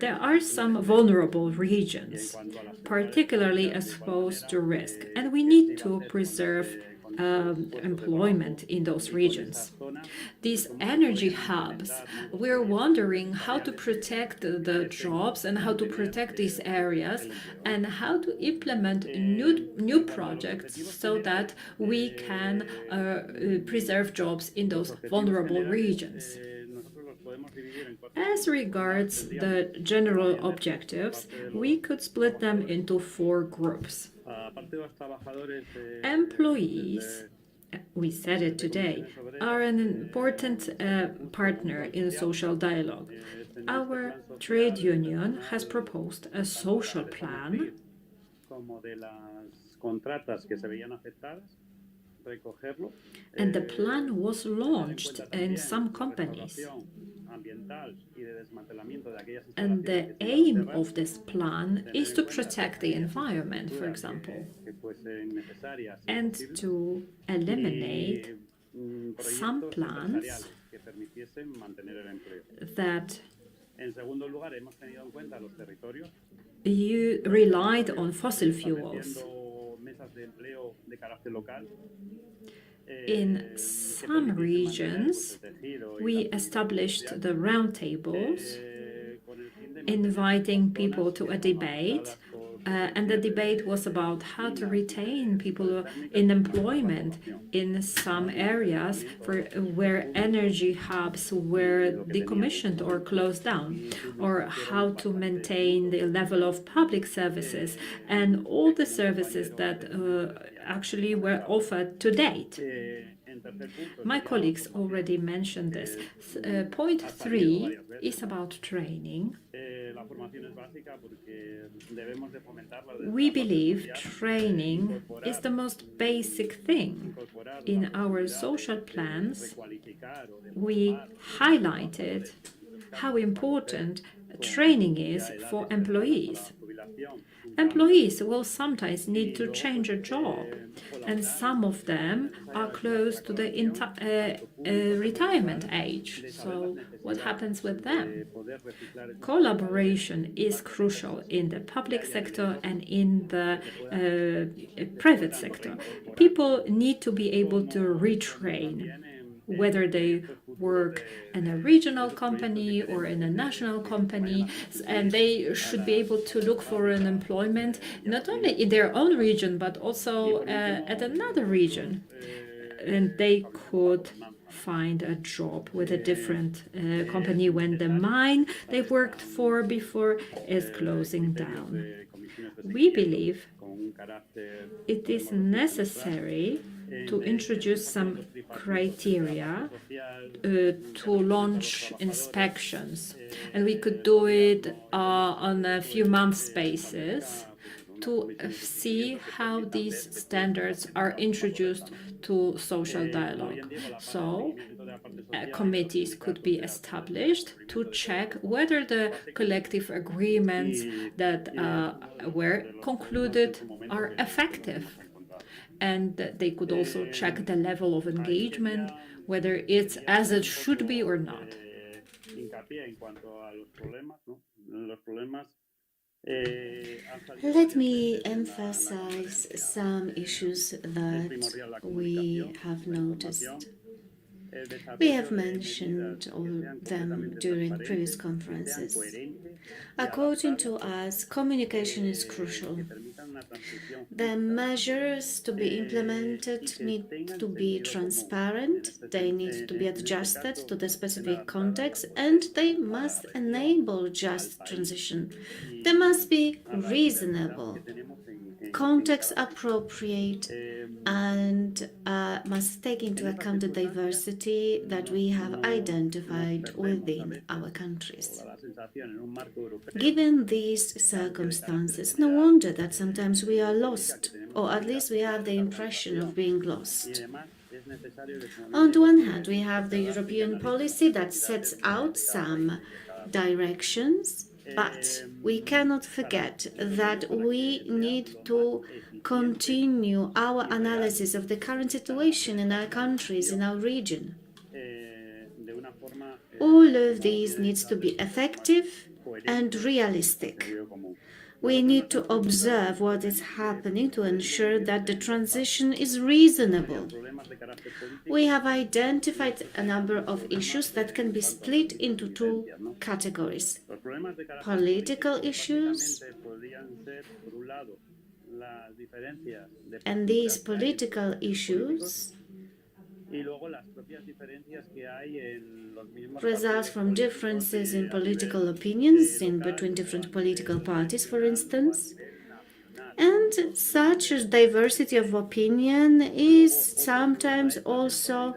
there are some vulnerable regions, particularly exposed to risk, and we need to preserve employment in those regions. These energy hubs, we're wondering how to protect the jobs and how to protect these areas and how to implement new projects so that we can preserve jobs in those vulnerable regions. As regards the general objectives, we could split them into 4 groups. Employees, we said it today, are an important partner in social dialogue. Our trade union has proposed a social plan and the plan was launched in some companies. And the aim of this plan is to protect the environment, for example, and to eliminate some plans that you relied on fossil fuels. In some regions, we established the roundtables, inviting people to a debate, and the debate was about how to retain people in employment in some areas where energy hubs were decommissioned or closed down, or how to maintain the level of public services and all the services that actually were offered to date. My colleagues already mentioned this. Point 3 is about training. We believe training is the most basic thing. In our social plans, we highlighted how important training is for employees. Employees will sometimes need to change a job, and some of them are close to the retirement age. So what happens with them? Collaboration is crucial in the public sector and in the private sector. People need to be able to retrain, whether they work in a regional company or in a national company, and they should be able to look for an employment not only in their own region but also at another region, and they could find a job with a different company when the mine they worked for before is closing down. We believe it is necessary to introduce some criteria to launch inspections, and we could do it on a few months basis to see how these standards are introduced to social dialogue. So committees could be established to check whether the collective agreements that were concluded are effective. And they could also check the level of engagement, whether it's as it should be or not. Let me emphasize some issues that we have noticed. We have mentioned all of them during previous conferences. According to us, communication is crucial. The measures to be implemented need to be transparent, they need to be adjusted to the specific context, and they must enable just transition. They must be reasonable context appropriate and must take into account the diversity that we have identified within our countries. Given these circumstances, no wonder that sometimes we are lost, or at least we have the impression of being lost. On the one hand, we have the European policy that sets out some directions, but we cannot forget that we need to continue our analysis of the current situation in our countries, in our region. All of these needs to be effective and realistic. We need to observe what is happening to ensure that the transition is reasonable. We have identified a number of issues that can be split into two categories: political issues, and these political issues result from differences in political opinions between different political parties, for instance. And such a diversity of opinion is sometimes also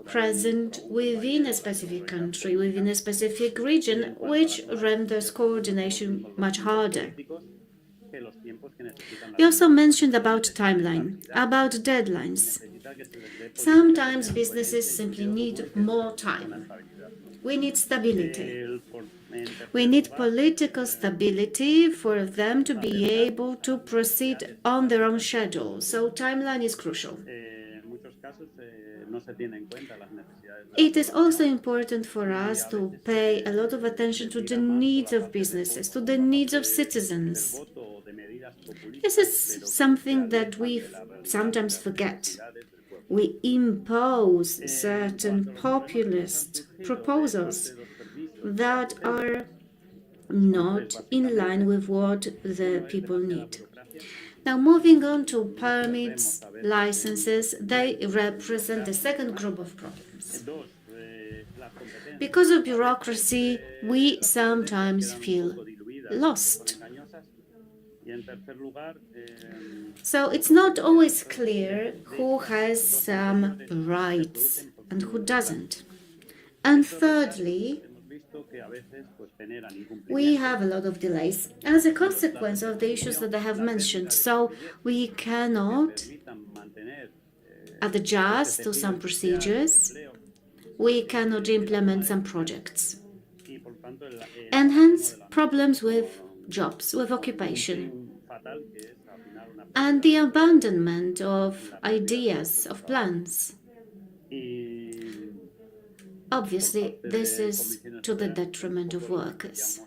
present within a specific country, within a specific region, which renders coordination much harder. You also mentioned about timeline, about deadlines. Sometimes businesses simply need more time. We need stability. We need political stability for them to be able to proceed on their own schedule. So timeline is crucial. It is also important for us to pay a lot of attention to the needs of businesses, to the needs of citizens. This is something that we sometimes forget. We impose certain populist proposals that are not in line with what the people need. Now, moving on to permits, licenses, they represent the second group of problems. Because of bureaucracy, we sometimes feel lost. So it's not always clear who has some rights and who doesn't. And thirdly, we have a lot of delays as a consequence of the issues that I have mentioned. So we cannot adjust to some procedures. We cannot implement some projects. And hence, problems with jobs, with occupation. And the abandonment of ideas, of plans. Obviously, this is to the detriment of workers.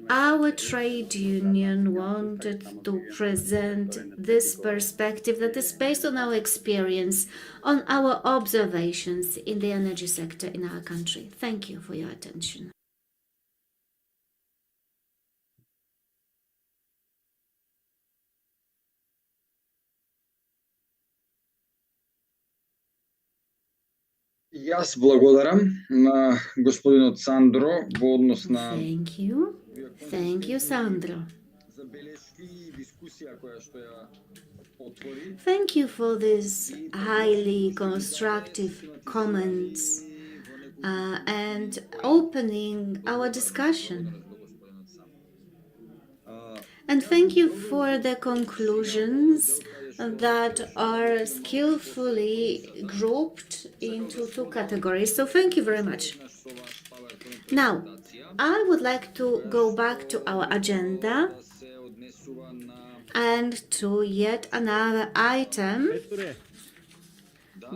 Our trade union wanted to present this perspective that is based on our experience, on our observations in the energy sector in our country. Thank you for your attention. И аз благодарам на господин Сандро во однос на Thank you, Sandro. Thank you for these highly constructive comments and opening our discussion. And thank you for the conclusions that are skillfully grouped into two categories. So thank you very much. Now, I would like to go back to our agenda and to yet another item.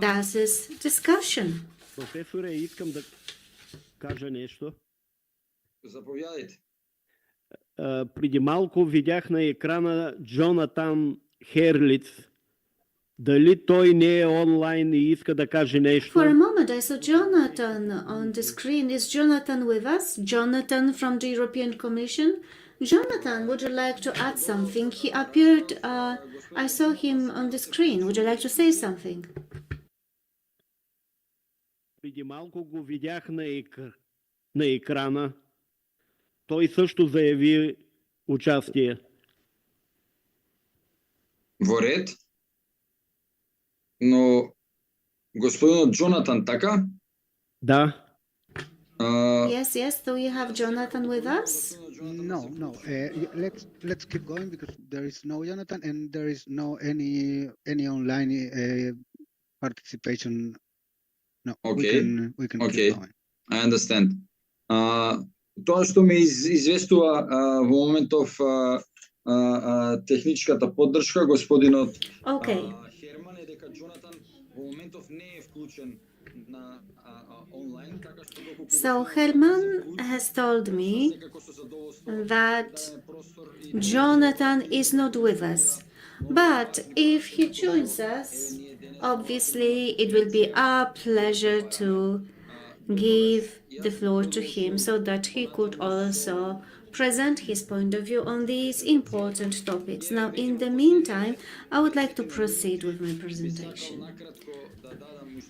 That is discussion. Професоре, искам да кажа нещо. Заповядайте. Преди малко видях на екрана Джонатан Херлиц. Дали той не е онлайн и иска да каже нещо? For a moment, I saw Jonathan on the screen. Is Jonathan with us? Jonathan from the European Commission? Jonathan, would you like to add something? He appeared, I saw him on the screen. Would you like to say something? Преди малко го видях на екрана. Той също заяви участие. во ред, но господинот Джонатан, така? Да. Yes, yes. Do we have Jonathan with us? No. Let's keep going because there is no Jonathan and there is no any online participation. No, Okay. we can Okay. keep going. I understand. Тоа што ме известува во моментов техничката поддршка, господинот Okay. Херман, е дека Джонатан во моментов не е вклучен на онлайн, така што доколку So Herman has told me that Jonathan is not with us. But if he joins us, obviously it will be our pleasure to give the floor to him so that he could also present his point of view on these important topics. Now, in the meantime, I would like to proceed with my presentation.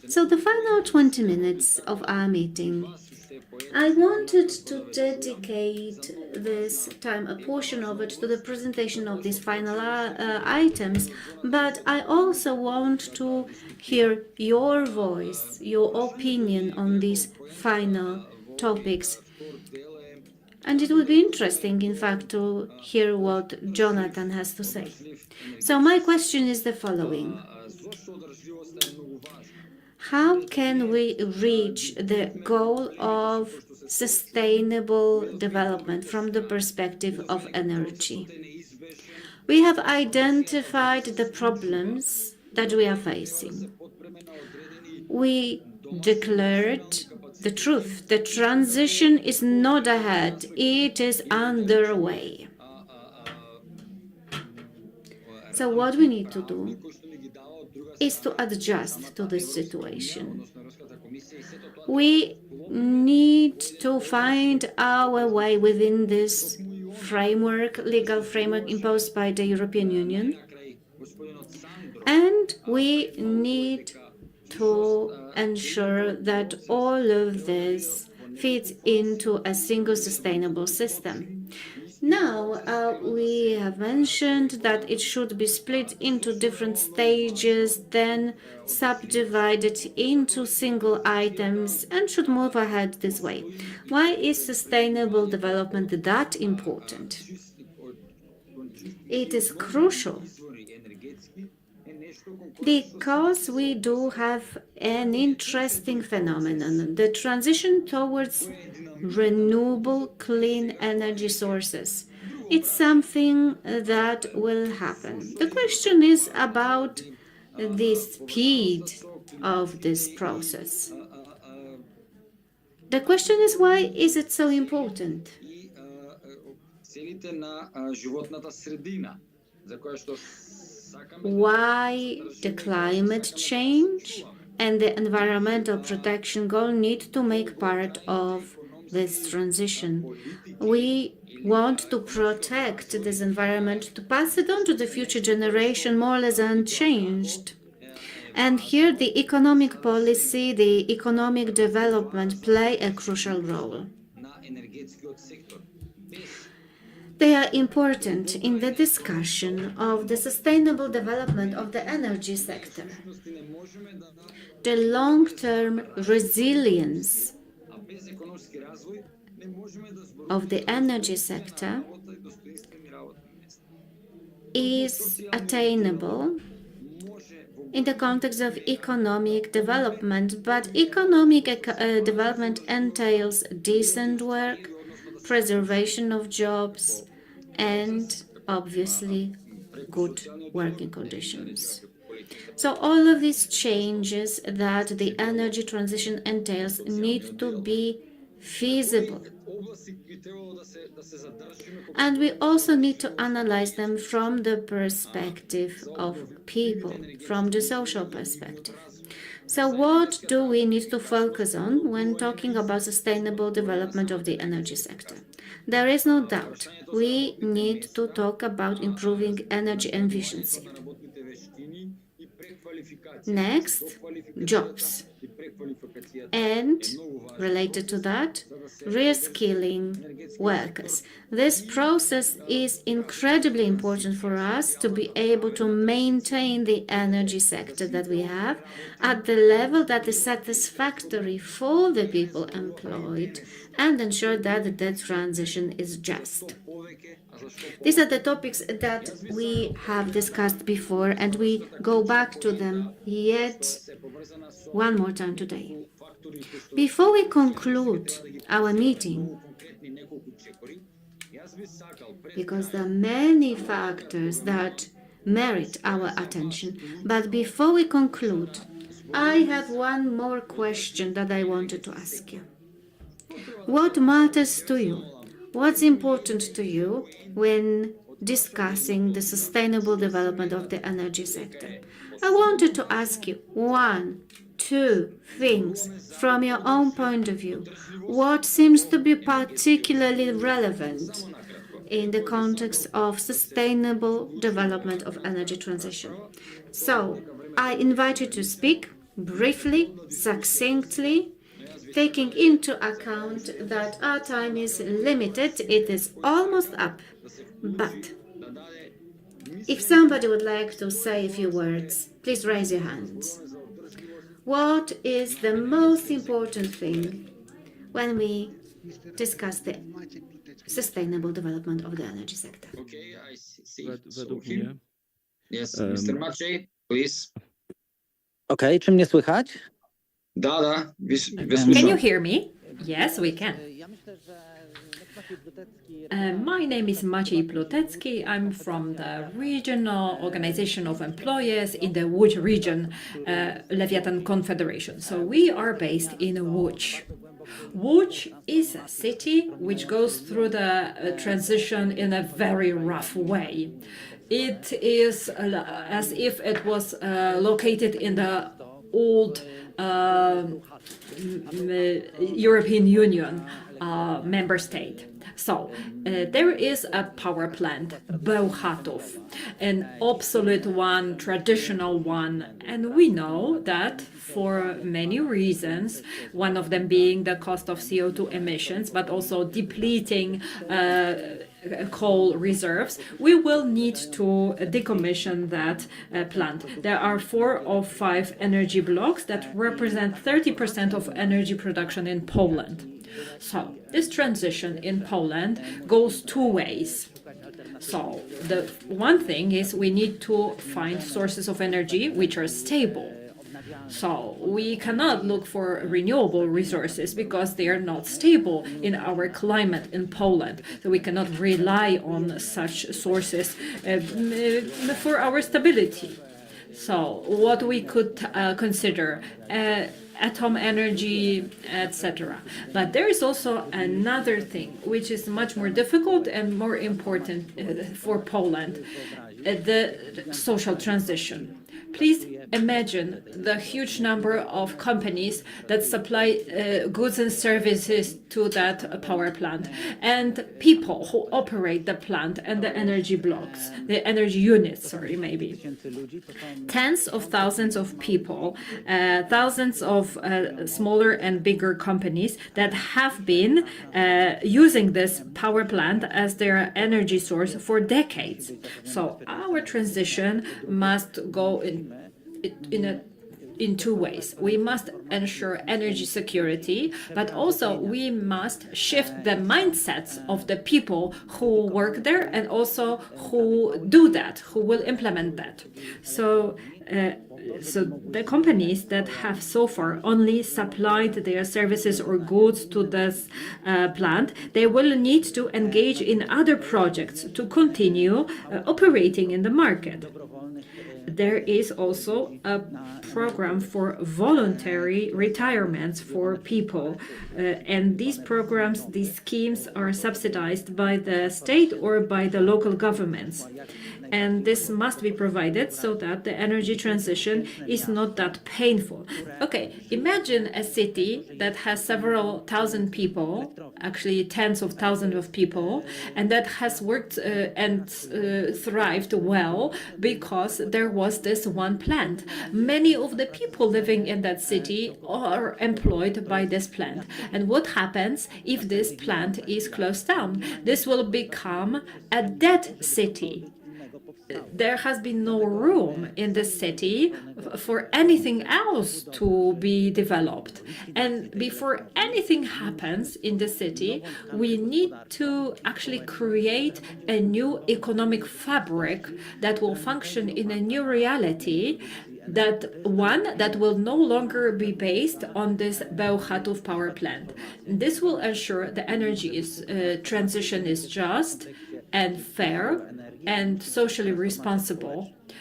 So, the final 20 minutes of our meeting, I wanted to dedicate this time, a portion of it, to the presentation of these final items, but I also want to hear your voice, your opinion on these final topics. And it would be interesting, in fact, to hear what Jonathan has to say. So my question is the following. How can we reach the goal of sustainable development from the perspective of energy? We have identified the problems that we are facing. We declared the truth. The transition is not ahead, it is underway. So what we need to do is to adjust to this situation. We need to find our way within this framework, legal framework imposed by the European Union, and we need to ensure that all of this fits into a single sustainable system. Now, we have mentioned that it should be split into different stages, then subdivided into single items, and should move ahead this way. Why is sustainable development that important? It is crucial because we do have an interesting phenomenon, the transition towards renewable clean energy sources. It's something that will happen. The question is about the speed of this process. The question is, why is it so important? Why the climate change and the environmental protection goal need to make part of this transition. We want to protect this environment, to pass it on to the future generation more or less unchanged. And here the economic policy, the economic development play a crucial role. They are important in the discussion of the sustainable development of the energy sector. The long-term resilience of the energy sector is attainable in the context of economic development, but economic development entails decent work, preservation of jobs, and obviously good working conditions. So all of these changes that the energy transition entails need to be feasible. And we also need to analyze them from the perspective of people, from the social perspective. So what do we need to focus on when talking about sustainable development of the energy sector? There is no doubt we need to talk about improving energy efficiency. Next, jobs. And related to that, reskilling workers. This process is incredibly important for us to be able to maintain the energy sector that we have at the level that is satisfactory for the people employed and ensure that the transition is just. These are the topics that we have discussed before, and we go back to them yet one more time today. Before we conclude our meeting, because there are many factors that merit our attention, but before we conclude, I have one more question that I wanted to ask you. What matters to you? What's important to you when discussing the sustainable development of the energy sector? I wanted to ask you 1, 2 things from your own point of view. What seems to be particularly relevant in the context of sustainable development of energy transition? So, I invite you to speak briefly, succinctly, taking into account that our time is limited. It is almost up. But if somebody would like to say a few words, please raise your hands. What is the most important thing when we discuss the sustainable development of the energy sector? Okay, I see. Yes, Mr. Maciej, please. Okej, czy mnie słychać? Da, Can you hear me? Yes, we can. My name is Maciej Plotecki. I'm from the Regional Organization of Employers in the Łódź region, Leviathan Confederation. So we are based in Łódź. Łódź is a city which goes through the transition in a very rough way. It is as if it was located in the old European Union member state. So there is a power plant, Bełchatów, an obsolete one, traditional one, and we know that for many reasons, one of them being the cost of CO2 emissions, but also depleting coal reserves, we will need to decommission that plant. There are 4 of 5 energy blocks that represent 30% of energy production in Poland. So this transition in Poland goes 2 ways. So the one thing is we need to find sources of energy which are stable. So we cannot look for renewable resources because they are not stable in our climate in Poland. So we cannot rely on such sources for our stability. So what we could consider atom energy, etc. But there is also another thing which is much more difficult and more important for Poland, the social transition. Please imagine the huge number of companies that supply goods and services to that power plant, and people who operate the plant and the energy blocks, the energy units, maybe. Tens of thousands of people, thousands of smaller and bigger companies that have been using this power plant as their energy source for decades. So our transition must go in 2 ways. We must ensure energy security, but also we must shift the mindsets of the people who work there and also who do that, who will implement that. So the companies that have so far only supplied their services or goods to this plant, they will need to engage in other projects to continue operating in the market. There is also a program for voluntary retirements for people, and these programs, these schemes are subsidized by the state or by the local governments. and this must be provided so that the energy transition is not that painful. Okay, imagine a city that has several thousand people, actually tens of thousands of people, and that has worked and thrived well because there was this one plant. Many of the people living in that city are employed by this plant. And what happens if this plant is closed down? This will become a dead city. There has been no room in the city for anything else to be developed. And before anything happens in the city, we need to actually create a new economic fabric that will function in a new reality, that will no longer be based on this Bełchatów power plant. This will ensure the energy transition is just and fair and socially responsible.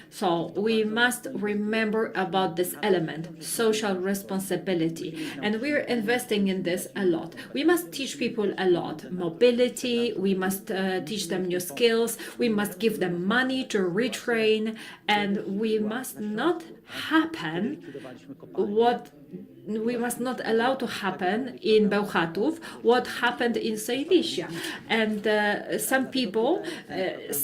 So we must remember about this element, social responsibility, and we're investing in this a lot. We must teach people a lot, mobility, we must teach them new skills, we must give them money to retrain, and we must not allow to happen in Bełchatów what happened in Silesia. And some people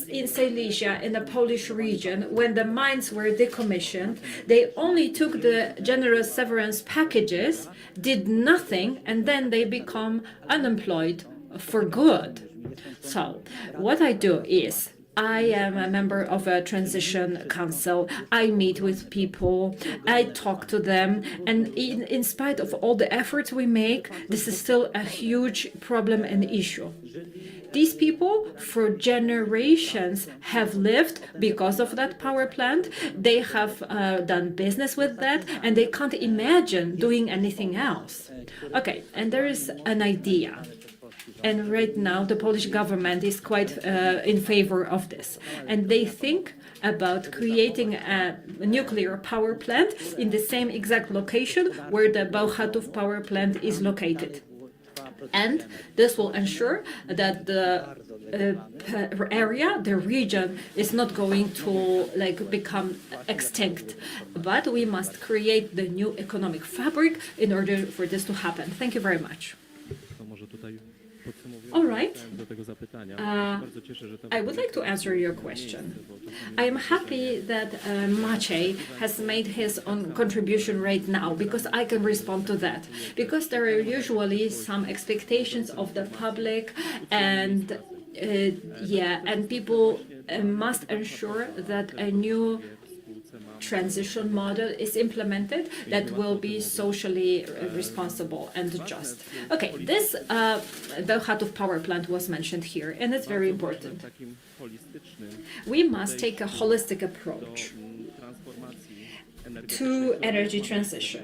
in Silesia, in the Polish region, when the mines were decommissioned, they only took the generous severance packages, did nothing, and then they become unemployed for good. So what I do is, I am a member of a transition council. I meet with people, I talk to them, and in spite of all the efforts we make, this is still a huge problem and issue. These people for generations have lived because of that power plant. They have done business with that, and they can't imagine doing anything else. Okay, and there is an idea. And right now, the Polish government is quite in favor of this. And they think about creating a nuclear power plant in the same exact location where the Bełchatów power plant is located. And this will ensure that the area, the region, is not going to become extinct. But we must create the new economic fabric in order for this to happen. Thank you very much. All right. I would like to answer your question. I am happy that Maciej has made his own contribution right now, because I can respond to that. Because there are usually some expectations of the public, and and people must ensure that a new transition model is implemented that will be socially responsible and just. Okay, this Bełchatów power plant was mentioned here, and it's very important. We must take a holistic approach to energy transition.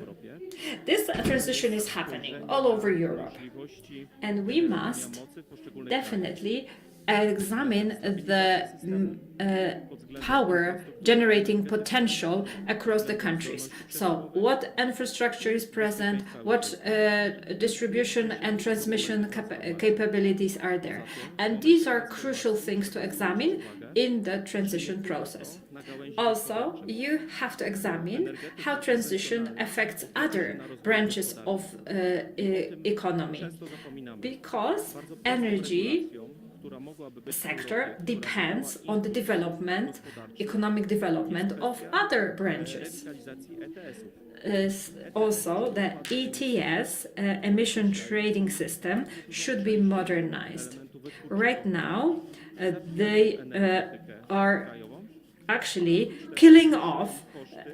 This transition is happening all over Europe, and we must definitely examine the power generating potential across the countries. So what infrastructure is present, what distribution and transmission capabilities are there. And these are crucial things to examine in the transition process. Also, you have to examine how transition affects other branches of economy, because energy sector depends on the development, economic development of other branches. Also, the ETS, emission trading system, should be modernized. Right now, they are actually killing off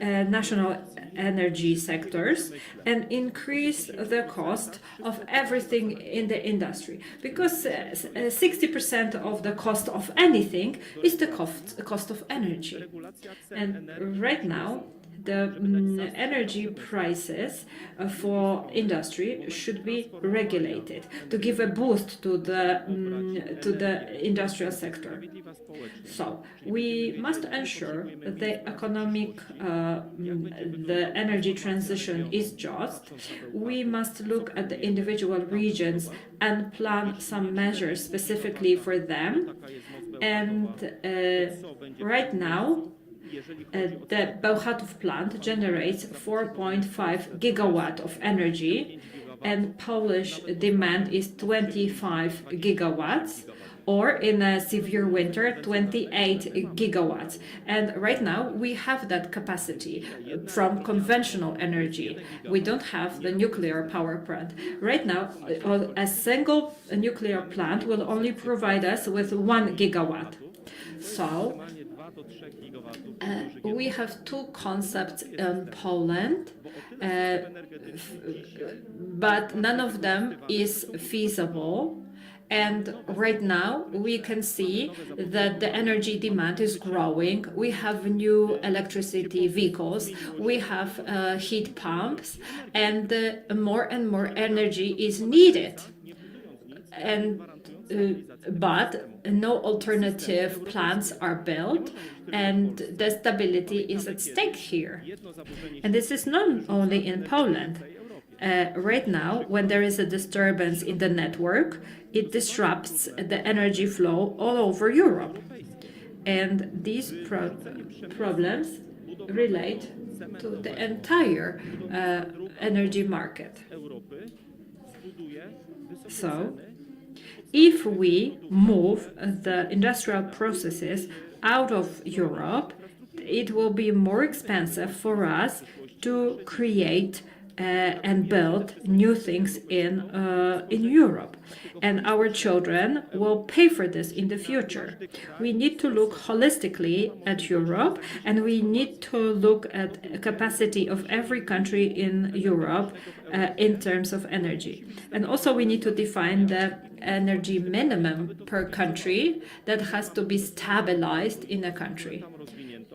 national energy sectors and increase the cost of everything in the industry, because 60% of the cost of anything is the cost of energy. And right now, the energy prices for industry should be regulated to give a boost to the industrial sector. So we must ensure that the the energy transition is just. We must look at the individual regions and plan some measures specifically for them. And right now, the Bełchatów plant generates 4.5 gigawatt of energy, and Polish demand is 25 gigawatts, or in a severe winter, 28 gigawatts. And right now, we have that capacity from conventional energy. We don't have the nuclear power plant. Right now, a single nuclear plant will only provide us with 1 gigawatt. So, we have two concepts in Poland, but none of them is feasible. And right now, we can see that the energy demand is growing. We have new electricity vehicles, we have heat pumps, and more energy is needed. And but no alternative plants are built, and the stability is at stake here. And this is not only in Poland. Right now, when there is a disturbance in the network, it disrupts the energy flow all over Europe. And these problems relate to the entire energy market. So, if we move the industrial processes out of Europe, it will be more expensive for us to create and build new things in Europe. And our children will pay for this in the future. We need to look holistically at Europe, and we need to look at the capacity of every country in Europe in terms of energy. And also we need to define the energy minimum per country that has to be stabilized in a country.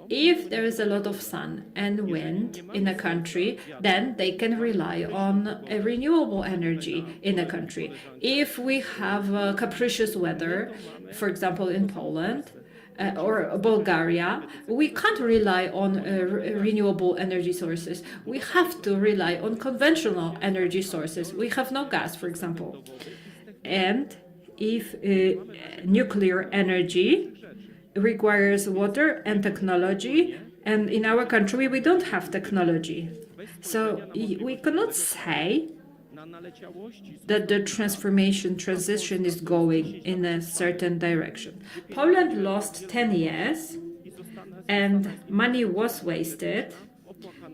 If there is a lot of sun and wind in a country, then they can rely on a renewable energy in a country. If we have capricious weather, for example in Poland, or Bulgaria, we can't rely on renewable energy sources. We have to rely on conventional energy sources. We have no gas, for example. And if nuclear energy requires water and technology, and in our country we don't have technology. So we cannot say that the transition is going in a certain direction. Poland lost 10 years and money was wasted.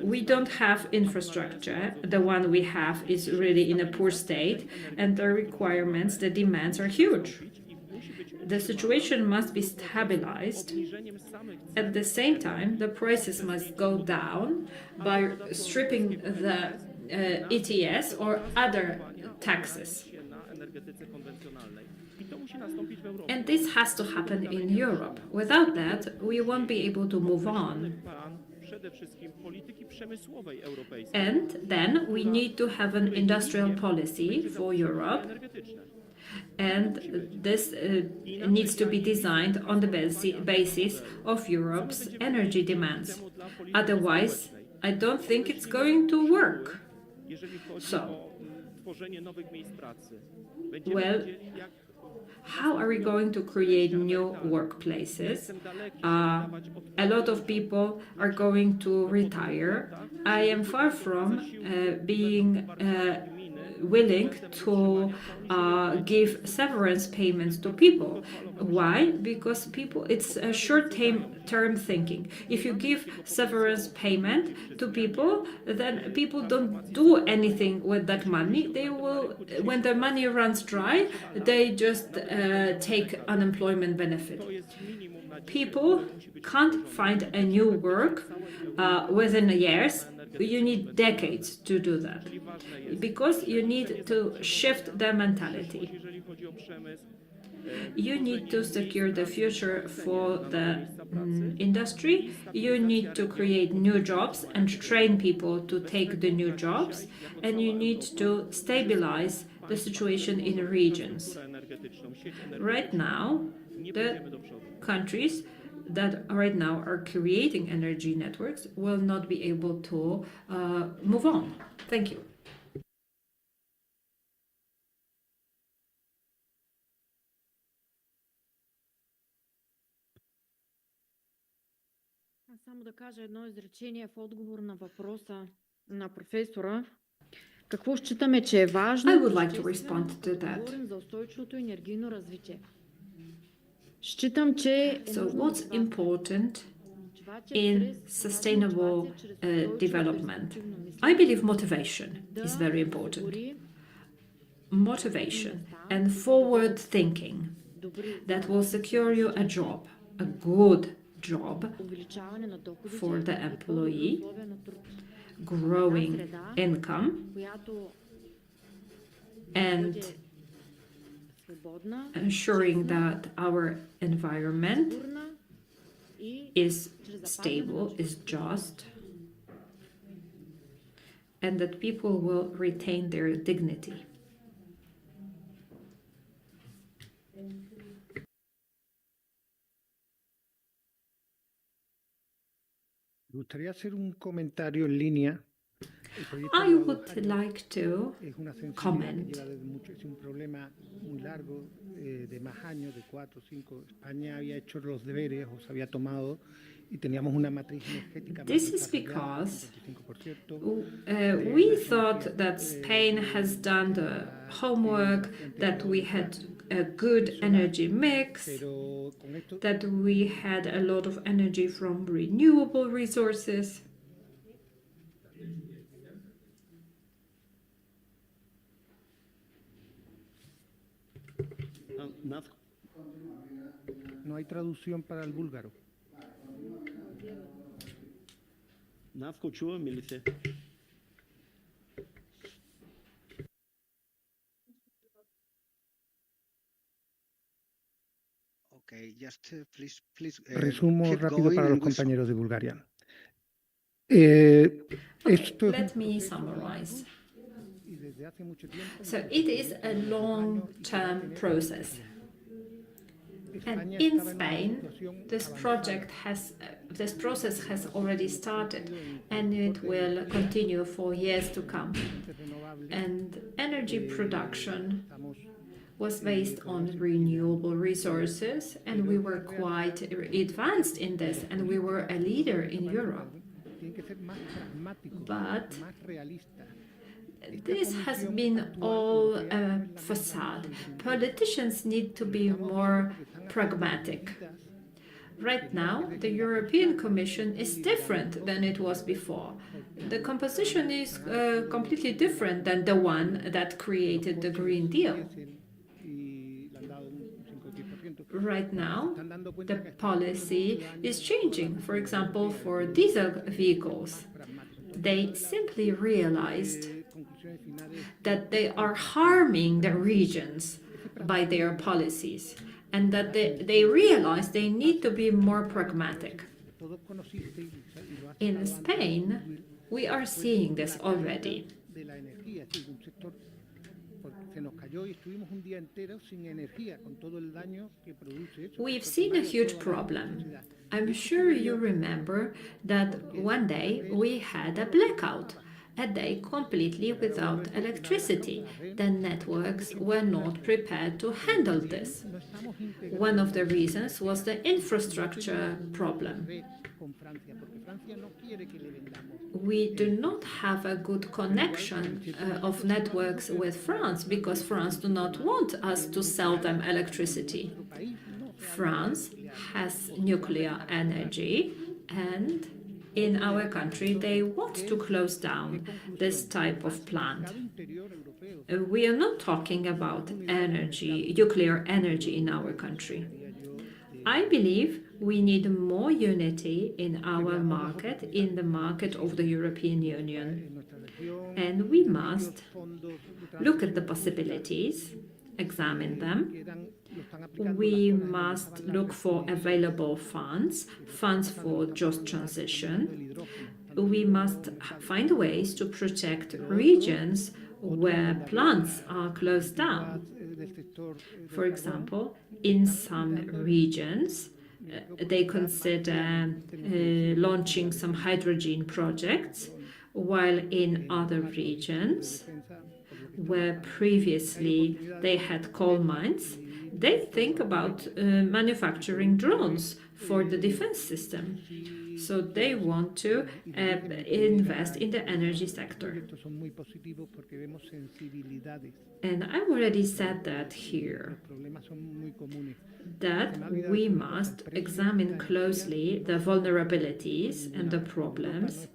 We don't have infrastructure. The one we have is really in a poor state, and the requirements, the demands are huge. The situation must be stabilized. At the same time, the prices must go down by stripping the ETS or other taxes. And this has to happen in Europe. Without that, we won't be able to move on. And then we need to have an industrial policy for Europe. And this needs to be designed on the basis of Europe's energy demands. Otherwise, I don't think it's going to work. So, well, how are we going to create new workplaces? A lot of people are going to retire. I am far from being willing to give severance payments to people. Why? Because it's a short-term thinking. If you give severance payment to people, then people don't do anything with that money. They will, when the money runs dry, they just take unemployment benefit. People can't find a new work within years. You need decades to do that, because you need to shift the mentality. You need to secure the future for the industry. You need to create new jobs and train people to take the new jobs. And you need to stabilize the situation in regions. Right now, the countries that right now are creating energy networks will not be able to move on. Thank you. само да кажа едно изречение в отговор на въпроса на професора. Какво считаме, че е важно? I would like to respond to that. Говорим за устойчивото енергийно развитие. Считам, че So what's important in sustainable development? I believe motivation is very important. Motivation and forward thinking that will secure you a job, a good job for the employee, growing income, and ensuring that our environment is stable, is just, and that people will retain their dignity. Me gustaría hacer un comentario en línea. I would like to comment. Es un problema muy largo, de más años, de 4 o 5. España había hecho los deberes o se había tomado y teníamos una matriz energética. This is because we thought that Spain has done the homework, that we had a good energy mix, that we had a lot of energy from renewable resources. No hay traducción para el búlgaro. Навко чуваме ли се? Okay, just please. Resumo keep rápido going para and los compañeros de Bulgaria. Let me summarize. So it is a long-term process. And in Spain, this process has already started, and it will continue for years to come. And energy production was based on renewable resources, and we were quite advanced in this, and we were a leader in Europe. But this has been all a facade. Politicians need to be more pragmatic. Right now, the European Commission is different than it was before. The composition is completely different than the one that created the Green Deal. Right now, the policy is changing. For example, for diesel vehicles, they simply realized that they are harming the regions by their policies, and that they realize they need to be more pragmatic. In Spain, we are seeing this already. We've seen a huge problem. I'm sure you remember that one day we had a blackout, a day completely without electricity. The networks were not prepared to handle this. One of the reasons was the infrastructure problem. We do not have a good connection of networks with France because France do not want us to sell them electricity. France has nuclear energy, and in our country they want to close down this type of plant. We are not talking about energy, nuclear energy in our country. I believe we need more unity in our market, in the market of the European Union. And we must look at the possibilities, examine them. We must look for available funds for just transition. We must find ways to protect regions where plants are closed down. For example, in some regions, they consider launching some hydrogen projects, while in other regions, where previously they had coal mines, they think about manufacturing drones for the defense system. So they want to invest in the energy sector. And I already said that here, that we must examine closely the vulnerabilities and the problems.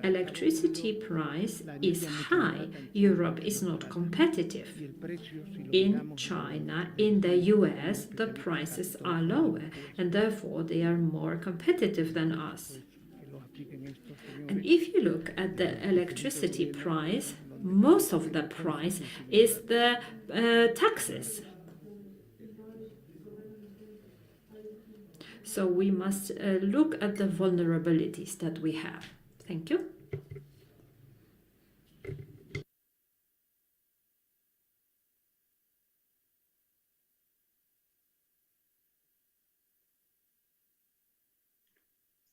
Electricity price is high. Europe is not competitive. In China, in the US, the prices are lower, and therefore they are more competitive than us. And if you look at the electricity price, most of the price is the taxes. So we must look at the vulnerabilities that we have. Thank you.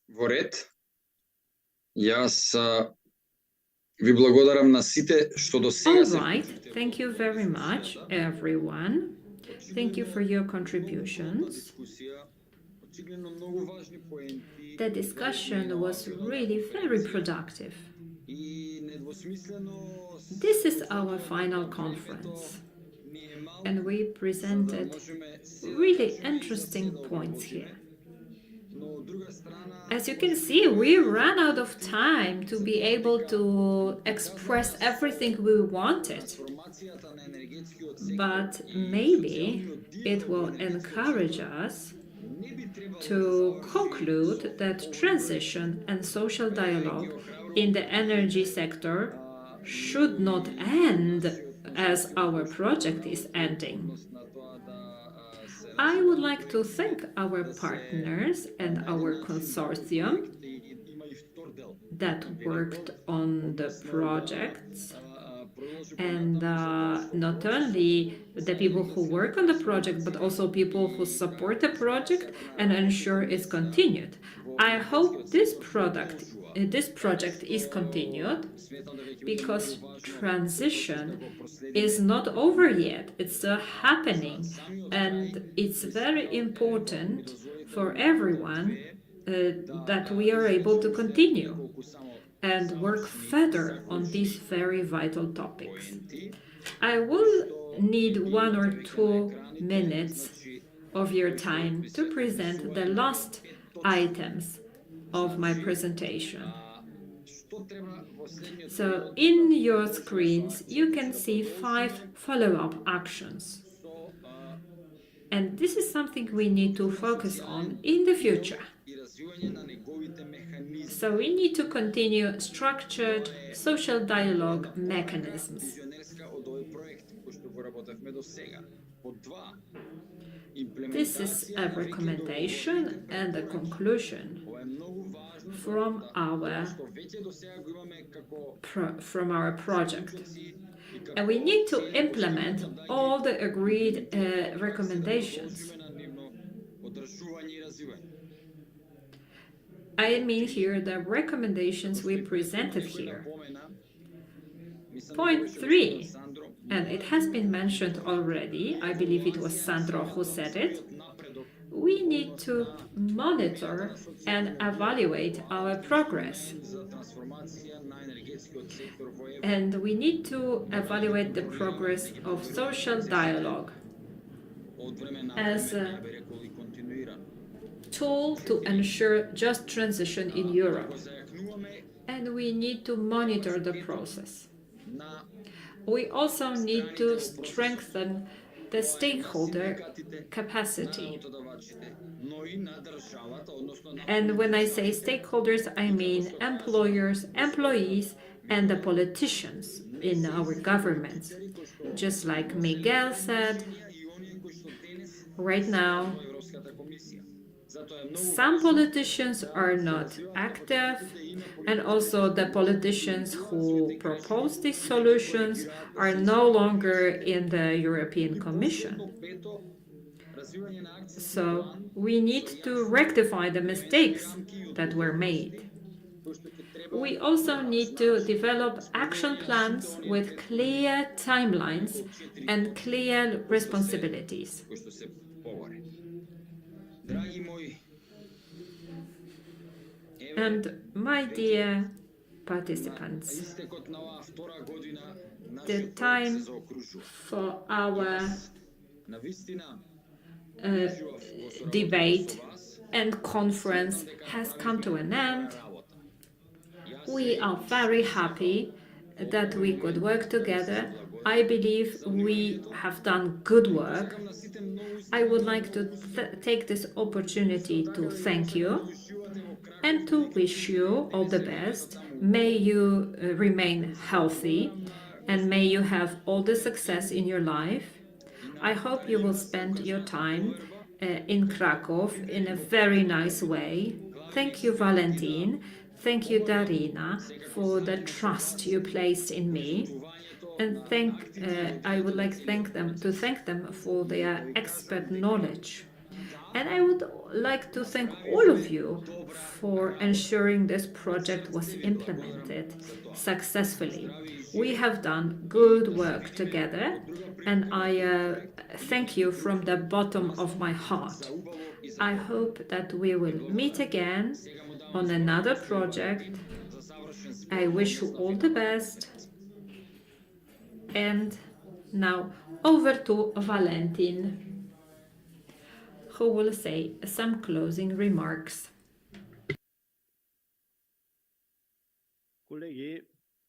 Во ред. Јас ви благодарам на сите што до сега All right. Thank you very much, everyone. Thank you for your contributions. The discussion was really very productive. This is our final conference, and we presented really interesting points here. As you can see, we ran out of time to be able to express everything we wanted. But maybe it will encourage us to conclude that transition and social dialogue in the energy sector should not end as our project is ending. I would like to thank our partners and our consortium that worked on the projects, and not only the people who work on the project, but also people who support the project and ensure it's continued. I hope this project is continued, because transition is not over yet. It's still happening, and it's very important for everyone that we are able to continue and work further on these very vital topics. I will need 1 or 2 minutes of your time to present the last items of my presentation. So in your screens, you can see 5 follow-up actions. And this is something we need to focus on in the future. So we need to continue structured social dialogue mechanisms. This is a recommendation and a conclusion from our project. And we need to implement all the agreed recommendations. I mean here the recommendations we presented here. Point 3, and it has been mentioned already, I believe it was Sandro who said it, we need to monitor and evaluate our progress. And we need to evaluate the progress of social dialogue as a tool to ensure just transition in Europe. And we need to monitor the process. We also need to strengthen the stakeholder capacity. And when I say stakeholders, I mean employers, employees, and the politicians in our governments. Just like Miguel said, right now, some politicians are not active, and also the politicians who propose these solutions are no longer in the European Commission. So we need to rectify the mistakes that were made. We also need to develop action plans with clear timelines and clear responsibilities. And my dear participants, the time for our debate and conference has come to an end. We are very happy that we could work together. I believe we have done good work. I would like to take this opportunity to thank you and to wish you all the best. May you remain healthy and may you have all the success in your life. I hope you will spend your time in Krakow in a very nice way. Thank you, Valentin. Thank you, Darina, for the trust you placed in me. And I would like to thank them for their expert knowledge. And I would like to thank all of you for ensuring this project was implemented successfully. We have done good work together, and I thank you from the bottom of my heart. I hope that we will meet again on another project. I wish you all the best. And now over to Valentin, who will say some closing remarks. Колеги,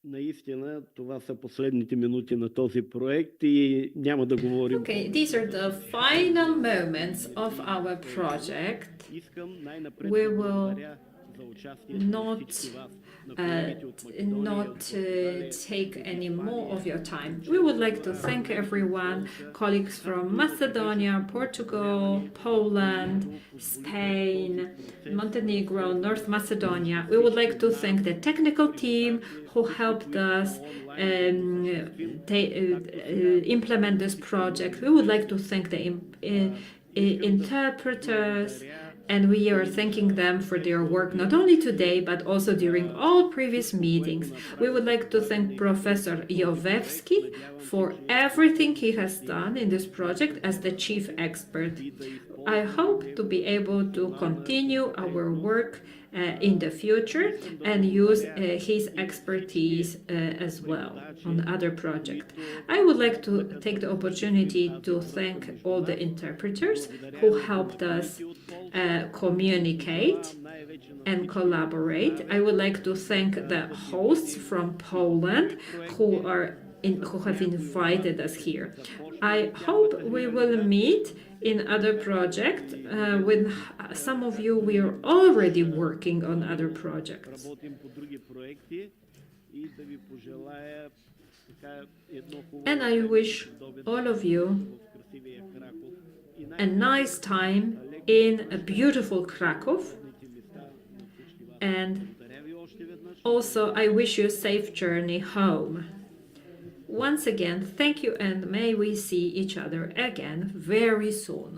наистина това са последните минути на този проект и няма да говорим. Okay, these are the final moments of our project. Искам най-напред We да will благодаря за участието на всички вас, на колегите от Македония, от take any more of your time. We would like to thank everyone, colleagues from Macedonia, Portugal, Poland, Spain, Montenegro, North Macedonia. We would like to thank the technical team who helped us implement this project. We would like to thank the interpreters, and we are thanking them for their work not only today but also during all previous meetings. We would like to thank Professor Jovevski for everything he has done in this project as the chief expert. I hope to be able to continue our work in the future and use his expertise as well on other projects. I would like to take the opportunity to thank all the interpreters who helped us communicate and collaborate. I would like to thank the hosts from Poland who have invited us here. I hope we will meet in other projects. With some of you, we are already working on other projects. And I wish all of you a nice time in a beautiful Krakow. And also, I wish you a safe journey home. Once again, thank you, and may we see each other again very soon.